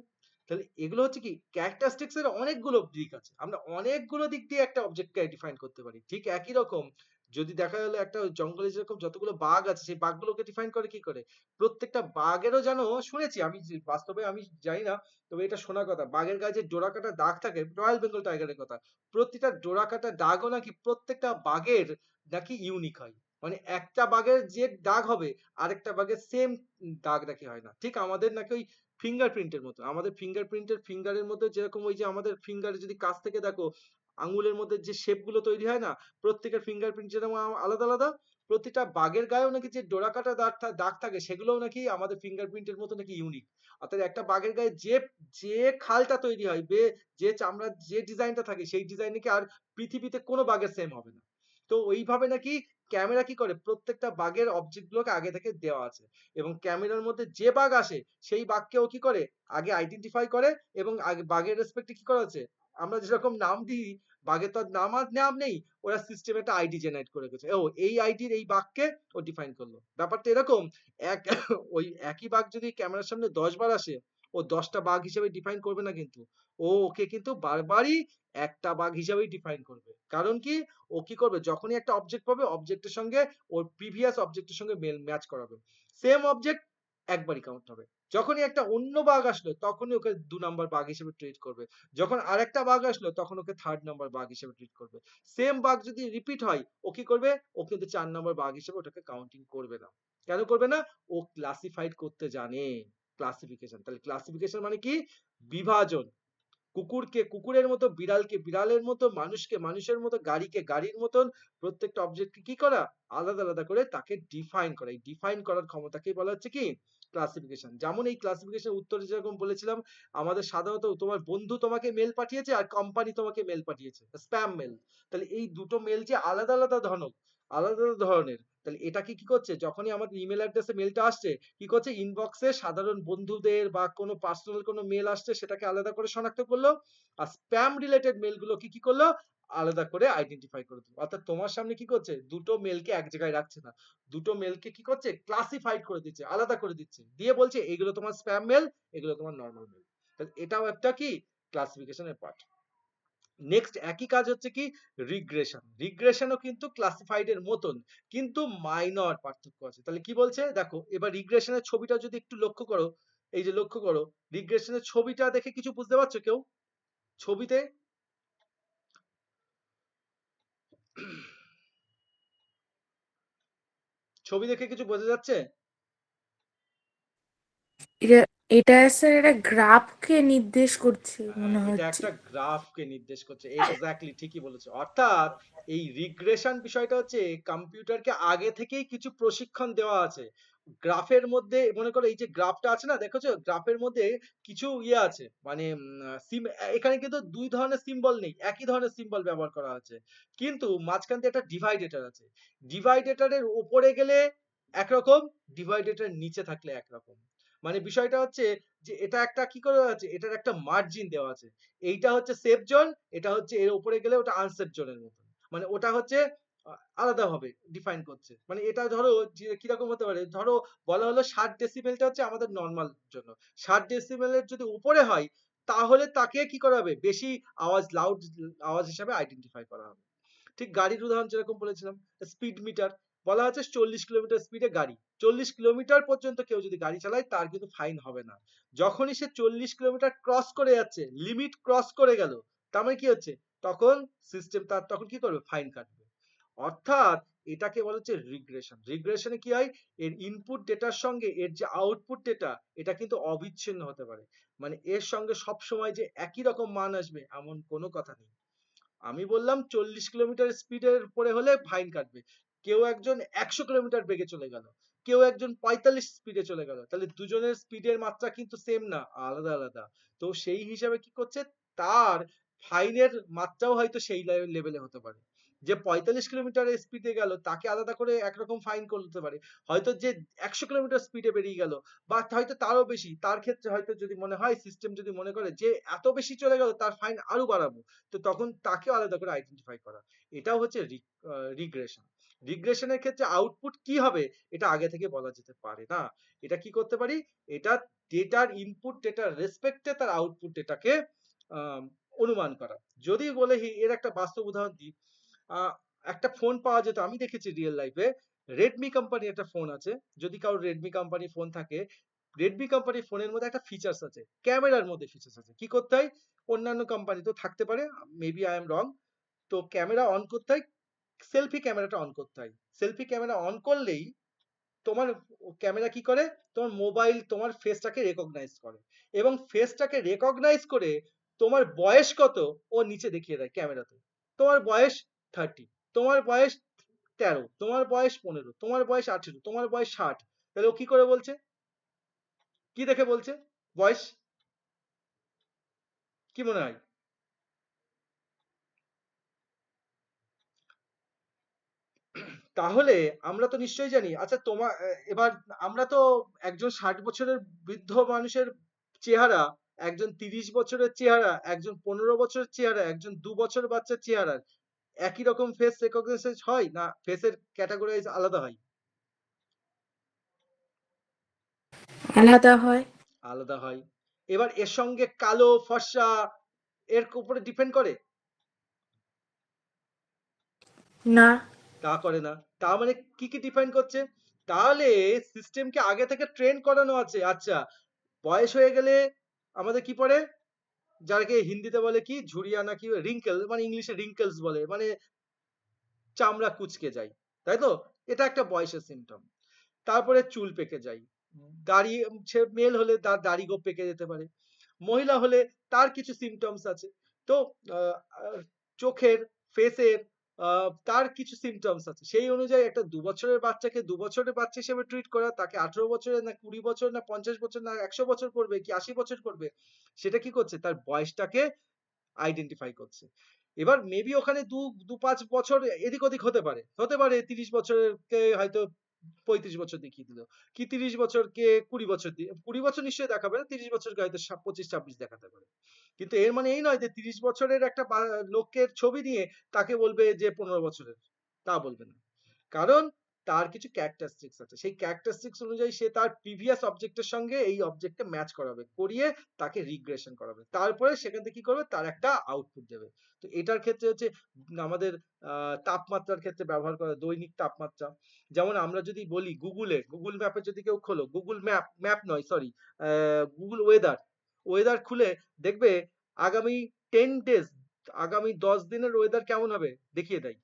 তাহলে এগুলো হচ্ছে কি ক্যারেক্টারিস্টিক্স এর অনেকগুলো দিক আছে, আমরা অনেকগুলো দিক দিয়ে একটা অবজেক্টকে ডিফাইন করতে পারি। ঠিক একই রকম যদি দেখা গেল একটা জঙ্গলে যেরকম যতগুলো বাঘ আছে, সেই বাঘগুলোকে ডিফাইন করে কি করে? প্রত্যেকটা বাঘেরও যেন শুনেছি আমি, বাস্তবে আমি জানি না, তবে এটা শোনা কথা, বাঘের গায়ে যে ডোরা কাটা দাগ থাকে, রয়্যাল বেঙ্গল টাইগারের কথা, প্রতিটা ডোরা কাটা দাগও নাকি প্রত্যেকটা বাঘের নাকি ইউনিক হয়। মানে একটা বাঘের যে দাগ হবে আরেকটা বাঘের সেম দাগ নাকি হয় না। ঠিক আমাদের নাকি ওই ফিঙ্গারপ্রিন্টের মতো, আমাদের ফিঙ্গারের মধ্যে যেরকম ওই যে আমাদের ফিঙ্গারে যদি কাছ থেকে দেখো আঙ্গুলের মধ্যে যে শেপ গুলো তৈরি হয় না, প্রত্যেকের ফিঙ্গারপ্রিন্ট যেরকম আলাদা আলাদা, প্রতিটা বাঘের গায়েও নাকি যে ডোরা কাটা দাগ থাকে সেগুলোও নাকি আমাদের ফিঙ্গারপ্রিন্টের মতো নাকি ইউনিক। অর্থাৎ একটা বাঘের গায়ে যে যে খালটা তৈরি হয়, যে চামড়ার যে ডিজাইনটা থাকে, সেই ডিজাইন নাকি আর পৃথিবীতে কোনো বাঘের সেম হবে না। তো ওইভাবে নাকি ক্যামেরা কি করে, প্রত্যেকটা বাঘের অবজেক্ট গুলোকে আগে থেকে দেওয়া আছে, এবং ক্যামেরার মধ্যে যে বাঘ আসে সেই বাঘকে ও কি করে আগে আইডেন্টিফাই করে, এবং আগে বাঘের রেসপেক্টে কি করা হচ্ছে, আমরা যেরকম নাম দিই, বাঘের তো আর নাম নেই, ওরা সিস্টেম একটা আইডি জেনারেট করে গেছে, ও এই আইডির এই বাঘকে ও ডিফাইন করলো। ব্যাপারটা এরকম, এক ওই একই বাঘ যদি ক্যামেরার সামনে 10 বার আসে, ও 10টা বাঘ হিসেবে ডিফাইন করবে না কিন্তু, ওকে কিন্তু বারবারই একটা বাঘ হিসেবেই ডিফাইন করবে। কারণ কি, ও কি করবে, যখনই একটা অবজেক্ট পাবে অবজেক্টের সঙ্গে ওর প্রিভিয়াস অবজেক্টের সঙ্গে ম্যাচ করাবে, সেম অবজেক্ট একবারই কাউন্ট হবে। যখনই একটা অন্য বাঘ আসলো তখনই ওকে 2 নাম্বার বাঘ হিসেবে ট্রিট করবে, যখন আরেকটা বাঘ আসলো তখন ওকে 3rd নাম্বার বাঘ হিসেবে ট্রিট করবে। সেম বাঘ যদি রিপিট হয় ও কি করবে, ও কিন্তু 4 নাম্বার বাঘ হিসেবে ওটাকে কাউন্টিং করবে না। কেন করবে না? ও ক্লাসিফাইড করতে জানে। ক্লাসিফিকেশন, তাহলে ক্লাসিফিকেশন মানে কি, বিভাজন। কুকুরকে কুকুরের মতো, বিড়ালকে বিড়ালের মতো, মানুষকে মানুষের মতো, গাড়িকে গাড়ির মতন, প্রত্যেকটা অবজেক্টকে কি করা, আলাদা আলাদা করে তাকে ডিফাইন করা। এই ডিফাইন করার ক্ষমতাকেই বলা হচ্ছে কি ক্লাসিফিকেশন। যেমন এই ক্লাসিফিকেশন উত্তরে যেরকম বলেছিলাম, আমাদের সাধারণত তোমার বন্ধু তোমাকে মেল পাঠিয়েছে আর কোম্পানি তোমাকে মেল পাঠিয়েছে, স্প্যাম মেল। তাহলে এই দুটো মেল যে আলাদা আলাদা আলাদা আলাদা ধরনের, তাহলে এটাকে কি করছে, যখনই আমাদের ইমেল অ্যাড্রেসে মেলটা আসছে, কি করছে, ইনবক্সে সাধারণ বন্ধুদের বা কোনো পার্সোনাল কোনো মেল আসছে সেটাকে আলাদা করে শনাক্ত করলো, আর স্প্যাম রিলেটেড মেলগুলো কি করলো, আলাদা করে আইডেন্টিফাই করে দিল। অর্থাৎ তোমার সামনে কি করছে, দুটো মেলকে এক জায়গায় রাখছে না, দুটো মেলকে কি করছে, ক্লাসিফাইড করে দিচ্ছে, আলাদা করে দিচ্ছে, দিয়ে বলছে এগুলো তোমার স্প্যাম মেল, এগুলো তোমার নর্মাল মেল। এটাও একটা কি ক্লাসিফিকেশনের পার্ট। নেক্সট একই কাজ হচ্ছে কি রিগ্রেশনও কিন্তু ক্লাসিফাইড এর মতন, কিন্তু মাইনর পার্থক্য আছে। তাহলে কি বলছে দেখো, এবার রিগ্রেশনের ছবিটা যদি একটু লক্ষ্য করো, এই যে লক্ষ্য করো, রিগ্রেশনের ছবিটা দেখে কিছু বুঝতে পারছো কেউ? ছবিতে ছবি দেখে কিছু বোঝা যাচ্ছে? এটা এটা স্যার একটা গ্রাফকে নির্দেশ করছে মনে এটা হচ্ছে। একটা গ্রাফকে নির্দেশ করছে, এক্স্যাক্টলি ঠিকই বলেছো। অর্থাৎ এই রিগ্রেশন বিষয়টা হচ্ছে কম্পিউটারকে আগে থেকেই কিছু প্রশিক্ষণ দেওয়া আছে। গ্রাফের মধ্যে মনে করো এই যে গ্রাফটা আছে না, দেখেছো গ্রাফের মধ্যে কিছু ইয়ে আছে, মানে এখানে কিন্তু দুই ধরনের সিম্বল নেই, একই ধরনের সিম্বল ব্যবহার করা আছে, কিন্তু মাঝখান দিয়ে একটা ডিভাইডেটর আছে। ডিভাইডেটরের উপরে গেলে একরকম, ডিভাইডেটরের নিচে থাকলে একরকম। মানে বিষয়টা হচ্ছে যে এটা একটা কি করা আছে, এটার একটা মার্জিন দেওয়া আছে, এইটা হচ্ছে সেফ জোন, এটা হচ্ছে এর উপরে গেলে ওটা আনসেফ জোনের মতো। মানে ওটা হচ্ছে আলাদাভাবে ডিফাইন করছে। মানে এটা ধরো যে কিরকম হতে পারে, ধরো বলা হলো 60 ডেসিবেলটা হচ্ছে আমাদের নরমাল জন্য। 60 ডেসিবেলের যদি উপরে হয় তাহলে তাকে কি করা হবে? বেশি আওয়াজ, লাউড আওয়াজ হিসাবে আইডেন্টিফাই করা হবে। ঠিক গাড়ির উদাহরণ যেরকম বলেছিলাম, স্পিড মিটার বলা হচ্ছে 40 কিলোমিটার স্পিডে গাড়ি, 40 কিলোমিটার পর্যন্ত কেউ যদি গাড়ি চালায় তার কিন্তু ফাইন হবে না। যখনই সে 40 কিলোমিটার ক্রস করে যাচ্ছে, লিমিট ক্রস করে গেল, তার মানে কি হচ্ছে, তখন সিস্টেম তার তখন কি করবে? ফাইন কাটবে। অর্থাৎ এটাকে বলা হচ্ছে রিগ্রেশন। রিগ্রেশনে কি হয়, এর ইনপুট ডেটার সঙ্গে এর যে আউটপুট ডেটা এটা কিন্তু অবিচ্ছিন্ন হতে পারে। মানে এর সঙ্গে সব সময় যে একই রকম মান আসবে এমন কোনো কথা নেই। আমি বললাম 40 কিলোমিটার স্পিডের উপরে হলে ফাইন কাটবে, কেউ একজন 100 কিলোমিটার বেগে চলে গেল, কেউ একজন 45 স্পিডে চলে গেল, তাহলে দুজনের স্পিডের মাত্রা কিন্তু সেম না, আলাদা আলাদা। তো সেই হিসাবে কি করছে, তার ফাইনের মাত্রাও হয়তো সেই লেভেলে হতে পারে। যে 45 কিলোমিটার স্পিডে গেল তাকে আলাদা করে একরকম ফাইন করতে পারে, হয়তো যে 100 কিলোমিটার স্পিডে বেরিয়ে গেল বা হয়তো তারও বেশি, তার ক্ষেত্রে হয়তো যদি মনে হয়, সিস্টেম যদি মনে করে যে এত বেশি চলে গেল তার ফাইন আরো বাড়াবো, তো তখন তাকে আলাদা করে আইডেন্টিফাই করা। এটাও হচ্ছে রিগ্রেশন। রিগ্রেশনের ক্ষেত্রে আউটপুট কি হবে এটা আগে থেকে বলা যেতে পারে না। এটা কি করতে পারি, এটা ডেটার ইনপুট ডেটার রেসপেক্টে তার আউটপুট ডেটাকে অনুমান করা। যদি বলে এর একটা বাস্তব উদাহরণ দিই, একটা ফোন পাওয়া যেত, আমি দেখেছি রিয়েল লাইফে, রেডমি কোম্পানির একটা ফোন আছে। যদি কারো রেডমি কোম্পানির ফোন থাকে, রেডমি কোম্পানির ফোনের মধ্যে একটা ফিচার্স আছে, ক্যামেরার মধ্যে ফিচার্স আছে। কি করতে হয়, অন্যান্য কোম্পানি তো থাকতে পারে, মেবি আই এম রং, তো ক্যামেরা অন করতে হয়, সেলফি ক্যামেরাটা অন করতে হয়। সেলফি ক্যামেরা অন করলেই তোমার ক্যামেরা কি করে, তোমার মোবাইল তোমার ফেসটাকে রেকগনাইজ করে, এবং ফেসটাকে রেকগনাইজ করে তোমার বয়স কত ও নিচে দেখিয়ে দেয় ক্যামেরাতে। তোমার বয়স 30, তোমার বয়স 13, তোমার বয়স 15, তোমার বয়স 18, তোমার বয়স 60। তাহলে ও কি করে বলছে, কি দেখে বলছে বয়স? কি মনে হয়? তাহলে আমরা তো নিশ্চয়ই জানি। আচ্ছা তোমার এবার আমরা তো একজন 60 বছরের বৃদ্ধ মানুষের চেহারা, একজন 30 বছরের চেহারা, একজন 15 বছরের চেহারা, একজন 2 বছর বাচ্চার চেহারা একই রকম ফেস রেকগনাইজ হয় না, ফেসের ক্যাটাগরাইজ আলাদা হয়? আলাদা হয়। আলাদা হয়। এবার এর সঙ্গে কালো ফর্সা এর উপরে ডিপেন্ড করে? না। তা করে না। তার মানে কি কি ডিফাইন করছে? তাহলে সিস্টেমকে আগে থেকে ট্রেন করানো আছে। আচ্ছা, বয়স হয়ে গেলে আমাদের কি পড়ে, যাকে হিন্দিতে বলে কি ঝুরিয়া, না কি রিঙ্কেল, মানে ইংলিশে রিঙ্কেলস বলে, মানে চামড়া কুচকে যায়, তাই তো? এটা একটা বয়সের সিমটম। তারপরে চুল পেকে যায়, দাড়ি, মেল হলে তার দাড়ি গোঁফ পেকে যেতে পারে, মহিলা হলে তার কিছু সিমটমস আছে। তো আহ, আহ, চোখের, ফেসের তার কিছু সিমটমস আছে। সেই অনুযায়ী একটা 2 বছরের বাচ্চাকে 2 বছরের বাচ্চা হিসেবে ট্রিট করা, তাকে 18 বছরের না 20 বছর না 50 বছর না 100 বছর করবে কি 80 বছর করবে, সেটা কি করছে, তার বয়সটাকে আইডেন্টিফাই করছে। এবার মেবি ওখানে 2-5 বছর এদিক ওদিক হতে পারে, 30 বছরের কে হয়তো 35 বছর দেখিয়ে দিল, কি 30 বছরকে 20 বছর দিয়ে, 20 বছর নিশ্চয়ই দেখাবে না, 30 বছরকে হয়তো 25-26 দেখাতে পারে। কিন্তু এর মানে এই নয় যে 30 বছরের একটা লোকের ছবি নিয়ে তাকে বলবে যে 15 বছরের, তা বলবে না। কারণ তার কিছু ক্যারেক্টারিস্টিক্স আছে, সেই ক্যারেক্টারিস্টিক্স অনুযায়ী সে তার প্রিভিয়াস অবজেক্টের সঙ্গে এই অবজেক্টকে ম্যাচ করাবে, করিয়ে তাকে রিগ্রেশন করাবে, তারপরে সেখান থেকে কি করবে, তার একটা আউটপুট দেবে। তো এটার ক্ষেত্রে হচ্ছে আমাদের তাপমাত্রার ক্ষেত্রে ব্যবহার করা, দৈনিক তাপমাত্রা। যেমন আমরা যদি বলি গুগল ম্যাপে যদি কেউ খোলো, গুগল ম্যাপ নয় সরি, গুগল ওয়েদার খুলে দেখবে আগামী 10 ডেজ, আগামী 10 দিনের ওয়েদার কেমন হবে দেখিয়ে দেয়।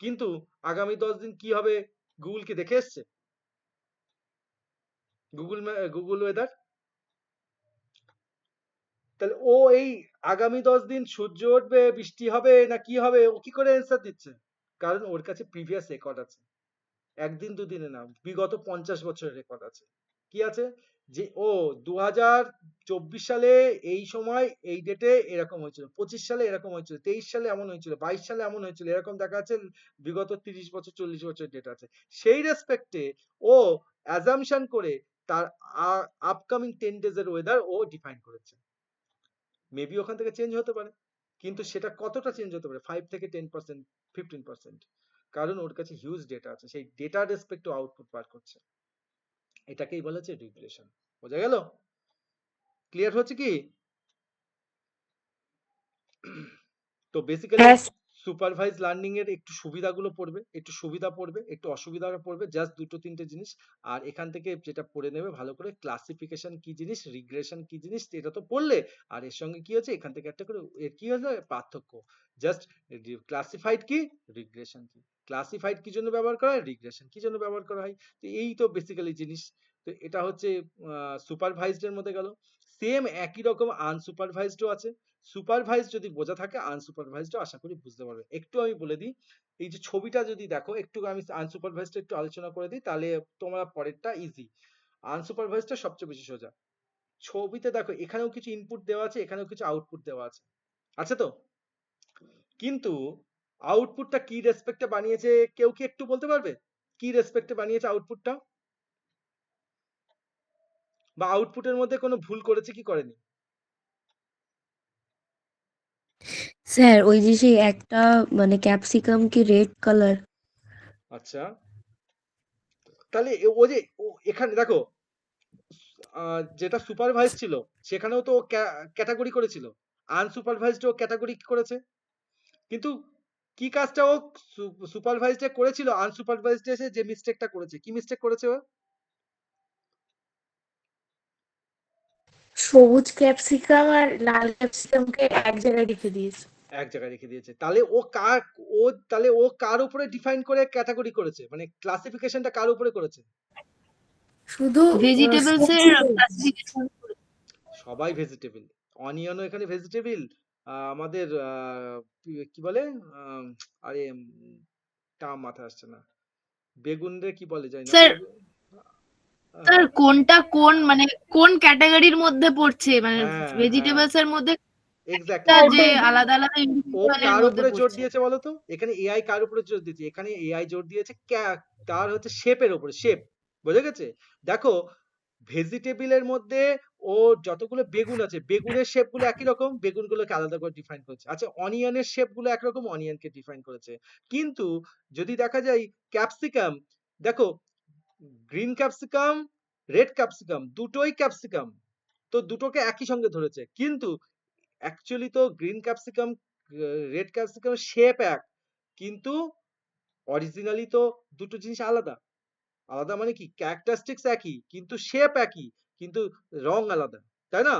কিন্তু আগামী 10 দিন কি হবে গুগল কি দেখে এসছে? গুগল ওয়েদার, তাহলে ও এই আগামী 10 দিন সূর্য উঠবে, বৃষ্টি হবে না কি হবে, ও কি করে অ্যান্সার দিচ্ছে? কারণ ওর কাছে প্রিভিয়াস রেকর্ড আছে, একদিন দুদিনে না, বিগত 50 বছরের রেকর্ড আছে। কি আছে, যে ও 2024 সালে এই সময় এই ডেটে এরকম হয়েছিল, 25 সালে এরকম হয়েছিল, 23 সালে এমন হয়েছিল, 22 সালে এমন হয়েছিল, এরকম দেখা যাচ্ছে বিগত 30 বছর 40 বছর ডেটা আছে। সেই রেসপেক্টে ও অ্যাজাম্পশন করে তার আপকামিং 10 ডেজের ওয়েদার ও ডিফাইন করেছে। মেবি ওখান থেকে চেঞ্জ হতে পারে, কিন্তু সেটা কতটা চেঞ্জ হতে পারে 5 থেকে 10%, 15%, কারণ ওর কাছে হিউজ ডেটা আছে, সেই ডেটার রেসপেক্ট টু আউটপুট বার করছে। এটাকেই বলা হচ্ছে রিগ্রেশন। বোঝা গেল? ক্লিয়ার হচ্ছে কি? তো বেসিক্যালি হ্যাঁ সুপারভাইজ লার্নিং এর একটু সুবিধাগুলো পড়বে, একটু সুবিধা পড়বে, একটু অসুবিধা পড়বে, জাস্ট দুটো তিনটে জিনিস। আর এখান থেকে যেটা পড়ে নেবে ভালো করে, ক্লাসিফিকেশন কি জিনিস, রিগ্রেশন কি জিনিস, এটা তো পড়লে। আর এর সঙ্গে কি হচ্ছে, এখান থেকে একটা করে এর কি হলো পার্থক্য, জাস্ট ক্লাসিফাইড কি, রিগ্রেশন কি। ক্লাসিফাইড কি জন্য ব্যবহার করা হয়, রিগ্রেশন কি জন্য ব্যবহার করা হয়, তো এই তো বেসিক্যালি জিনিস। তো এটা হচ্ছে সুপারভাইজড এর মধ্যে গেল। সেম একই রকম আনসুপারভাইজডও আছে। সুপারভাইজ যদি বোঝা থাকে, আনসুপারভাইজড আশা করি বুঝতে পারবে। একটু আমি বলে দিই, এই যে ছবিটা যদি দেখো, একটু আমি আনসুপারভাইজড একটু আলোচনা করে দিই, তাহলে তোমরা পরেরটা ইজি। আনসুপারভাইজডটা সবচেয়ে বেশি সোজা। ছবিতে দেখো, এখানেও কিছু ইনপুট দেওয়া আছে, এখানেও কিছু আউটপুট দেওয়া আছে, আছে তো? কিন্তু আউটপুটটা কি রেসপেক্টে বানিয়েছে, কেউ কি একটু বলতে পারবে কি রেসপেক্টে বানিয়েছে আউটপুটটা, বা আউটপুটের মধ্যে কোনো ভুল করেছে কি করেনি? স্যার ওই যে সেই একটা মানে ক্যাপসিকাম কি রেড কালার। আচ্ছা, তাহলে ও যে এখানে দেখো, যেটা সুপারভাইজ ছিল সেখানেও তো ক্যাটাগরি করেছিল, আনসুপারভাইজড ও ক্যাটাগরি করেছে। কিন্তু কি কাজটা ও সুপারভাইজড করেছিল, আনসুপারভাইজড এসে যে মিস্টেকটা করেছে, কি মিস্টেক করেছে ও? সবুজ ক্যাপসিকাম আর লাল ক্যাপসিকামকে এক জায়গায় রেখে দিয়েছে। এক জায়গায় রেখে দিয়েছে। তাহলে ও কার উপরে ডিফাইন করে ক্যাটাগরি করেছে, মানে ক্লাসিফিকেশনটা কার উপরে করেছে? শুধু ভেজিটেবলস এর সবজি ক্লাসিফিকেশন। সবাই ভেজিটেবল, অনিয়নও এখানে ভেজিটেবল। আমাদের কি বলে, আরে টার্ম মাথায় আসছে না, বেগুন রে কি বলে জানি না, স্যার, স্যার হ্যাঁ কোনটা কোন মানে কোন ক্যাটাগরির মধ্যে পড়ছে, মানে হ্যাঁ হ্যাঁ, ভেজিটেবলস এর মধ্যে একটা এক্স্যাক্টলি। যে আলাদা আলাদা ও ইন্ডিভিজুয়াল এর কার মধ্যে উপরে জোর পড়ছে। দিয়েছে বলতো, এখানে এআই কার উপরে জোর দিয়েছে, এখানে এআই জোর দিয়েছে তার হচ্ছে শেপের উপরে, শেপ। বুঝে গেছে? দেখো, ভেজিটেবলের মধ্যে ও যতগুলো বেগুন আছে, বেগুনের শেপ গুলো একই রকম, বেগুনগুলোকে আলাদা করে ডিফাইন করেছে। আচ্ছা, অনিয়নের শেপ গুলো একরকম, অনিয়নকে ডিফাইন করেছে। কিন্তু যদি দেখা যায় ক্যাপসিকাম, দেখো, গ্রিন ক্যাপসিকাম, রেড ক্যাপসিকাম, দুটোই ক্যাপসিকাম, তো দুটোকে একই সঙ্গে ধরেছে। কিন্তু অ্যাকচুয়ালি তো green capsicum, red capsicum shape এক, কিন্তু অরিজিনালি তো দুটো জিনিস আলাদা। আলাদা মানে কি, ক্যারেক্টারিস্টিক্স একই কিন্তু শেপ একই, কিন্তু রং আলাদা, তাই না?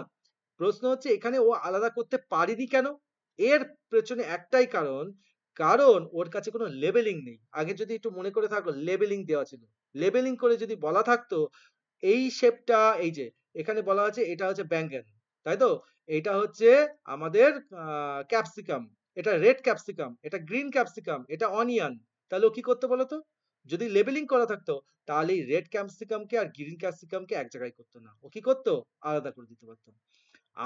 প্রশ্ন হচ্ছে এখানে ও আলাদা করতে পারেনি কেন? এর পেছনে একটাই কারণ, কারণ ওর কাছে কোনো লেবেলিং নেই। আগে যদি একটু মনে করে থাকো, লেবেলিং দেওয়া ছিল, লেবেলিং করে যদি বলা থাকতো এই শেপটা, এই যে এখানে বলা আছে এটা হচ্ছে ব্যাঙ্গেন, তাই তো? এটা হচ্ছে আমাদের ক্যাপসিকাম, এটা রেড ক্যাপসিকাম, এটা গ্রিন ক্যাপসিকাম, এটা অনিয়ন। তাহলে ও কি করতে বলতো, যদি লেবেলিং করা থাকতো, তাহলে রেড ক্যাপসিকামকে আর গ্রিন ক্যাপসিকামকে এক জায়গায় করতো না, ও কি করতো, আলাদা করে দিতে পারতো।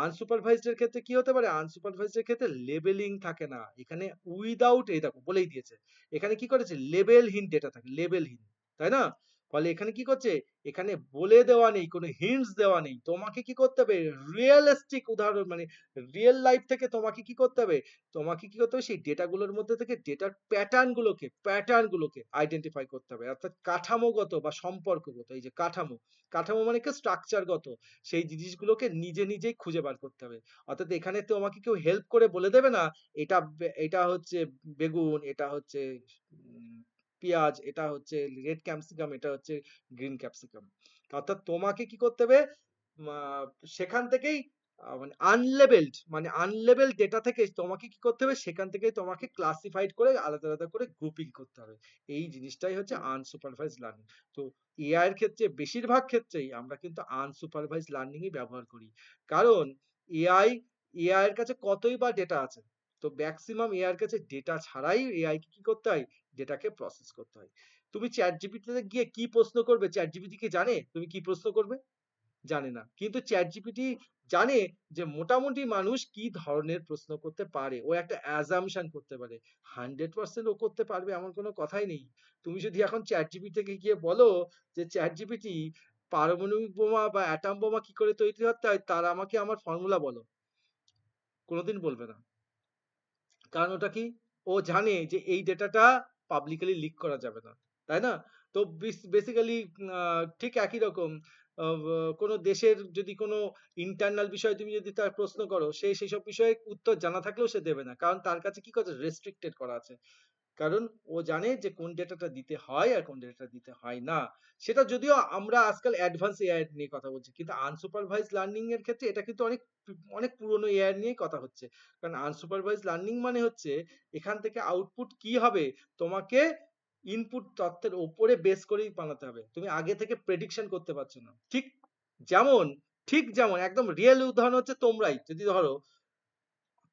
আনসুপারভাইজড এর ক্ষেত্রে কি হতে পারে, আনসুপারভাইজড এর ক্ষেত্রে লেবেলিং থাকে না, এখানে উইদাউট, এই দেখো বলেই দিয়েছে, এখানে কি করেছে, লেবেলহীন ডেটা থাকে, লেবেলহীন, তাই না? ফলে এখানে কি করছে, এখানে বলে দেওয়া নেই, কোনো হিন্টস দেওয়া নেই, তোমাকে কি করতে হবে, রিয়েলিস্টিক উদাহরণ, মানে রিয়েল লাইফ থেকে তোমাকে কি করতে হবে, সেই ডেটাগুলোর মধ্যে থেকে ডেটার প্যাটার্নগুলোকে আইডেন্টিফাই করতে হবে, অর্থাৎ কাঠামোগত বা সম্পর্কগত, এই যে কাঠামো, কাঠামো মানে কি স্ট্রাকচারগত, সেই জিনিসগুলোকে নিজে নিজেই খুঁজে বার করতে হবে। অর্থাৎ এখানে তো আমাকে কেউ হেল্প করে বলে দেবে না, এটা হচ্ছে বেগুন, এটা হচ্ছে পেঁয়াজ, এটা হচ্ছে রেড ক্যাপসিকাম, এটা হচ্ছে গ্রিন ক্যাপসিকাম। অর্থাৎ তোমাকে কি করতে হবে, আহ, সেখান থেকেই মানে আনলেবেলড ডেটা থেকে তোমাকে কি করতে হবে, সেখান থেকে তোমাকে ক্লাসিফাইড করে আলাদা আলাদা করে গ্রুপিং করতে হবে। এই জিনিসটাই হচ্ছে আনসুপারভাইজ লার্নিং। তো এআই এর ক্ষেত্রে বেশিরভাগ ক্ষেত্রেই আমরা কিন্তু আনসুপারভাইজ লার্নিং ই ব্যবহার করি, কারণ এআই এআই এর কাছে কতই বা ডেটা আছে। তো ম্যাক্সিমাম এআই এর কাছে ডেটা ছাড়াই এআই কি করতে হয়, ডেটাকে প্রসেস করতে হয়। তুমি চ্যাট জিপিটিতে গিয়ে কি প্রশ্ন করবে, চ্যাট জিপিটি কি জানে তুমি কি প্রশ্ন করবে? জানে না। কিন্তু চ্যাট জিপিটি জানে যে মোটামুটি মানুষ কি ধরনের প্রশ্ন করতে পারে, ও একটা অ্যাজাম্পশন করতে পারে। 100% ও করতে পারবে এমন কোনো কথাই নেই। তুমি যদি এখন চ্যাট জিপিটি থেকে গিয়ে বলো যে চ্যাট জিপিটি, পারমাণবিক বোমা বা অ্যাটম বোমা কি করে তৈরি করতে হয় তার আমাকে আমার ফর্মুলা বলো, কোনোদিন বলবে না। কারণ ওটা কি, ও জানে যে এই ডেটাটা পাবলিকলি লিক করা যাবে না, তাই না? তো বেসিক্যালি ঠিক একই রকম কোনো দেশের যদি কোনো ইন্টারনাল বিষয় তুমি যদি তার প্রশ্ন করো, সে সেই সব বিষয়ে উত্তর জানা থাকলেও সে দেবে না, কারণ তার কাছে কি কথা রেস্ট্রিক্টেড করা আছে। কারণ ও জানে যে কোন ডেটাটা দিতে হয় আর কোন ডেটাটা দিতে হয় না। সেটা যদিও আমরা আজকাল অ্যাডভান্স এআই নিয়ে কথা বলছি, কিন্তু আনসুপারভাইজ লার্নিং এর ক্ষেত্রে এটা কিন্তু অনেক অনেক পুরনো এআই নিয়ে কথা হচ্ছে। কারণ আনসুপারভাইজ লার্নিং মানে হচ্ছে এখান থেকে আউটপুট কি হবে, তোমাকে ইনপুট তথ্যের উপরে বেস করেই বানাতে হবে, তুমি আগে থেকে প্রেডিকশন করতে পারছো না। যেমন ঠিক যেমন একদম রিয়েল উদাহরণ হচ্ছে তোমরাই যদি ধরো,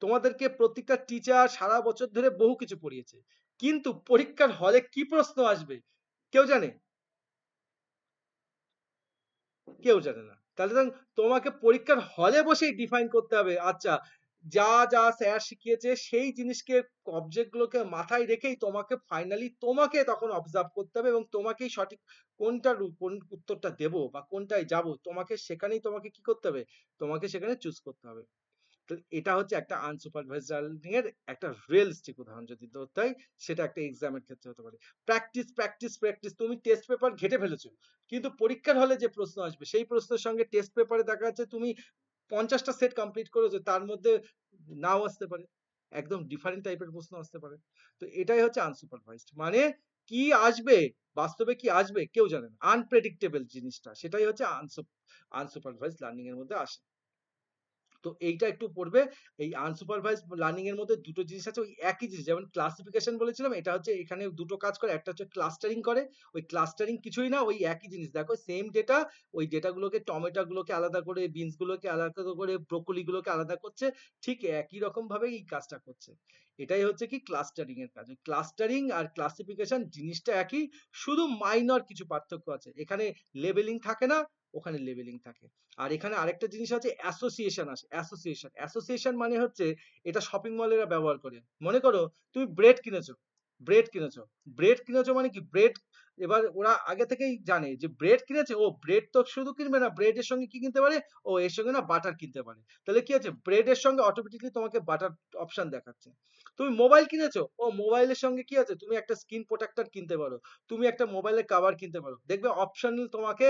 তোমাদেরকে প্রত্যেকটা টিচার সারা বছর ধরে বহু কিছু পড়িয়েছে, কিন্তু পরীক্ষার হলে কি প্রশ্ন আসবে কেউ জানে? কেউ জানে না। তাহলে তোমাকে পরীক্ষার হলে বসেই ডিফাইন করতে হবে, আচ্ছা যা যা স্যার শিখিয়েছে সেই জিনিসকে অবজেক্ট গুলোকে মাথায় রেখেই তোমাকে ফাইনালি তোমাকে তখন অবজার্ভ করতে হবে, এবং তোমাকেই সঠিক কোন উত্তরটা দেব বা কোনটায় যাব, তোমাকে সেখানেই তোমাকে কি করতে হবে, তোমাকে সেখানে চুজ করতে হবে। তো এটা হচ্ছে একটা আনসুপারভাইজড লার্নিং এর একটা রিয়েলিস্টিক উদাহরণ যদি ধরতে হয়, সেটা একটা এক্সামের ক্ষেত্রে হতে পারে। প্র্যাকটিস প্র্যাকটিস প্র্যাকটিস, তুমি টেস্ট পেপার ঘেটে ফেলেছো, কিন্তু পরীক্ষার হলে যে প্রশ্ন আসবে সেই প্রশ্নের সঙ্গে টেস্ট পেপারে দেখা যাচ্ছে তুমি 50টা সেট কমপ্লিট করেছো, তার মধ্যে নাও আসতে পারে, একদম ডিফারেন্ট টাইপের প্রশ্ন আসতে পারে। তো এটাই হচ্ছে আনসুপারভাইজড, মানে কি আসবে, বাস্তবে কি আসবে কেউ জানে না, আনপ্রেডিক্টেবল জিনিসটা, সেটাই হচ্ছে আনসুপারভাইজড লার্নিং এর মধ্যে আসে। তো এইটা একটু পড়বে। এই আনসুপারভাইজড লার্নিং এর মধ্যে দুটো জিনিস আছে, ওই একই জিনিস, যেমন ক্লাসিফিকেশন বলেছিলাম, এটা হচ্ছে এখানে দুটো কাজ করে, একটা হচ্ছে ক্লাস্টারিং করে। ওই ক্লাস্টারিং কিছুই না, ওই একই জিনিস, দেখো সেম ডেটা, ওই ডেটাগুলোকে টমেটো গুলোকে আলাদা করে, বিনস গুলোকে আলাদা করে, ব্রোকলি গুলোকে আলাদা করছে, ঠিক একই রকম ভাবে এই কাজটা করছে। এটাই হচ্ছে কি ক্লাস্টারিং এর কাজ। ক্লাস্টারিং আর ক্লাসিফিকেশন জিনিসটা একই, শুধু মাইনর কিছু পার্থক্য আছে, এখানে লেবেলিং থাকে না, ওখানে লেবেলিং থাকে। আর এখানে আরেকটা জিনিস আছে, অ্যাসোসিয়েশন আছে। অ্যাসোসিয়েশন মানে হচ্ছে, এটা শপিং মলেরা ব্যবহার করে। মনে করো তুমি ব্রেড কিনেছো, ব্রেড কিনেছো মানে কি, ব্রেড, এবার ওরা আগে থেকেই জানে যে ব্রেড কিনেছে, ও ব্রেড তো শুধু কিনবে না, ব্রেডের সঙ্গে কি কিনতে পারে, ও এর সঙ্গে না বাটার কিনতে পারে, তাহলে কি আছে, ব্রেডের সঙ্গে অটোমেটিকলি তোমাকে বাটার অপশন দেখাচ্ছে। তুমি মোবাইল কিনেছো, ও মোবাইলের সঙ্গে কি আছে, তুমি একটা স্ক্রিন প্রোটেক্টর কিনতে পারো, তুমি একটা মোবাইলের কভার কিনতে পারো, দেখবে অপশনাল তোমাকে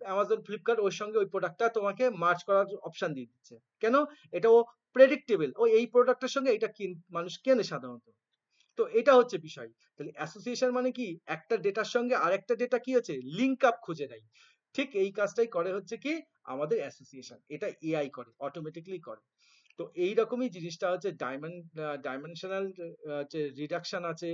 অ্যামাজন ফ্লিপকার্ট ওর সঙ্গে ওই প্রোডাক্টটা তোমাকে মার্চ করার অপশন দিয়ে দিচ্ছে। কেন? এটা ও প্রেডিক্টেবল, ও এই প্রোডাক্টের সঙ্গে এটা মানুষ কেনে সাধারণত। তো এটা হচ্ছে বিষয়। তাহলে অ্যাসোসিয়েশন মানে কি, একটা ডেটার সঙ্গে আরেকটা ডেটা কি আছে, লিঙ্ক আপ খুঁজে নেয়। ঠিক এই কাজটাই করে হচ্ছে কি আমাদের অ্যাসোসিয়েশন, এটা এআই করে, অটোমেটিকলি করে। তো এইরকমই জিনিসটা হচ্ছে ডাইমেনশনাল যে রিডাকশন আছে।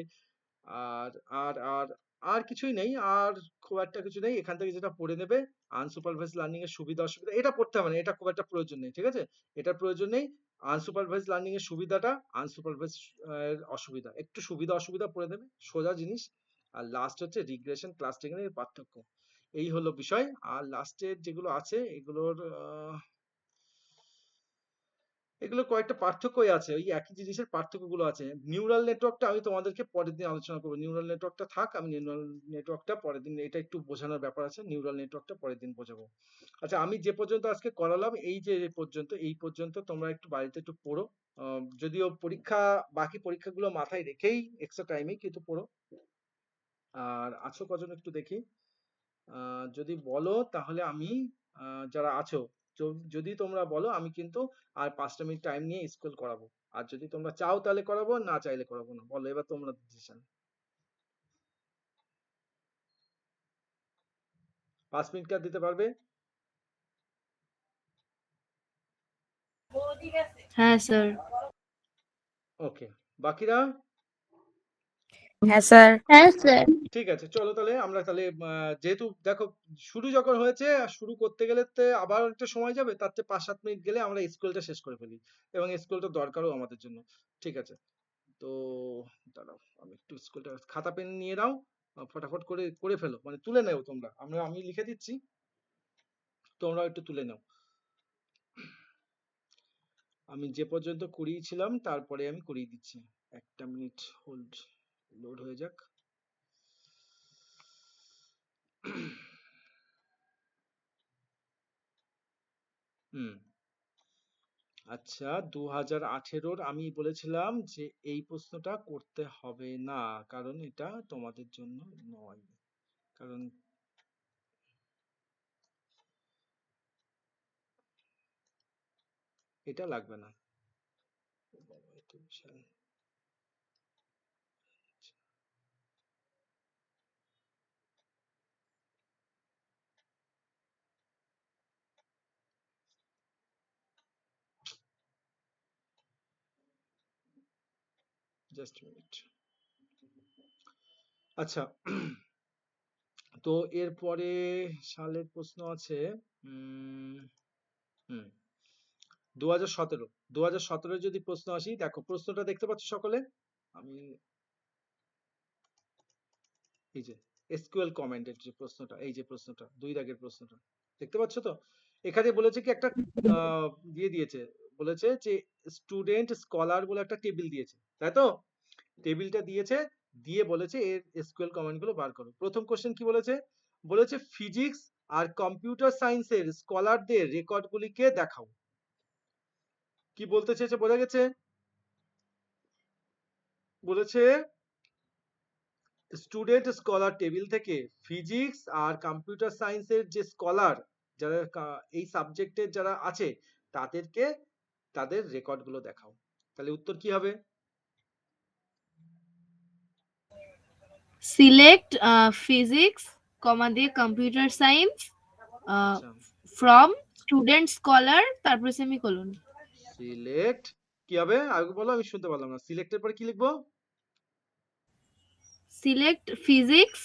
আর আর আর আর কিছুই নেই, আর খুব একটা কিছু নেই, এখান থেকে যেটা পড়ে নেবে, আনসুপারভাইজ লার্নিং এর সুবিধা অসুবিধা, এটা পড়তে হবে না, এটা খুব একটা প্রয়োজন নেই, ঠিক আছে, এটার প্রয়োজন নেই। আনসুপারভাইজ লার্নিং এর সুবিধাটা, আনসুপারভাইজ অসুবিধা, একটু সুবিধা অসুবিধা পড়ে দেবে, সোজা জিনিস। আর লাস্ট হচ্ছে রিগ্রেশন ক্লাস্টারিং এর পার্থক্য, এই হলো বিষয়। আর লাস্টের যেগুলো আছে এগুলোর এগুলো কয়েকটা পার্থক্যই আছে, ওই একই জিনিসের পার্থক্যগুলো আছে। নিউরাল নেটওয়ার্কটা আমি তোমাদেরকে পরের দিন আলোচনা করবো, নিউরাল নেটওয়ার্কটা থাক, আমি নিউরাল নেটওয়ার্কটা পরের দিন, এটা একটু বোঝানোর ব্যাপার আছে, নিউরাল নেটওয়ার্কটা পরের দিন বোঝাবো। আচ্ছা, আমি যে পর্যন্ত আজকে করালাম, এই যে পর্যন্ত, এই পর্যন্ত তোমরা একটু বাড়িতে একটু পড়ো। যদিও পরীক্ষা, বাকি পরীক্ষাগুলো মাথায় রেখেই এক্সট্রা টাইমে কিন্তু পড়ো। আর আছো কজন একটু দেখি, যদি বলো তাহলে আমি, যারা আছো, যদি তোমরা বলো আমি কিন্তু আর 5টা মিনিট টাইম নিয়ে স্কুল করাবো। আর যদি তোমরা চাও তাহলে করাবো, না চাইলে করাবো না, বলো এবার তোমরা ডিসিশন। 5 মিনিট কার দিতে পারবে? হ্যাঁ স্যার। ওকে, বাকিরা? হ্যাঁ স্যার। হ্যাঁ স্যার। ঠিক আছে, চলো তাহলে আমরা তাহলে যেহেতু দেখো শুরু যখন হয়েছে, আর শুরু করতে গেলে তো আবার একটা সময় যাবে, তার চেয়ে 5-7 মিনিট গেলে আমরা স্কুলটা শেষ করে ফেলি, এবং স্কুলটা দরকারও আমাদের জন্য। ঠিক আছে, তো দাঁড়াও, আমি একটু স্কুলটা, খাতা পেন নিয়ে নাও, ফটাফট করে করে ফেলো, মানে তুলে নেও তোমরা, আমি লিখে দিচ্ছি, তোমরাও একটু তুলে নাও। আমি যে পর্যন্ত করিয়েছিলাম তারপরে আমি করিয়ে দিচ্ছি, 1 মিনিট হোল্ড, লোড হয়ে যাক। হুম, আচ্ছা, 2018 আমি বলেছিলাম যে এই প্রশ্নটা করতে হবে না, কারণ এটা তোমাদের জন্য নয়, কারণ এটা লাগবে না। বাবা, এটা বিশাল। Just minute. আচ্ছা, তো এরপরে সালের প্রশ্ন আছে। উম হুম 2017 যদি প্রশ্ন আসি, দেখো প্রশ্নটা দেখতে পাচ্ছ সকলে? আমি এই যে এসকিউএল কমান্ডের যে প্রশ্নটা, এই যে প্রশ্নটা 2 দাগের প্রশ্নটা দেখতে পাচ্ছ তো? এখানে বলেছে কি, একটা দিয়ে দিয়েছে, বলেছে যে স্টুডেন্ট স্কলার বলে একটা টেবিল দিয়েছে, তাই তো? টেবিলটা দিয়েছে, দিয়ে বলেছে এর এসকিউএল কমান্ড গুলো বার করো। প্রথম কোশ্চেন কি বলেছে? বলেছে ফিজিক্স আর কম্পিউটার সায়েন্সের স্কলারদের রেকর্ড গুলিকে দেখাও। কি বলতে চেয়েছে বোঝা গেছে? বলেছে স্টুডেন্ট স্কলার টেবিল থেকে ফিজিক্স আর কম্পিউটার সায়েন্সের যে স্কলার, যারা এই সাবজেক্টের যারা আছে, তাদেরকে তাদের রেকর্ড গুলো দেখাও। তাহলে উত্তর কি হবে? সিলেক্ট ফিজিক্স কমা দিয়ে কম্পিউটার সায়েন্স আচ্ছা, ফ্রম স্টুডেন্ট স্কলার তারপরে সেমিকোলন। সিলেক্ট কি হবে আগে বলো, আমি শুনতে পারলাম না। সিলেক্টের পরে কি লিখবো? সিলেক্ট ফিজিক্স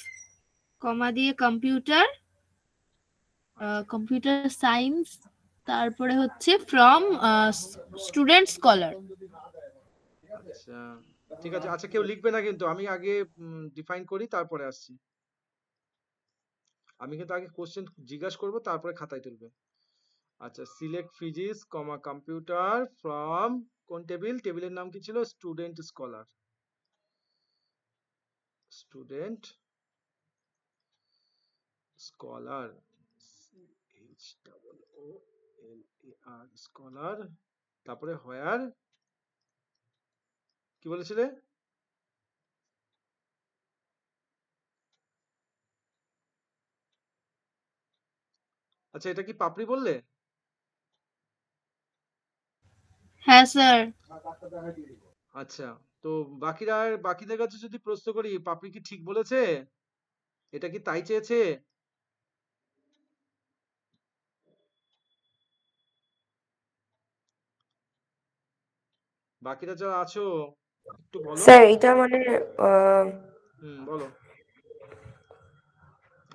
কমা দিয়ে কম্পিউটার আচ্ছা, কম্পিউটার সায়েন্স তারপরে হচ্ছে ফ্রম স্টুডেন্ট স্কলার। আচ্ছা, ঠিক আছে। আচ্ছা, কেউ লিখবে না কিন্তু, আমি আগে ডিফাইন করি তারপরে আসছি। আমি কিন্তু আগে কোশ্চেন জিজ্ঞাসা করবো তারপরে খাতায় তুলবে। আচ্ছা, select physics comma computer from কোন টেবিল? টেবিলের নাম কি ছিল? Student scholar. Student scholar, SOOLAR scholar, তারপরে হোয়ার কি বলেছিলে? আচ্ছা, এটা কি পাপড়ি বললে? হ্যাঁ স্যার। আচ্ছা, তো বাকিদের কাছে যদি প্রশ্ন করি, পাপড়ি কি ঠিক বলেছে? এটা কি তাই চেয়েছে? বাকিরা যারা আছো একটু বলো। স্যার এটা মানে বলো।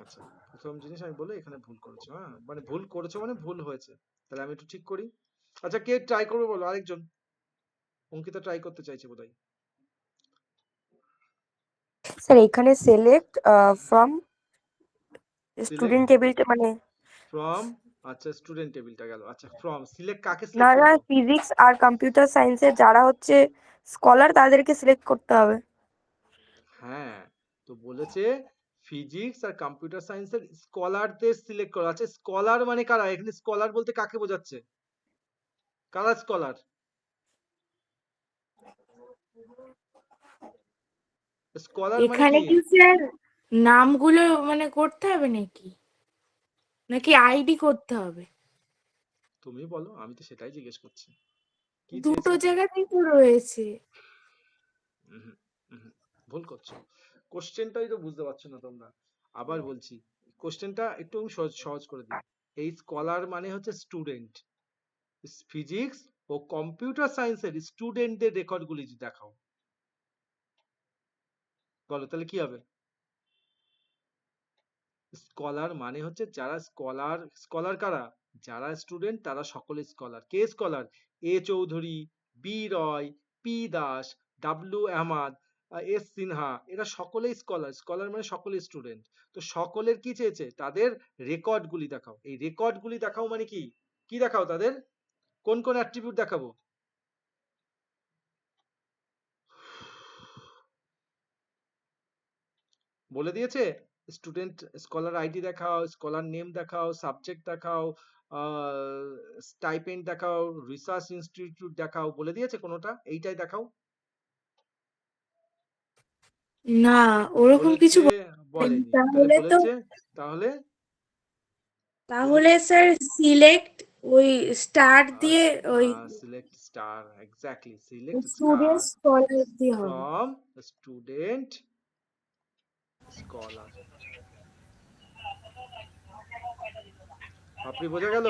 আচ্ছা, প্রথম জিনিস আমি বলি, এখানে ভুল করেছো। হ্যাঁ, মানে ভুল করেছো মানে ভুল হয়েছে, তাহলে আমি একটু ঠিক করি। আচ্ছা, কে ট্রাই করবে বলো? আরেকজন। অঙ্কিতা ট্রাই করতে চাইছে বোধহয়। স্যার এখানে সিলেক্ট ফ্রম সিলেক্ট স্টুডেন্ট টেবিলটা মানে ফ্রম, আচ্ছা স্টুডেন্ট টেবিলটা গেল। আচ্ছা, ফ্রম সিলেক্ট কাকে না সিলেক্ট না করবো? ফিজিক্স আর কম্পিউটার সায়েন্সের যারা হচ্ছে স্কলার তাদেরকে সিলেক্ট করতে হবে। হ্যাঁ, তো বলেছে ফিজিক্স আর কম্পিউটার সায়েন্সের স্কলারদের সিলেক্ট করা। আচ্ছা, স্কলার মানে কারা? এখানে স্কলার বলতে কাকে বোঝাচ্ছে? কারা স্কলার? স্কলার মানে এখানে কি? কি স্যার নামগুলো মানে করতে হবে নাকি আইডি করতে হবে? তুমি বলো, আমি তো সেটাই জিজ্ঞেস করছি। কি দুটো চেয়েছে? জায়গাতেই তো রয়েছে। উহুম, উহুম, ভুল করছো। কোশ্চেনটাই তো বুঝতে পারছো না তোমরা। আবার বলছি, কোশ্চেনটা একটু আমি সহজ সহজ করে দিই। এই স্কলার মানে হচ্ছে স্টুডেন্ট। ফিজিক্স ও কম্পিউটার সায়েন্সের স্টুডেন্টদের রেকর্ড গুলি দেখাও। বলো তাহলে কি হবে? স্কলার মানে হচ্ছে যারা স্কলার। স্কলার কারা? যারা স্টুডেন্ট তারা সকলে স্কলার। কে scholar? A Chowdhury, B Roy, P Das, W Ahmad, S Sinha, এরা সকলেই স্কলার। স্কলার মানে সকলে স্টুডেন্ট। তো সকলের কি চেয়েছে? তাদের রেকর্ড গুলি দেখাও। এই রেকর্ড গুলি দেখাও মানে কি? কি দেখাও তাদের? কোন কোন অ্যাট্রিবিউট দেখাবো? বলে দিয়েছে। স্টুডেন্ট স্কলার আইডি দেখাও, স্কলার নেম দেখাও, সাবজেক্ট দেখাও, স্টাইপেন্ড দেখাও, রিসার্চ ইনস্টিটিউট দেখাও, বলে দিয়েছে কোনোটা? এইটাই দেখাও না, ওরকম কিছু বলেছে? বলেনি। তাহলে তাহলে তো বলেছে, তাহলে তাহলে স্যার সিলেক্ট ওই স্টার দিয়ে ওই select star, exactly, select star student scholar দিয়ে হবে। From student scholar. আপনি বোঝা গেল?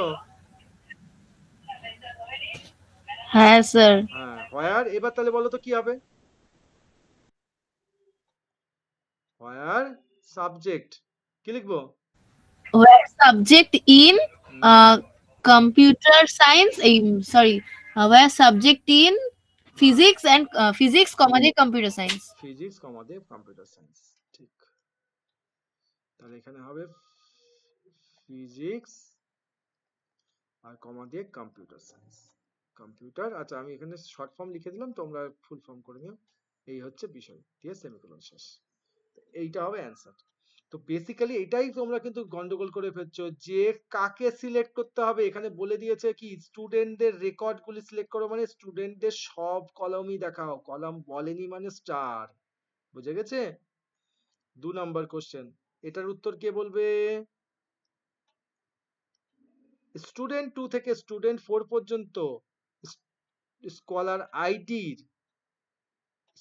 হ্যাঁ স্যার। হ্যাঁ, হোয়ার। এবার তাহলে বলো তো কি হবে? হোয়ার সাবজেক্ট কি লিখবো? Where subject in hmm, computer science, sorry, where subject in physics and physics, comma দিয়ে computer science. ফিজিক্স কমা দিয়ে কম্পিউটার সায়েন্স, ঠিক। তাহলে এখানে হবে ফিজিক্স আর কমা দিয়ে কম্পিউটার সায়েন্স। কম্পিউটার, আচ্ছা আমি এখানে শর্ট ফর্ম লিখে দিলাম, তোমরা ফুল ফর্ম করে নিও। এই হচ্ছে বিষয়, দিয়ে সেমিকোলন শেষ। এইটা হবে অ্যান্সার। তো বেসিক্যালি এটাই তোমরা কিন্তু গন্ডগোল করে ফেলছো, যে কাকে সিলেক্ট করতে হবে। এখানে বলে দিয়েছে কি স্টুডেন্টদের রেকর্ড গুলি সিলেক্ট করো, মানে স্টুডেন্টদের সব কলামই দেখাও, কলাম বলেনি মানে স্টার। বুঝে গেছে? 2 নম্বর কোশ্চেন, এটার উত্তর কে বলবে? স্টুডেন্ট 2 থেকে স্টুডেন্ট 4 পর্যন্ত স্কলার আইডির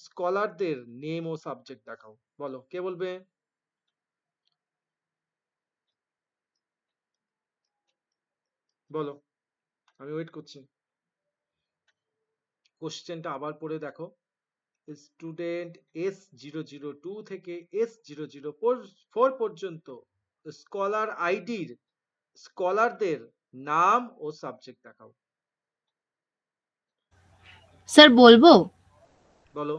স্কলারদের নেম ও সাবজেক্ট দেখাও। বলো কে বলবে? বলো, আমি ওয়েট করছি। কোশ্চেনটা আবার পড়ে দেখো। স্টুডেন্ট S002 থেকে S004 পর্যন্ত স্কলার আইডির স্কলারদের নাম ও সাবজেক্ট দেখাও। স্যার বলবো? বলো।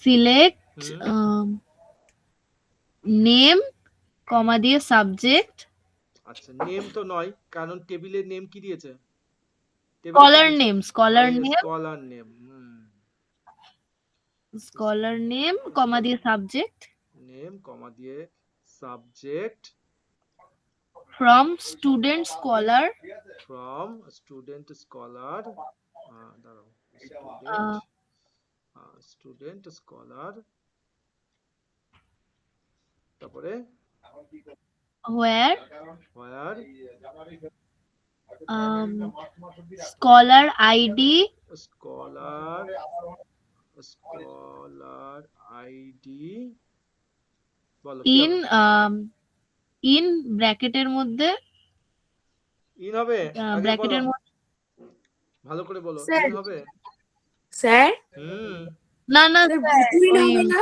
সিলেক্ট হুম, নেম, কমা দিয়ে সাবজেক্ট, আচ্ছা নেম তো নয়, কারণ টেবিলের নেম কি দিয়েছে? টেবিলে কি স্কলার দিয়েছে? নেম, স্কলার এই name, scholar name. Scholar name, comma দিয়ে সাবজেক্ট, নেম কমা দিয়ে subject from student scholar, from student scholar, দাঁড়াও, স্টুডেন্ট স্টুডেন্ট স্কলার, তারপরে where where scholar ID scholar scholar ID, বলো কি ইন হবে? ইন ব্র্যাকেটের মধ্যে, ইন হবে? আগে বলো, ব্র্যাকেটের মধ্যে, ভালো করে বলো, স্যার ইন হবে? স্যার হুম, না না স্যার স্যার, বিটুইন ওই হবে না?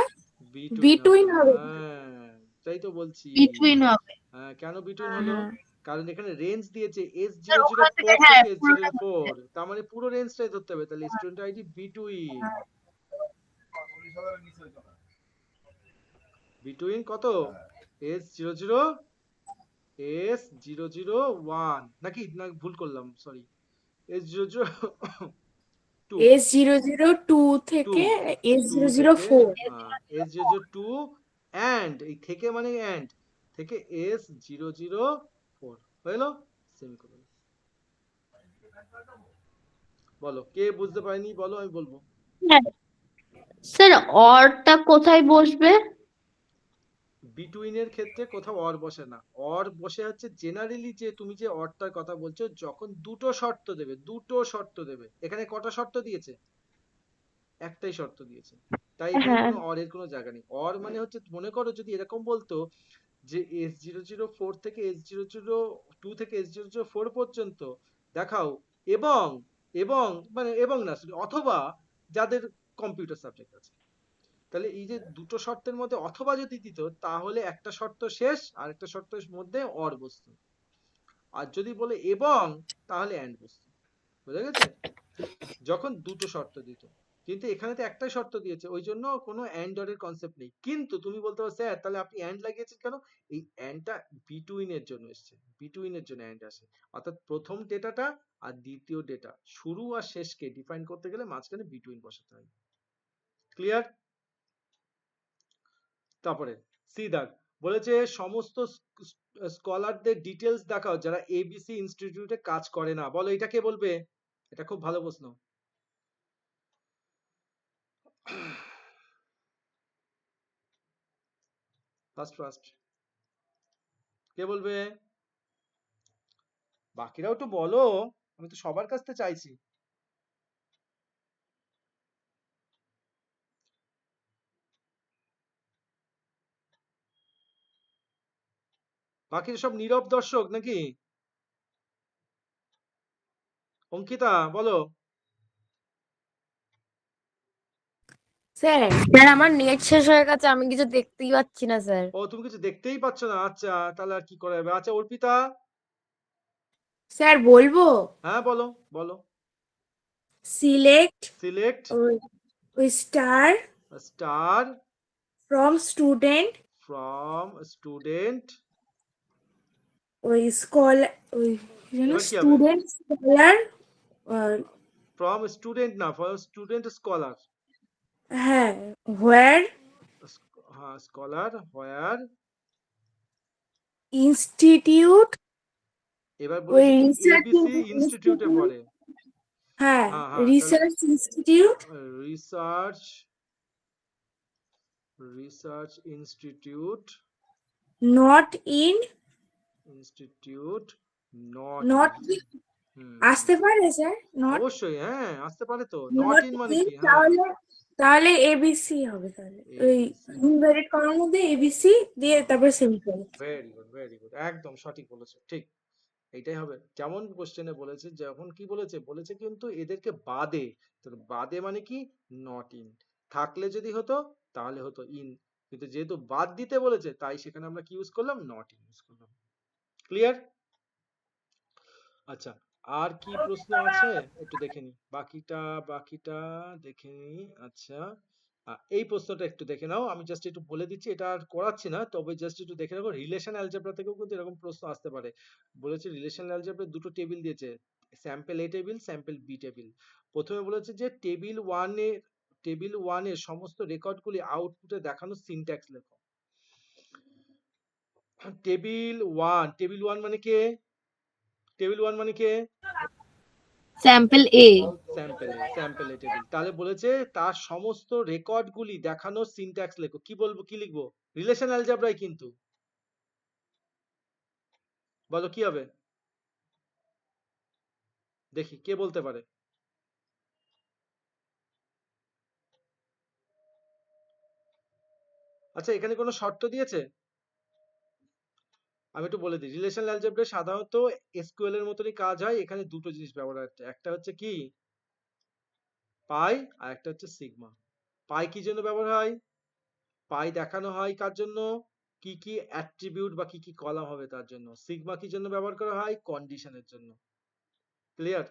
বিটুইন হবে। বিটুইন হবে। হ্যাঁ, তাই তো বলছি। বিটুইন হবে। হ্যাঁ, কেন বিটুইন হ্যাঁ হলো? হ্যাঁ কারণ এখানে রেঞ্জ দিয়েছে স্যার, ওখান থেকে S004 হ্যাঁ থেকে পুরোটা ধরতে S004, তার মানে পুরো রেঞ্জটাই ধরতে হবে। তাহলে স্টুডেন্ট আইডি বিটুইন, বিটুইন কত? S001 নাকি, না ভুল করলাম, সরি, S002 S002 থেকে 2 থেকে S004। S002 and এই থেকে মানে and থেকে S004 হলো সেমিকোলন। বলো কে বুঝতে পারেনি, বলো, আমি বলবো। স্যার অরটা কোথায় বসবে? বিটুইনের ক্ষেত্রে কোথাও অর বসে না। অর বসে হচ্ছে জেনারেলি, যে তুমি যে অরটার কথা বলছো, যখন দুটো শর্ত দেবে, দুটো শর্ত দেবে। এখানে কটা শর্ত দিয়েছে? একটাই শর্ত দিয়েছে, তাই এখানে হ্যাঁ কোনো অরের কোনো জায়গা নেই। অর মানে হচ্ছে, মনে করো যদি এরকম বলতো যে S004 থেকে S002 থেকে S004 পর্যন্ত দেখাও, এবং এবং মানে এবং না, অথবা যাদের কম্পিউটার সাবজেক্ট আছে, তাহলে এই যে দুটো শর্তের মধ্যে অথবা যদি দিত, তাহলে একটা শর্ত শেষ আর একটা শর্তের মধ্যে অর বসতো। আর যদি বলে এবং, তাহলে অ্যান্ড বসতো। বুঝা গেছে? যখন দুটো শর্ত দিত। কিন্তু এখানে তো একটাই শর্ত দিয়েছে, ওই জন্য কোনো অ্যান্ড অর এর কনসেপ্ট নেই। কিন্তু তুমি বলতে পারো স্যার তাহলে আপনি অ্যান্ড লাগিয়েছেন কেন? এই অ্যান্ডটা বিটুইন এর জন্য এসেছে, বিটুইন এর জন্য অ্যান্ড আসে। অর্থাৎ প্রথম ডেটাটা আর দ্বিতীয় ডেটা, শুরু আর শেষকে ডিফাইন করতে গেলে মাঝখানে বিটুইন বসাতে হয়। ক্লিয়ার? তারপরে সি দাগ, বলেছে সমস্ত স্কলারদের ডিটেলস দেখাও যারা এবিসি ইনস্টিটিউটে কাজ করে না। বলো এটা কে বলবে? এটা খুব ভালো প্রশ্ন। ফার্স্ট কে বলবে? বাকিরাও তো বলো, আমি তো সবার কাছ থেকে চাইছি। বাকি সব নীরব দর্শক নাকি? অঙ্কিতা বলো। স্যার স্যার আমার নেট শেষ হয়ে গেছে, আমি কিছু দেখতেই পাচ্ছি না স্যার। ও তুমি কিছু দেখতেই পাচ্ছ না, আচ্ছা তাহলে আর কি করা যাবে। আচ্ছা অর্পিতা, স্যার বলবো হ্যাঁ বলো বলো। সিলেক্ট সিলেক্ট ওই star star from student from student. ওই স্কলার ওই এবার কি হবে? স্টুডেন্ট স্কলার ফ্রম স্টুডেন্ট না, ফর স্টুডেন্ট স্কলার। হ্যাঁ হোয়ার হ্যাঁ স্কলার হোয়ার। ইনস্টিটিউট এবার ওই বলেছে কি রিসার্চ এবিসি ইনস্টিটিউটে পড়ে। হ্যাঁ হ্যাঁ হ্যাঁ, তাহলে research institute research institute not in institute not not in. হুম, আসতে পারে স্যার নট অবশ্যই হ্যাঁ আসতে পারে তো। নট নট ইন মানে ইন কি? হ্যাঁ তাহলে তাহলে এবিসি হবে তাহলে ওই এবিসি। ইনভার্টেড কমার মধ্যে এবিসি দিয়ে তারপর semicolon very good very good, একদম সঠিক বলেছো, ঠিক এইটাই হবে। যেমন কোশ্চেনে বলেছে, যখন কি বলেছে, বলেছে কিন্তু এদেরকে বাদে। তো বাদে মানে কি? Not in. থাকলে যদি হতো তাহলে হতো ইন, কিন্তু যেহেতু বাদ দিতে বলেছে তাই সেখানে আমরা কি ইউজ করলাম? নট ইন ইউজ করলাম। ক্লিয়ার? আচ্ছা আর কি প্রশ্ন আছে একটু দেখে নি, বাকিটা দেখে নি। আচ্ছা এই প্রশ্নটা একটু দেখে নাও, আমি জাস্ট একটু বলে দিচ্ছি, এটা আর করাচ্ছি না, তবে জাস্ট একটু দেখে রাখো। রিলেশন অ্যালজেব্রা থেকেও কিন্তু এরকম প্রশ্ন আসতে পারে। বলেছে রিলেশন অ্যালজেব্রা দুটো টেবিল দিয়েছে, স্যাম্পল এ টেবিল, স্যাম্পল বি টেবিল। প্রথমে বলেছে যে টেবিল ওয়ান এর সমস্ত রেকর্ডগুলি আউটপুটে দেখানো সিনট্যাক্স লেখো। টেবিল ওয়ান মানে কে? টেবিল ওয়ান মানে কে? স্যাম্পল এ। স্যাম্পল এ টেবিল। তাহলে বলেছে তার সমস্ত রেকর্ডগুলি দেখানোর সিনট্যাক্স লেখো। কি বলবো, কি লিখবো? রিলেশন অ্যালজেব্রায় কিন্তু। বলো কি হবে? দেখি কে বলতে পারে। আচ্ছা এখানে কোনো শর্ত দিয়েছে? আমি একটু বলে দিই, রিলেশন অ্যালজেব্রায় সাধারণত এসকিউএল এর মতনই কাজ হয়। এখানে দুটো জিনিস ব্যবহার হচ্ছে, একটা হচ্ছে কি পাই, আর একটা হচ্ছে সিগমা। পাই কি জন্য ব্যবহার হয়? পাই দেখানো হয় কার জন্য? কি কি অ্যাট্রিবিউট বা কি কি কলাম হবে তার জন্য। সিগমা কি জন্য ব্যবহার করা হয়? কন্ডিশনের জন্য। ক্লিয়ার?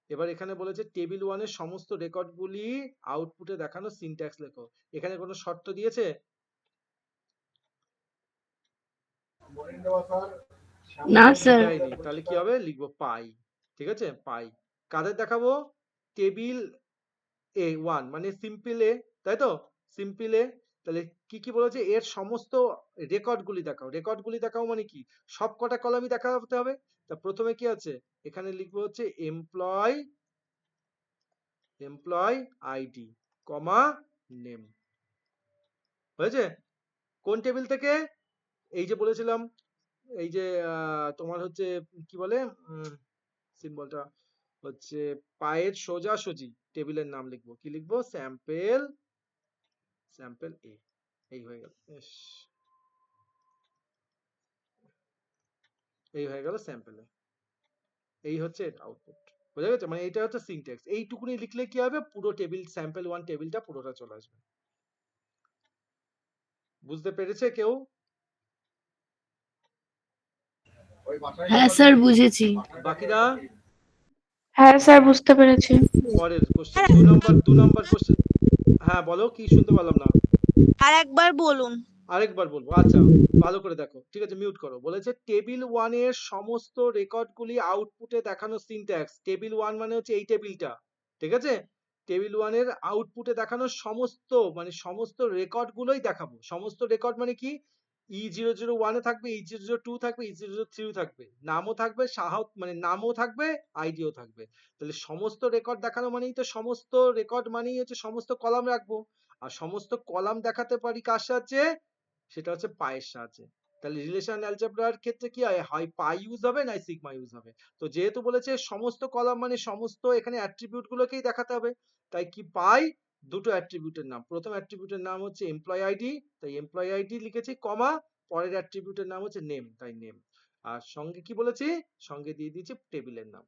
এবার এখানে বলেছে টেবিল ওয়ানের সমস্ত রেকর্ডগুলি আউটপুটে দেখানো সিনট্যাক্স লেখো। এখানে কোনো শর্ত দিয়েছে? না স্যার। দেয়নি। তাহলে কি হবে? লিখবো পাই। ঠিক আছে, পাই। কাদের দেখাবো? টেবিল এ ওয়ান মানে সিম্পল এ, তাই তো? সিম্পল এ। তাহলে কি কি বলেছে? এর সমস্ত রেকর্ডগুলি দেখাও। রেকর্ডগুলি দেখাও মানে কি? সব কটা কলামই দেখাতে হবে। তা প্রথমে কি আছে? এখানে লিখবো হচ্ছে এমপ্লয় আইডি কমা নেম। হয়েছে? কোন টেবিল থেকে? এই যে বলেছিলাম, এই যে তোমার হচ্ছে কি বলে সিম্বলটা হচ্ছে পায়ের সোজাসুজি টেবিলের নাম লিখবো। কি লিখবো? স্যাম্পল এ। এই হয়ে গেল। ইস, এই হয়ে গেল স্যাম্পল এ। এই হচ্ছে এর আউটপুট। বুঝা গেছে? মানে এটা হচ্ছে সিনট্যাক্স। এইটুকুনি লিখলে কি হবে? পুরো টেবিল স্যাম্পল ওয়ান টেবিলটা পুরোটা চলে আসবে। বুঝতে পেরেছে কেউ? হ্যাঁ স্যার বুঝেছি। বাকিরা? হ্যাঁ স্যার বুঝতে পেরেছি। পরের কোশ্চেন, দু নম্বর কোশ্চেন। হ্যাঁ বলো, কি শুনতে পেলাম না। আরেকবার বলুন। আরেকবার বলবো, আচ্ছা ভালো করে দেখো, ঠিক আছে মিউট করো। বলেছে টেবিল ওয়ান এর সমস্ত রেকর্ডগুলি আউটপুটে দেখানো সিনট্যাক্স। টেবিল ওয়ান মানে হচ্ছে এই টেবিলটা, ঠিক আছে? টেবিল ওয়ান এর আউটপুটে দেখানো সমস্ত মানে সমস্ত রেকর্ডগুলোই দেখাবো। সমস্ত রেকর্ড মানে কি? E001 এ থাকবে, E002 থাকবে, E003 থাকবে, নামও থাকবে, মানে নামও থাকবে, আইডিও থাকবে। তাহলে সমস্ত রেকর্ড দেখানো মানেই তো সমস্ত রেকর্ড মানেই হচ্ছে সমস্ত কলাম রাখবো, আর সমস্ত কলাম দেখাতে পারি কার সাহায্যে? সেটা হচ্ছে পায়ের সাহায্যে। তাহলে রিলেশন অ্যালজেব্রার ক্ষেত্রে কি হয়, হয় পাই ইউজ হবে না সিগমা ইউজ হবে। তো যেহেতু বলেছে সমস্ত কলাম মানে সমস্ত এখানে অ্যাট্রিবিউট গুলোকেই দেখাতে হবে, তাই কি পাই দুটো অ্যাট্রিবিউটের নাম, প্রথম অ্যাট্রিবিউটের নাম হচ্ছে এমপ্লয় আইডি, তাই এমপ্লয় আইডি লিখেছি কমা, পরের অ্যাট্রিবিউটের নাম হচ্ছে নেম, তাই নেম। আর সঙ্গে কি বলেছি, সঙ্গে দিয়ে দিয়েছি টেবিলের নাম।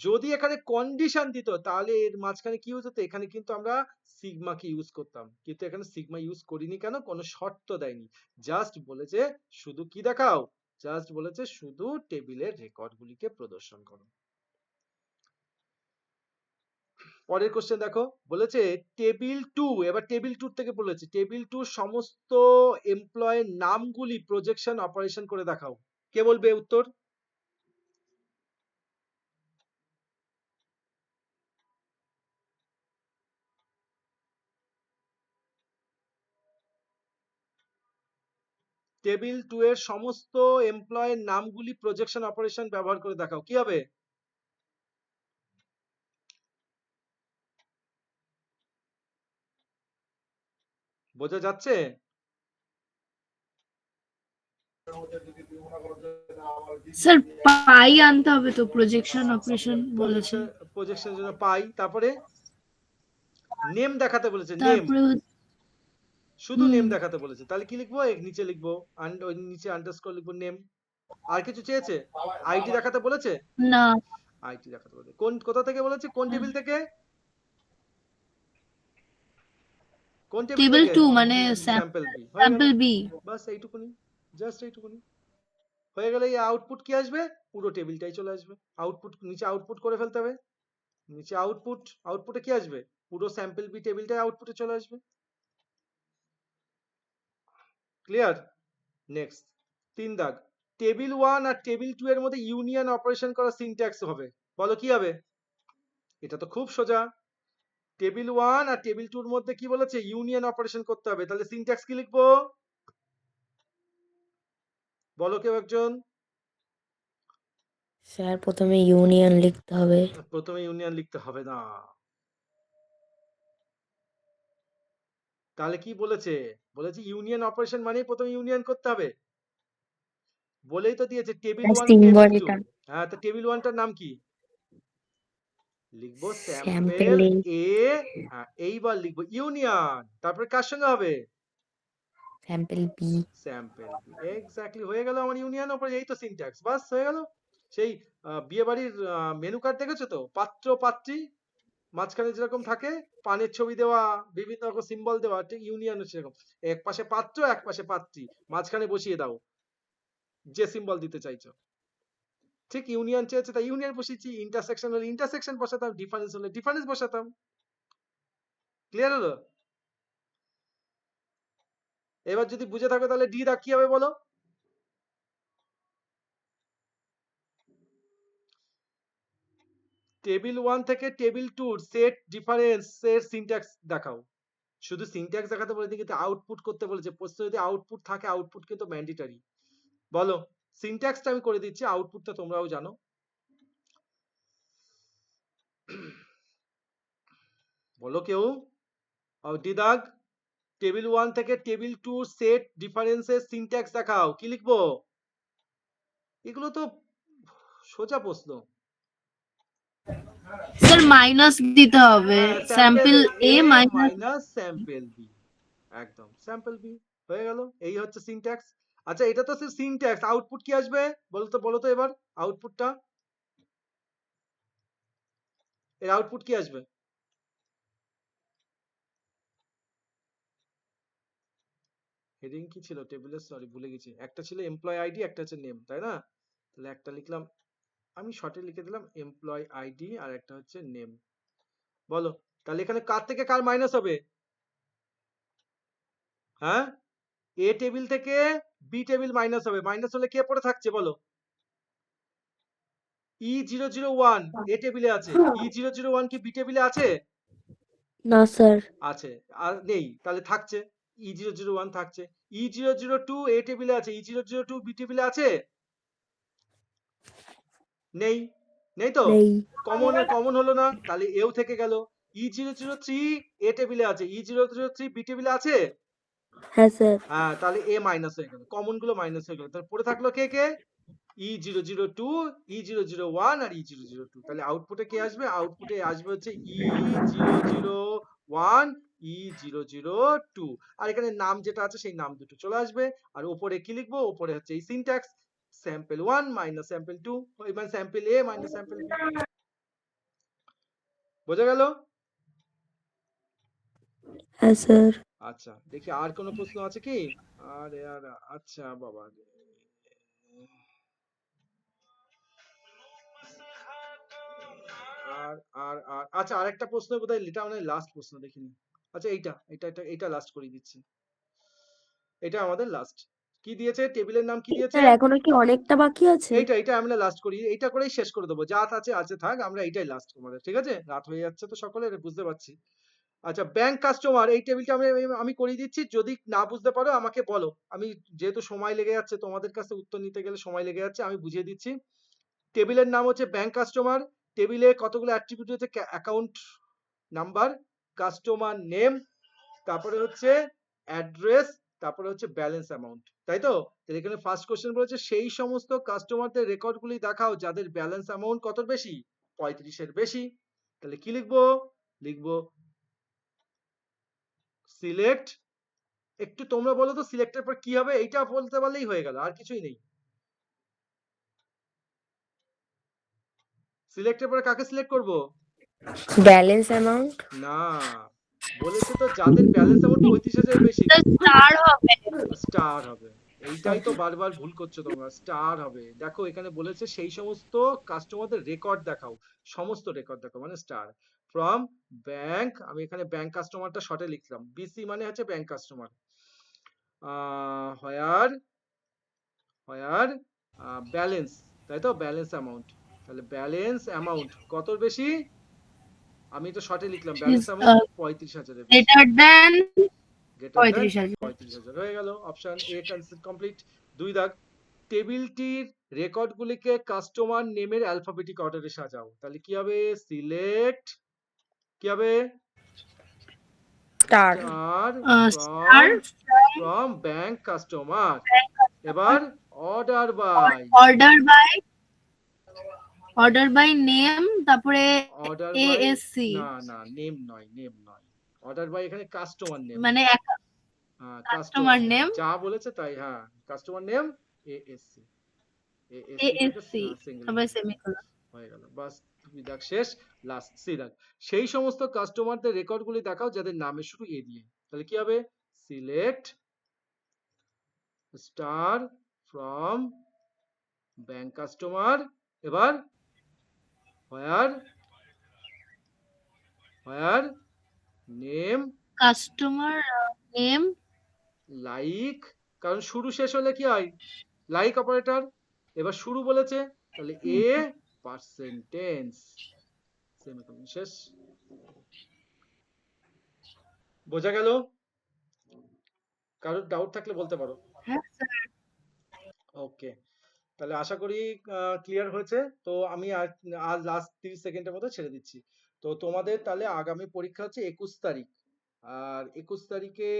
যদি এখানে কন্ডিশন দিত তাহলে এর মাঝখানে কি ইউজ হতো, এখানে কিন্তু আমরা সিগমা কি ইউজ করতাম, কিন্তু এখানে সিগমা ইউজ করিনি কেন, কোনো শর্ত দেয়নি, জাস্ট বলেছে শুধু কি দেখাও, জাস্ট বলেছে শুধু টেবিলের রেকর্ড গুলিকে প্রদর্শন করো। পরের কোশ্চেন দেখো, বলেছে টেবিল 2, এবার টেবিল 2 থেকে বলেছে টেবিল 2 সমস্ত এমপ্লয়ের নামগুলি প্রজেকশন অপারেশন করে দেখাও। কে বলবে উত্তর? টেবিল 2 এর সমস্ত এমপ্লয়ের নামগুলি প্রজেকশন অপারেশন ব্যবহার করে দেখাও, কি হবে? বোঝা যাচ্ছে? স্যার পাই আনতে হবে তো, প্রজেকশন অপারেশন বলেছে। প্রজেকশনের জন্য পাই, তারপরে নেম দেখাতে বলেছে, নেম, তারপরে শুধু নেম দেখাতে বলেছে, তাহলে কি লিখবো, নিচে লিখবো ওই নিচে আন্ডারস্কোর লিখবো নেম। আর কিছু চেয়েছে? আইডি দেখাতে বলেছে, না, আইডি দেখাতে বলেছে, কোথা থেকে বলেছে, কোন টেবিল থেকে, কোন টেবিল টেবিল থেকে? 2 মানে স্যাম্পল বি, হয়ে গেল, স্যাম্পল বি। বাস এইটুকুনি, জাস্ট এইটুকুনি হয়ে গেলে এই আউটপুট কি আসবে, পুরো টেবিলটাই চলে আসবে। আউটপুট নিচে আউটপুট করে ফেলতে হবে, নিচে আউটপুট, আউটপুটে কি আসবে, পুরো স্যাম্পল বি টেবিলটাই আউটপুটে চলে আসবে। ক্লিয়ার? নেক্সট 3 দাগ, টেবিল 1 আর টেবিল 2 এর মধ্যে ইউনিয়ন অপারেশন করা সিনট্যাক্স হবে, বলো কি হবে? এটা তো খুব সোজা, টেবিল 1 আর টেবিল 2 এর মধ্যে কি বলেছে, ইউনিয়ন অপারেশন করতে হবে, তাহলে সিনট্যাক্স কি লিখবো, বলো কেউ একজন? স্যার প্রথমে ইউনিয়ন লিখতে হবে। প্রথমে ইউনিয়ন লিখতে হবে না, তাহলে কি বলেছে, বলেছে ইউনিয়ন অপারেশন মানেই প্রথমে ইউনিয়ন করতে হবে, বলেই তো দিয়েছে টেবিল 1 টেবিল 2। সিম্বলটা হ্যাঁ, তো টেবিল 1 টার নাম কি লিখবো, স্যাম্পেল স্যাম্পল এ, হ্যাঁ এইবার লিখবো ইউনিয়ন, তারপরে কার সঙ্গে হবে, sample B. Sample B, exactly হয়ে গেল আমার ইউনিয়ন ওপরে, এই তো সিনট্যাক্স, বাস হয়ে গেল। সেই বিয়ে বাড়ির মেনু কার্ড দেখেছো তো, পাত্র পাত্রী, মাঝখানে যেরকম থাকে পানের ছবি দেওয়া, বিভিন্ন রকম সিম্বল দেওয়া, ঠিক ইউনিয়ন সেরকম, এক পাশে পাত্র এক পাশে পাত্রী, মাঝখানে বসিয়ে দাও যে সিম্বল দিতে চাইছো, ঠিক ইউনিয়ন চেয়েছে তাই ইউনিয়ন বসিয়েছি, ইন্টারসেকশন হলে ইন্টারসেকশন বসাতাম, ডিফারেন্স হলে ডিফারেন্স বসাতাম। ক্লিয়ার হলো? এবার যদি বুঝে থাকো তাহলে ডি দাগ কি হবে বলো, টেবিল 1 থেকে টেবিল 2 সেট ডিফারেন্স এর সিনট্যাক্স দেখাও, শুধু সিনট্যাক্স দেখাতে বলেছে কিন্তু আউটপুট করতে বলেছে, প্রশ্ন যদি আউটপুট থাকে, আউটপুট কিন্তু ম্যান্ডেটরি। বলো, সিনট্যাক্সটা আমি করে দিচ্ছি, আউটপুটটা তোমরাও জানো। বলো কেউ, ডি দাগ, টেবিল 1 থেকে টেবিল 2 সেট ডিফারেন্সের সিনট্যাক্স দেখাও, কি লিখবো? এগুলো তো সোজা প্রশ্ন। স্যার মাইনাস দিতে হবে, স্যাম্পল এ মাইনাস। মাইনাস স্যাম্পল বি, একদম স্যাম্পল বি হয়ে গেল, এই হচ্ছে সিনট্যাক্স। আচ্ছা এটা তো সিনট্যাক্স, আউটপুট কি আসবে বলো তো এবার, আউটপুটটা, এর আউটপুট কি আসবে? হেডিং কি ছিল টেবিলের, সরি ভুলে গেছি, একটা ছিল এমপ্লয় আইডি, একটা হচ্ছে নেম, তাই না? তাহলে একটা লিখলাম, আমি শর্টে লিখে দিলাম এমপ্লয় আইডি, আর একটা হচ্ছে নেম। বলো তাহলে এখানে কার থেকে কার মাইনাস হবে, হ্যাঁ, এ টেবিল থেকে বি টেবিল মাইনাস হবে, মাইনাস হলে কে পড়ে থাকছে বলো, E001 এ টেবিলে আছে, E001 কি বি টেবিলে আছে? না স্যার। আছে, আর নেই, তাহলে থাকছে E001 থাকছে, E002 এ টেবিলে আছে, E002 বি টেবিলে আছে? নেই, নেই তো? নেই। কমন হলো না, তাহলে এও থেকে গেল। E003 এ টেবিলে আছে, E003 বি টেবিলে আছে? হ্যাঁ স্যার। হ্যাঁ, তাহলে এ মাইনাস হয়ে গেল, কমন গুলো মাইনাস হয়ে গেল। তাহলে পড়ে থাকলো কে কে? E002, E001 আর E002। তাহলে আউটপুটে কে আসবে? আউটপুটে আসবে হচ্ছে E001, E002। আর এখানে নাম যেটা আছে সেই নাম দুটো চলে আসবে। আর উপরে কি লিখবো? উপরে হচ্ছে এই সিনট্যাক্স, স্যাম্পল 1 মাইনাস স্যাম্পল 2, মানে স্যাম্পল এ মাইনাস স্যাম্পল বি। বোঝা গেল? হ্যাঁ স্যার। আচ্ছা, দেখি আর কোনো প্রশ্ন আছে কি? আরে আর আচ্ছা বাবা রে। আর আচ্ছা, আরেকটা প্রশ্ন বোধহয় এটা মানে লাস্ট প্রশ্ন, দেখিনি। আচ্ছা, এইটা লাস্ট করে দিচ্ছি। এটা আমাদের লাস্ট। কি দিয়েছে? টেবিলের নাম কি দিয়েছে? স্যার এখনো কি অনেকটা বাকি আছে? এইটা আমরা লাস্ট করি, এইটা করেই শেষ করে দেবো। যা আছে থাক, আমরা এইটাই লাস্ট আমাদের, ঠিক আছে? রাত হয়ে যাচ্ছে তো সকলের, বুঝতে পারছি। আচ্ছা, ব্যাংক কাস্টমার, এই টেবিলটা আমি করিয়ে দিচ্ছি। যদি না বুঝতে পারো আমাকে বলো, আমি যেহেতু সময় লেগে যাচ্ছে, তোমাদের কাছে উত্তর নিতে গেলে সময় লেগে যাচ্ছে, আমি বুঝিয়ে দিচ্ছি। টেবিলের নাম হচ্ছে ব্যাংক কাস্টমার। টেবিলে কতগুলো অ্যাট্রিবিউট হচ্ছে? অ্যাকাউন্ট নাম্বার, কাস্টমার নেম, তারপরে হচ্ছে অ্যাড্রেস, তারপরে হচ্ছে ব্যালেন্স অ্যামাউন্ট, তাই তো? তাহলে এখানে ফার্স্ট কোশ্চেন বলেছে সেই সমস্ত কাস্টমারদের রেকর্ডগুলি দেখাও যাদের ব্যালেন্স অ্যামাউন্ট কত বেশি? 35 এর বেশি। তাহলে কি লিখবো? লিখবো সিলেক্ট। একটু তোমরা বলো তো সিলেক্টের পর কি হবে? এইটা বলতে পারলেই হয়ে গেল, আর কিছুই নেই। সিলেক্টের পরে কাকে সিলেক্ট করব? Balance amount. না, বলেছে তো যাদের ব্যালেন্স অ্যামাউন্ট 35,000 বেশি। স্টার হবে। স্টার হবে। এইটাই তো বারবার ভুল করছো তোমরা, স্টার হবে। দেখো এখানে বলেছে সেই সমস্ত কাস্টমারদের রেকর্ড দেখাও, সমস্ত রেকর্ড দেখাও মানে স্টার। ফ্রম ব্যাংক, আমি এখানে ব্যাংক কাস্টমারটা শর্টে লিখলাম, বিসি মানে হচ্ছে ব্যাংক কাস্টমার। হোয়ার ব্যালেন্স, তাই তো? Balance amount. তাহলে ব্যালেন্স অ্যামাউন্ট কত বেশি? আমি তো শর্টে লিখলাম ব্যালেন্স অ্যামাউন্ট 35,000 এর বেশি। Greater than greater than 35,000। 35,000 হয়ে গেল। Option A complete. 2 দাগ, টেবিলটির রেকর্ডগুলিকে কাস্টমার নেমের অ্যালফাবেটিক অর্ডারে সাজাও। তাহলে কি হবে? সিলেক্ট, কি হবে? Star. Star from bank customer. এবার order by, order by name, তারপরে অর্ডার বাই, এএসসি, না নেম নয়, অর্ডার বাই এখানে কাস্টমার নেম। মানে হ্যাঁ, কাস্টমার নেম যা বলেছে তাই। হ্যাঁ, customer name ASC, ASC, single তারপরে সেমিকোলন। হয়ে গেল। বাস, 2 দাগ শেষ। লাস্ট সি দাগ, সেই সমস্ত কাস্টমারদের রেকর্ডগুলি দেখাও যাদের নামের শুরু এ দিয়ে। তাহলে কি হবে? Select star from bank customer. এবার হোয়ার নেম কাস্টমার নেম, লাইক, কারণ শুরু শেষ হলে কি হয়? Like operator. এবার শুরু বলেছে, তাহলে এ পার্সেন্টেজ, সেমিকোলন, শেষ। বোঝা গেল? কারোর ডাউট থাকলে বলতে পারো। হ্যাঁ ওকে, তাহলে আশা করি ক্লিয়ার হয়েছে। তো আমি আজ লাস্ট 30 সেকেন্ডের মতো ছেড়ে দিচ্ছি। তো তোমাদের তাহলে আগামী পরীক্ষা হচ্ছে 21 তারিখ, আর 21 তারিখে